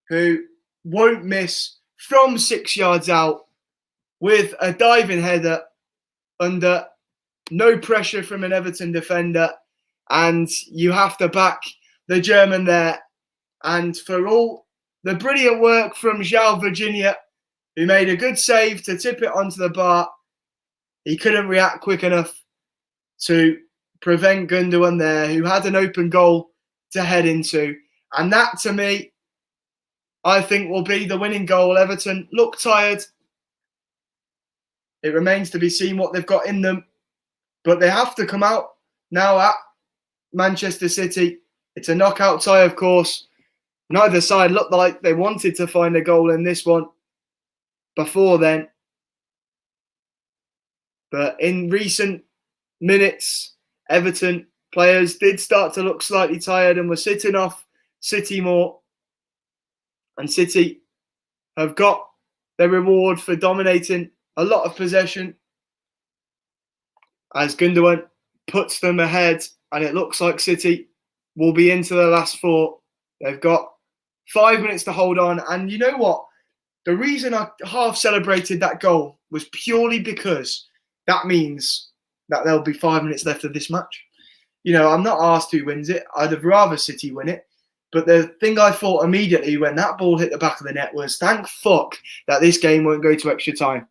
who won't miss from 6 yards out with a diving header under no pressure from an Everton defender. And you have to back the German there. And for all the brilliant work from João Virginia, who made a good save to tip it onto the bar, he couldn't react quick enough to prevent Gundogan there, who had an open goal to head into. And that, to me, I think will be the winning goal. Everton look tired. It remains to be seen what they've got in them. But they have to come out now at Manchester City. It's a knockout tie, of course. Neither side looked like they wanted to find a goal in this one before then. But in recent minutes, Everton players did start to look slightly tired and were sitting off City more. And City have got their reward for dominating a lot of possession as Gundogan puts them ahead, and it looks like City will be into the last four. They've got 5 minutes to hold on, and you know what? The reason I half celebrated that goal was purely because that means that there'll be 5 minutes left of this match. I'm not asked who wins it. I'd have rather City win it. But the thing I thought immediately when that ball hit the back of the net was, thank fuck that this game won't go to extra time.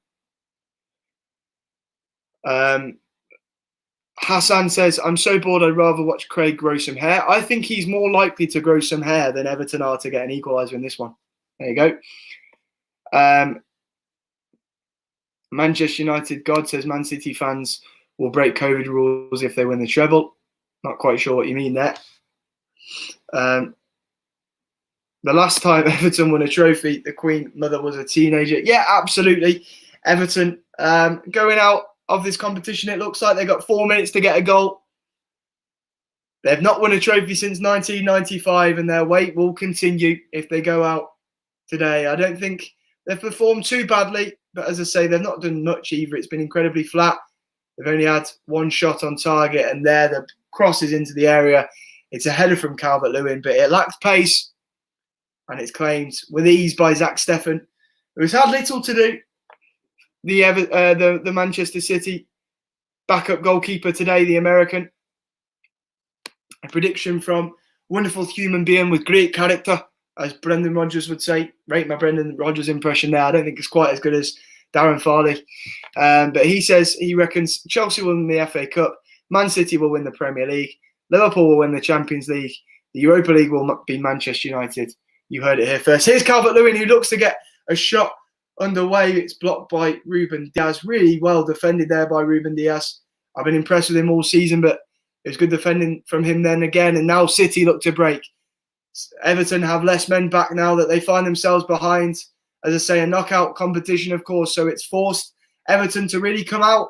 Hassan says, I'm so bored I'd rather watch Craig grow some hair. I think he's more likely to grow some hair than Everton are to get an equaliser in this one. There you go. Manchester United God says Man City fans will break COVID rules if they win the treble. Not quite sure what you mean there. The last time Everton won a trophy, the Queen Mother was a teenager. Yeah, absolutely. Everton going out of this competition, it looks like they got 4 minutes to get a goal. They've not won a trophy since 1995, and their wait will continue if they go out today. I don't think they've performed too badly, but as I say, they've not done much either. It's been incredibly flat. They've only had one shot on target, and there the cross is into the area. It's a header from Calvert-Lewin, but it lacks pace, and it's claimed with ease by Zach Steffen, who's had little to do. The Manchester City backup goalkeeper today, the American. A prediction from wonderful human being with great character, as Brendan Rodgers would say. Rate my Brendan Rodgers impression there. I don't think it's quite as good as Darren Farley. But he says he reckons Chelsea will win the FA Cup, Man City will win the Premier League, Liverpool will win the Champions League, the Europa League will be Manchester United. You heard it here first. Here's Calvert-Lewin, who looks to get a shot underway. It's blocked by Ruben Diaz. Really well defended there by Ruben Diaz. I've been impressed with him all season, but it was good defending from him then again. And now City look to break. Everton have less men back now that they find themselves behind. As I say, a knockout competition, of course, so it's forced Everton to really come out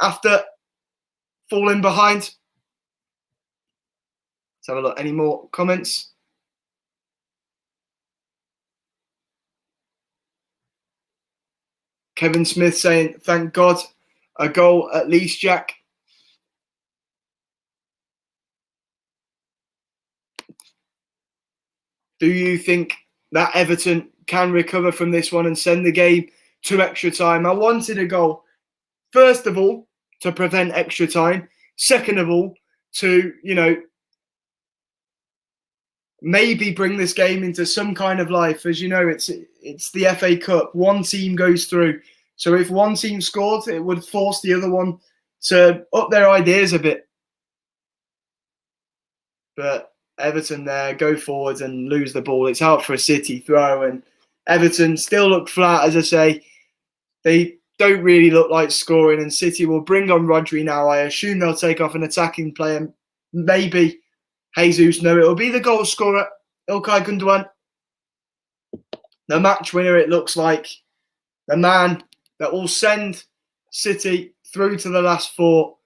after falling behind. Let's have a look. Any more comments? Kevin Smith saying, thank God, a goal at least, Jack. Do you think that Everton can recover from this one and send the game to extra time? I wanted a goal, first of all, to prevent extra time. Second of all, to, maybe bring this game into some kind of life. As you know, it's the FA Cup. One team goes through. So if one team scored, it would force the other one to up their ideas a bit. But Everton there go forward and lose the ball. It's out for a City throw, and Everton still look flat. As I say, they don't really look like scoring, and City will bring on Rodri now. I assume they'll take off an attacking player, maybe Jesus. No, it'll be the goal scorer, Ilkay Gundogan. The match winner, it looks like. The man that will send City through to the last four.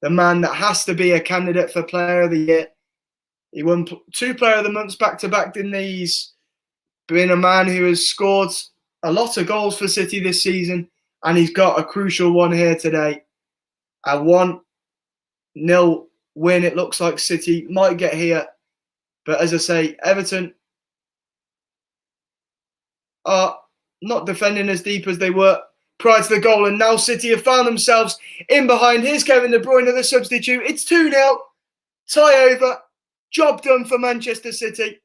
The man that has to be a candidate for Player of the Year. He won 2 Player of the Months back-to-back, didn't he? He's been a man who has scored a lot of goals for City this season, and he's got a crucial one here today. A 1-0 win. It looks like City might get here. But as I say, Everton are not defending as deep as they were prior to the goal, and now City have found themselves in behind. Here's Kevin De Bruyne, the substitute. It's 2-0. Tie over. Job done for Manchester City.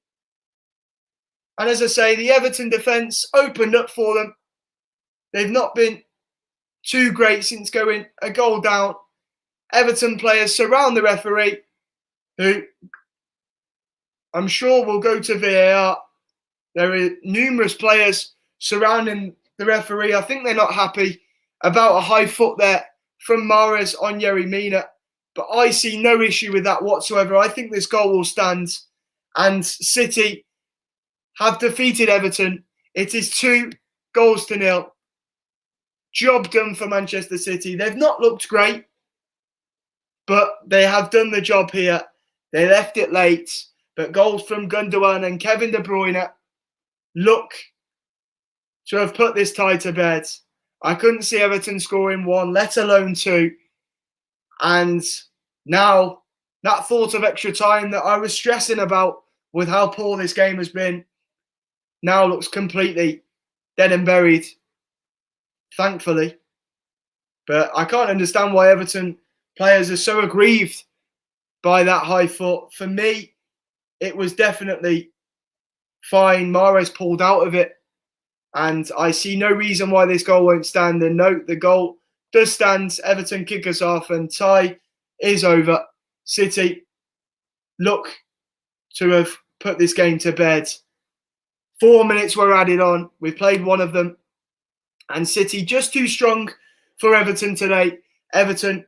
And as I say, the Everton defence opened up for them. They've not been too great since going a goal down. Everton players surround the referee, who I'm sure will go to VAR. There are numerous players surrounding the referee. I think they're not happy about a high foot there from Mahrez on Yerry Mina. But I see no issue with that whatsoever. I think this goal will stand. And City have defeated Everton. It is 2-0. Job done for Manchester City. They've not looked great, but they have done the job here. They left it late. But goals from Gundogan and Kevin De Bruyne look to have put this tie to bed. I couldn't see Everton scoring 1, let alone 2. And now that thought of extra time that I was stressing about with how poor this game has been now looks completely dead and buried, thankfully. But I can't understand why Everton players are so aggrieved by that high foot. For me, it was definitely fine. Mahrez pulled out of it, and I see no reason why this goal won't stand. And note, the goal does stand. Everton kick us off, and tie is over. City look to have put this game to bed. 4 minutes were added on. We played one of them, and City just too strong for Everton today. Everton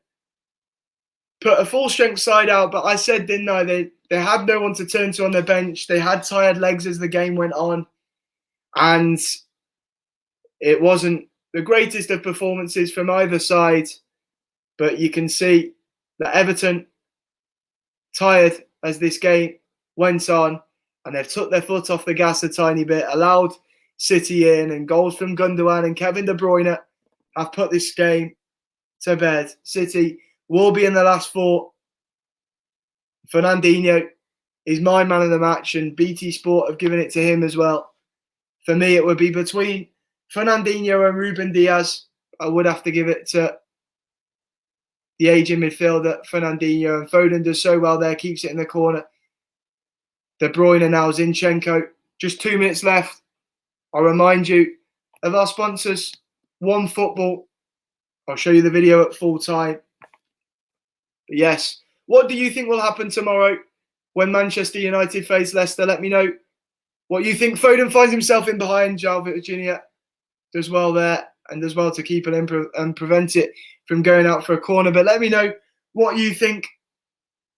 put a full-strength side out, but I said, didn't I? They had no one to turn to on the bench. They had tired legs as the game went on, and it wasn't the greatest of performances from either side. But you can see that Everton tired as this game went on, and they've took their foot off the gas a tiny bit, allowed City in, and goals from Gundogan and Kevin De Bruyne have put this game to bed. City will be in the last four. Fernandinho is my man of the match, and BT Sport have given it to him as well. For me, it would be between Fernandinho and Ruben Diaz. I would have to give it to the aging midfielder, Fernandinho, and Foden does so well there, keeps it in the corner. De Bruyne now, Zinchenko. Just 2 minutes left. I'll remind you of our sponsors, One Football. I'll show you the video at full time. But yes, what do you think will happen tomorrow when Manchester United face Leicester? Let me know what you think. Foden finds himself in behind. João Virginia does well there and does well to keep it in and prevent it from going out for a corner. But let me know what you think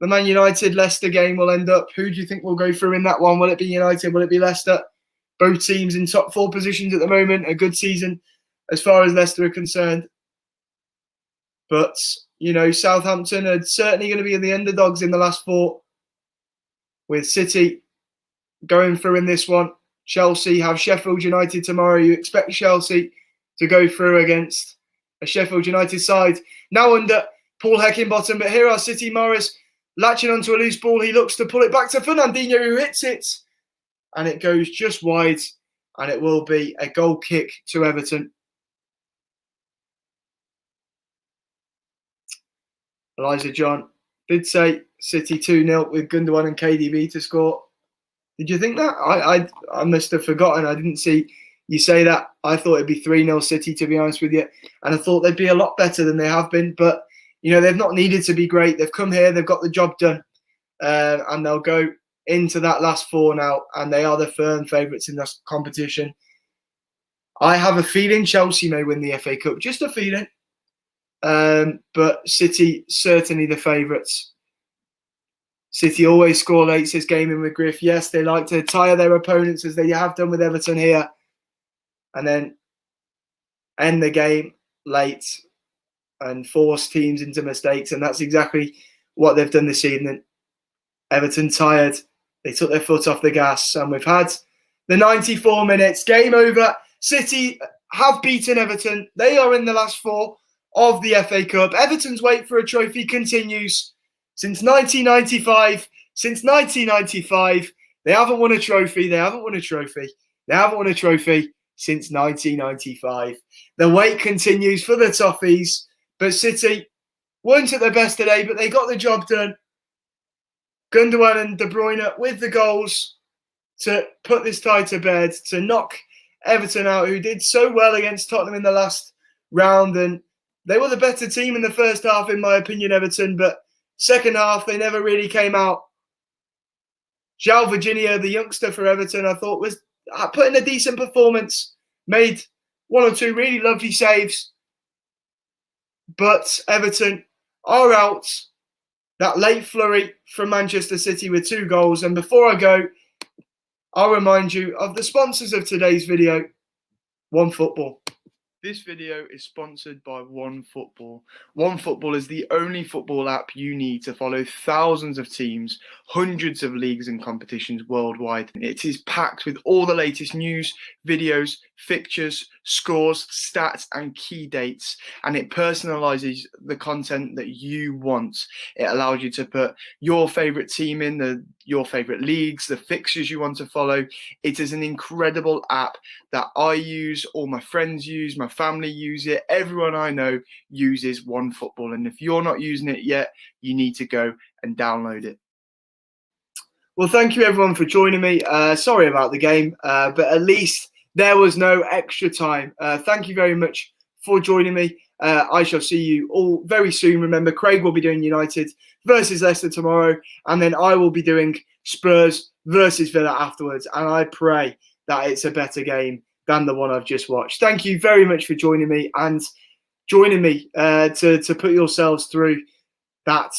the Man United-Leicester game will end up. Who do you think will go through in that one? Will it be United? Will it be Leicester? Both teams in top four positions at the moment. A good season as far as Leicester are concerned. But, you know, Southampton are certainly going to be the underdogs in the last four, with City going through in this one. Chelsea have Sheffield United tomorrow. You expect Chelsea to go through against a Sheffield United side now under Paul Heckingbottom. But here are City. Mahrez latching onto a loose ball. He looks to pull it back to Fernandinho, who hits it. And it goes just wide. And it will be a goal kick to Everton. Elijah John did say City 2-0 with Gundogan and KDB to score. Did you think that? I must have forgotten. I didn't see you say that. I thought it'd be 3-0 City, to be honest with you. And I thought they'd be a lot better than they have been. But, you know, they've not needed to be great. They've come here, they've got the job done. And they'll go into that last four now. And they are the firm favourites in this competition. I have a feeling Chelsea may win the FA Cup. Just a feeling. But City, certainly the favourites. City always score late, says Gaming with Griff. Yes, they like to tire their opponents as they have done with Everton here. And then end the game late and force teams into mistakes. And that's exactly what they've done this evening. Everton tired. They took their foot off the gas. And we've had the 94 minutes. Game over. City have beaten Everton. They are in the last four of the FA Cup. Everton's wait for a trophy continues. Since 1995, they haven't won a trophy. They haven't won a trophy since 1995. The wait continues for the Toffees. But City weren't at their best today, but they got the job done. Gundogan and De Bruyne with the goals to put this tie to bed, to knock Everton out, who did so well against Tottenham in the last round. And they were the better team in the first half, in my opinion, Everton. But second half, they never really came out. João Virginia, the youngster for Everton, I thought was put in a decent performance. Made one or two really lovely saves. But Everton are out. That late flurry from Manchester City with 2 goals. And before I go, I'll remind you of the sponsors of today's video, One Football. This video is sponsored by One Football. One Football is the only football app you need to follow thousands of teams, hundreds of leagues and competitions worldwide. It is packed with all the latest news, videos, fixtures, scores, stats, and key dates. And it personalizes the content that you want. It allows you to put your favorite team in, the your favorite leagues, the fixtures you want to follow. It is an incredible app that I use, all my friends use, my family use it, everyone I know uses OneFootball. And if you're not using it yet, you need to go and download it. Well, thank you everyone for joining me. Sorry about the game, but at least there was no extra time. Thank you very much for joining me. I shall see you all very soon. Remember, Craig will be doing United versus Leicester tomorrow, and then I will be doing Spurs versus Villa afterwards. And I pray that it's a better game than the one I've just watched. Thank you very much for joining me and joining me to put yourselves through that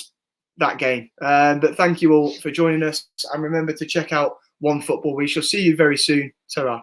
game. But thank you all for joining us, and remember to check out OneFootball. We shall see you very soon. Ta-ra.